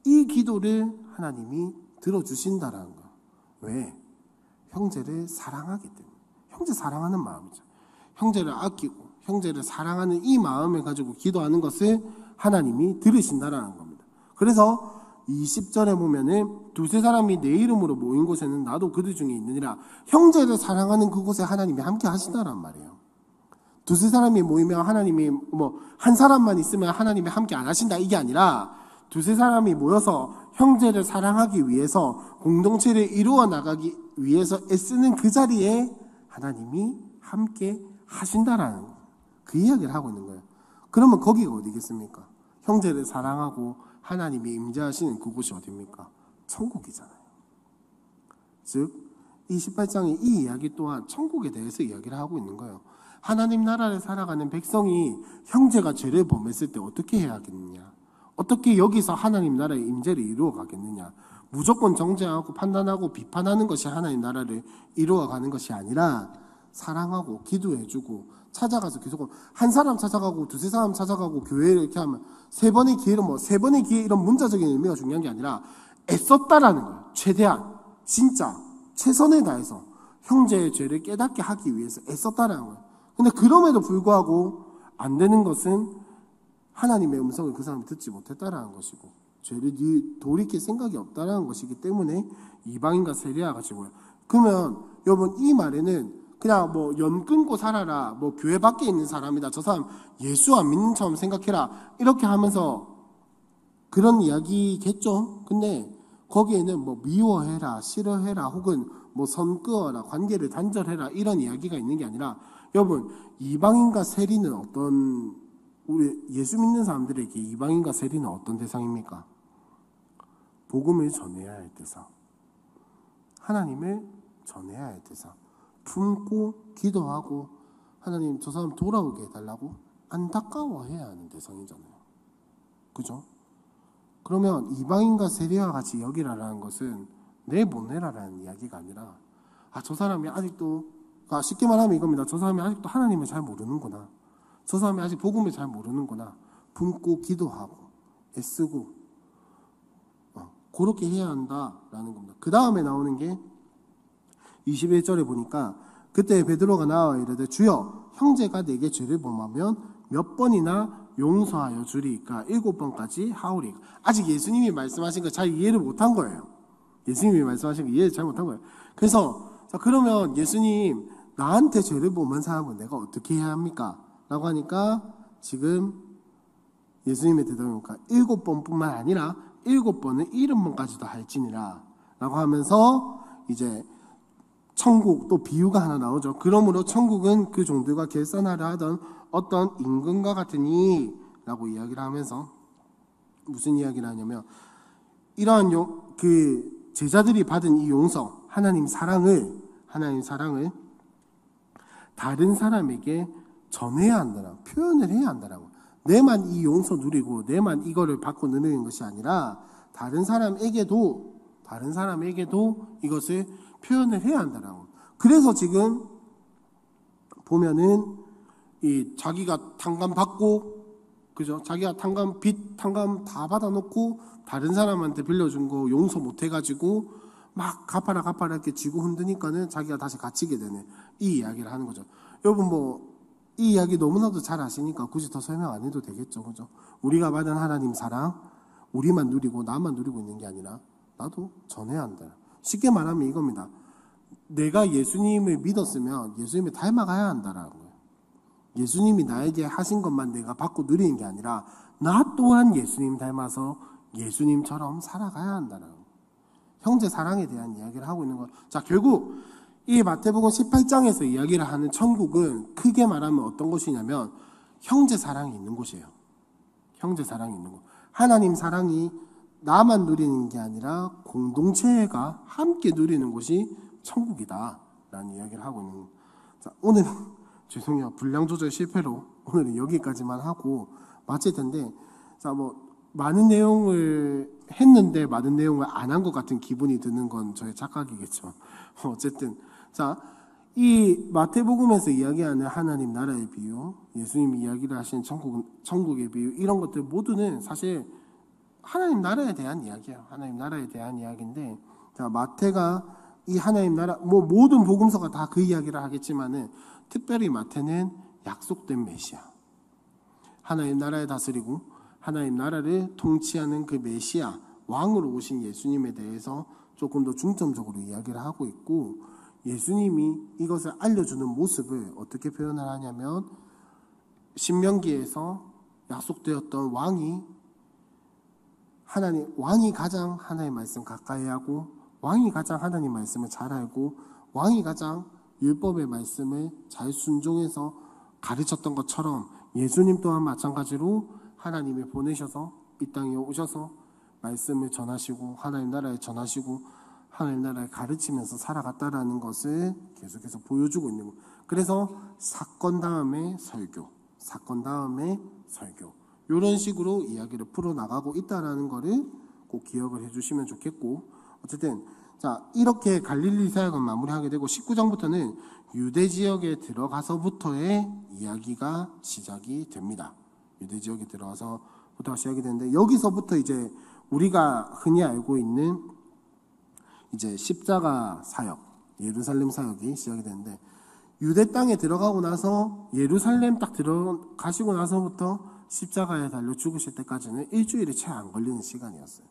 이 기도를 하나님이 들어주신다라는 거. 왜? 형제를 사랑하기 때문에. 형제 사랑하는 마음이죠. 형제를 아끼고 형제를 사랑하는 이 마음을 가지고 기도하는 것을 하나님이 들으신다라는 겁니다. 그래서 20절에 보면은 두세 사람이 내 이름으로 모인 곳에는 나도 그들 중에 있느니라. 형제를 사랑하는 그곳에 하나님이 함께 하신다란 말이에요. 두세 사람이 모이면 하나님이 한 사람만 있으면 하나님이 함께 안 하신다 이게 아니라 두세 사람이 모여서 형제를 사랑하기 위해서 공동체를 이루어 나가기 위해서 애쓰는 그 자리에 하나님이 함께 하신다라는 그 이야기를 하고 있는 거예요. 그러면 거기가 어디겠습니까? 형제를 사랑하고 하나님이 임재하시는 그곳이 어디입니까? 천국이잖아요. 즉 28장의 이 이야기 또한 천국에 대해서 이야기를 하고 있는 거예요. 하나님 나라를 살아가는 백성이 형제가 죄를 범했을 때 어떻게 해야 하겠느냐? 어떻게 여기서 하나님 나라의 임재를 이루어 가겠느냐? 무조건 정죄하고 판단하고 비판하는 것이 하나님 나라를 이루어 가는 것이 아니라 사랑하고 기도해주고 찾아가서 계속 한 사람 찾아가고 두세 사람 찾아가고 교회를 이렇게 하면 세 번의 기회는 세 번의 기회 이런 문자적인 의미가 중요한 게 아니라 애썼다라는 거예요. 최대한 진짜 최선을 다해서 형제의 죄를 깨닫게 하기 위해서 애썼다라는 거예요. 근데 그럼에도 불구하고 안 되는 것은 하나님의 음성을 그 사람이 듣지 못했다라는 것이고 죄를 돌이킬 생각이 없다라는 것이기 때문에 이방인과 세리와 같이 모여. 그러면 여러분 이 말에는 그냥 연 끊고 살아라, 교회 밖에 있는 사람이다, 저 사람 예수 안 믿는 처럼 생각해라 이렇게 하면서 그런 이야기겠죠. 근데 거기에는 미워해라, 싫어해라, 혹은 선 끄어라, 관계를 단절해라 이런 이야기가 있는 게 아니라 여러분 이방인과 세리는 어떤 우리 예수 믿는 사람들에게 이방인과 세리는 어떤 대상입니까? 복음을 전해야 할 대상, 하나님을 전해야 할 대상, 품고 기도하고 하나님 저 사람 돌아오게 해달라고 안타까워해야 하는 대상이잖아요. 그죠? 그러면 이방인과 세리와 같이 여기라라는 것은 내보내라라는 이야기가 아니라 저 사람이 아직도 쉽게 말하면 이겁니다. 저 사람이 아직도 하나님을 잘 모르는구나, 저 사람이 아직 복음을 잘 모르는구나, 품고 기도하고 애쓰고 그렇게 해야 한다라는 겁니다. 그 다음에 나오는 게 21절에 보니까 그때 베드로가 나와 이르되 주여 형제가 내게 죄를 범하면 몇 번이나 용서하여 주리이까? 7번까지 하오리이까? 아직 예수님이 말씀하신 거 잘 이해를 못한 거예요. 예수님이 말씀하신 거 이해를 잘 못한 거예요. 그래서 그러면 예수님 나한테 죄를 범한 사람은 내가 어떻게 해야 합니까? 라고 하니까 지금 예수님의 대답이니까 7번뿐만 아니라 7번은 70번까지도 할지니라 라고 하면서 이제 천국 또 비유가 하나 나오죠. 그러므로 천국은 그 종들과 결산하려 하던 어떤 임금과 같으니 라고 이야기를 하면서 무슨 이야기를 하냐면 이러한 그 제자들이 받은 이 용서, 하나님 사랑을 다른 사람에게 전해야 한다라고, 표현을 해야 한다라고. 내만 이 용서 누리고 내만 이거를 받고 누리는 것이 아니라 다른 사람에게도 이것을 표현을 해야 한다라고. 그래서 지금 보면은 이 자기가 탕감 받고, 그죠? 자기가 탕감 다 받아놓고 다른 사람한테 빌려준 거 용서 못 해가지고 막 갚아라 이렇게 쥐고 흔드니까는 자기가 다시 갇히게 되는 이 이야기를 하는 거죠. 여러분 이 이야기 너무나도 잘 아시니까 굳이 더 설명 안 해도 되겠죠, 그죠? 우리가 받은 하나님 사랑, 우리만 누리고 나만 누리고 있는 게 아니라 나도 전해야 한다. 쉽게 말하면 이겁니다. 내가 예수님을 믿었으면 예수님을 닮아가야 한다라는 거예요. 예수님이 나에게 하신 것만 내가 받고 누리는 게 아니라 나 또한 예수님 닮아서 예수님처럼 살아가야 한다라는 거예요. 형제 사랑에 대한 이야기를 하고 있는 거예요. 자, 결국 이 마태복음 18장에서 이야기를 하는 천국은 크게 말하면 어떤 곳이냐면 형제 사랑이 있는 곳이에요. 형제 사랑이 있는 곳. 하나님 사랑이 나만 누리는 게 아니라 공동체가 함께 누리는 곳이 천국이다 라는 이야기를 하고 있는 거예요. 자, 오늘은 죄송해요. 분량 조절 실패로 오늘은 여기까지만 하고 마칠 텐데, 자, 많은 내용을 했는데 많은 내용을 안 한 것 같은 기분이 드는 건 저의 착각이겠죠. 어쨌든 자, 이 마태복음에서 이야기하는 하나님 나라의 비유, 예수님이 이야기를 하신 천국의 비유, 이런 것들 모두는 사실 하나님 나라에 대한 이야기예요. 하나님 나라에 대한 이야기인데, 자, 마태가 이 하나님 나라, 모든 복음서가 다 그 이야기를 하겠지만은 특별히 마태는 약속된 메시아, 하나님 나라에 다스리고 하나님 나라를 통치하는 그 메시아, 왕으로 오신 예수님에 대해서 조금 더 중점적으로 이야기를 하고 있고, 예수님이 이것을 알려주는 모습을 어떻게 표현을 하냐면, 신명기에서 약속되었던 왕이 가장 하나님 말씀 가까이 하고, 왕이 가장 하나님 말씀을 잘 알고, 왕이 가장 율법의 말씀을 잘 순종해서 가르쳤던 것처럼 예수님 또한 마찬가지로 하나님이 보내셔서 이 땅에 오셔서 말씀을 전하시고 하나님 나라에 전하시고 하나님 나라를 가르치면서 살아갔다라는 것을 계속해서 보여주고 있는 거예요. 그래서 사건 다음에 설교, 사건 다음에 설교, 이런 식으로 이야기를 풀어나가고 있다라는 거를 꼭 기억을 해주시면 좋겠고, 어쨌든 자, 이렇게 갈릴리 사역은 마무리하게 되고 19장부터는 유대 지역에 들어가서부터의 이야기가 시작이 됩니다. 유대 지역에 들어가서부터 시작이 되는데, 여기서부터 이제 우리가 흔히 알고 있는 이제 십자가 사역, 예루살렘 사역이 시작이 되는데, 유대 땅에 들어가고 나서 예루살렘 딱 들어가시고 나서부터 십자가에 달려 죽으실 때까지는 일주일이 채 안 걸리는 시간이었어요.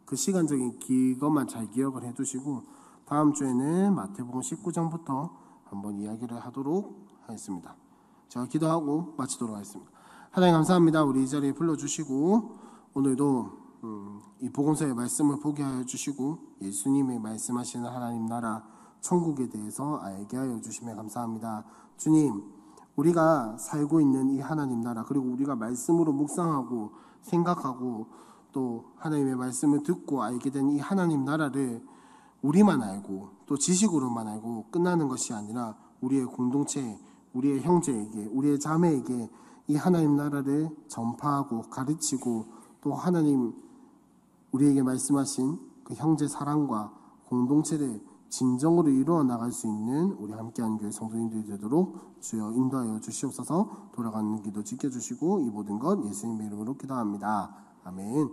그 시간적인 그것만 잘 기억을 해두시고, 다음 주에는 마태복음 19장부터 한번 이야기를 하도록 하겠습니다. 제가 기도하고 마치도록 하겠습니다. 하나님 감사합니다. 우리 이 자리에 불러주시고 오늘도 이 복음서의 말씀을 보게 하여 주시고 예수님의 말씀하시는 하나님 나라 천국에 대해서 알게 하여 주시며 감사합니다. 주님, 우리가 살고 있는 이 하나님 나라, 그리고 우리가 말씀으로 묵상하고 생각하고 또 하나님의 말씀을 듣고 알게 된 이 하나님 나라를 우리만 알고 또 지식으로만 알고 끝나는 것이 아니라 우리의 공동체, 우리의 형제에게, 우리의 자매에게 이 하나님 나라를 전파하고 가르치고 또 하나님 우리에게 말씀하신 그 형제 사랑과 공동체를 진정으로 이루어 나갈 수 있는 우리 함께하는 교회 성도님들이 되도록 주여 인도하여 주시옵소서. 돌아가는 기도 지켜주시고 이 모든 것 예수님의 이름으로 기도합니다. 아멘.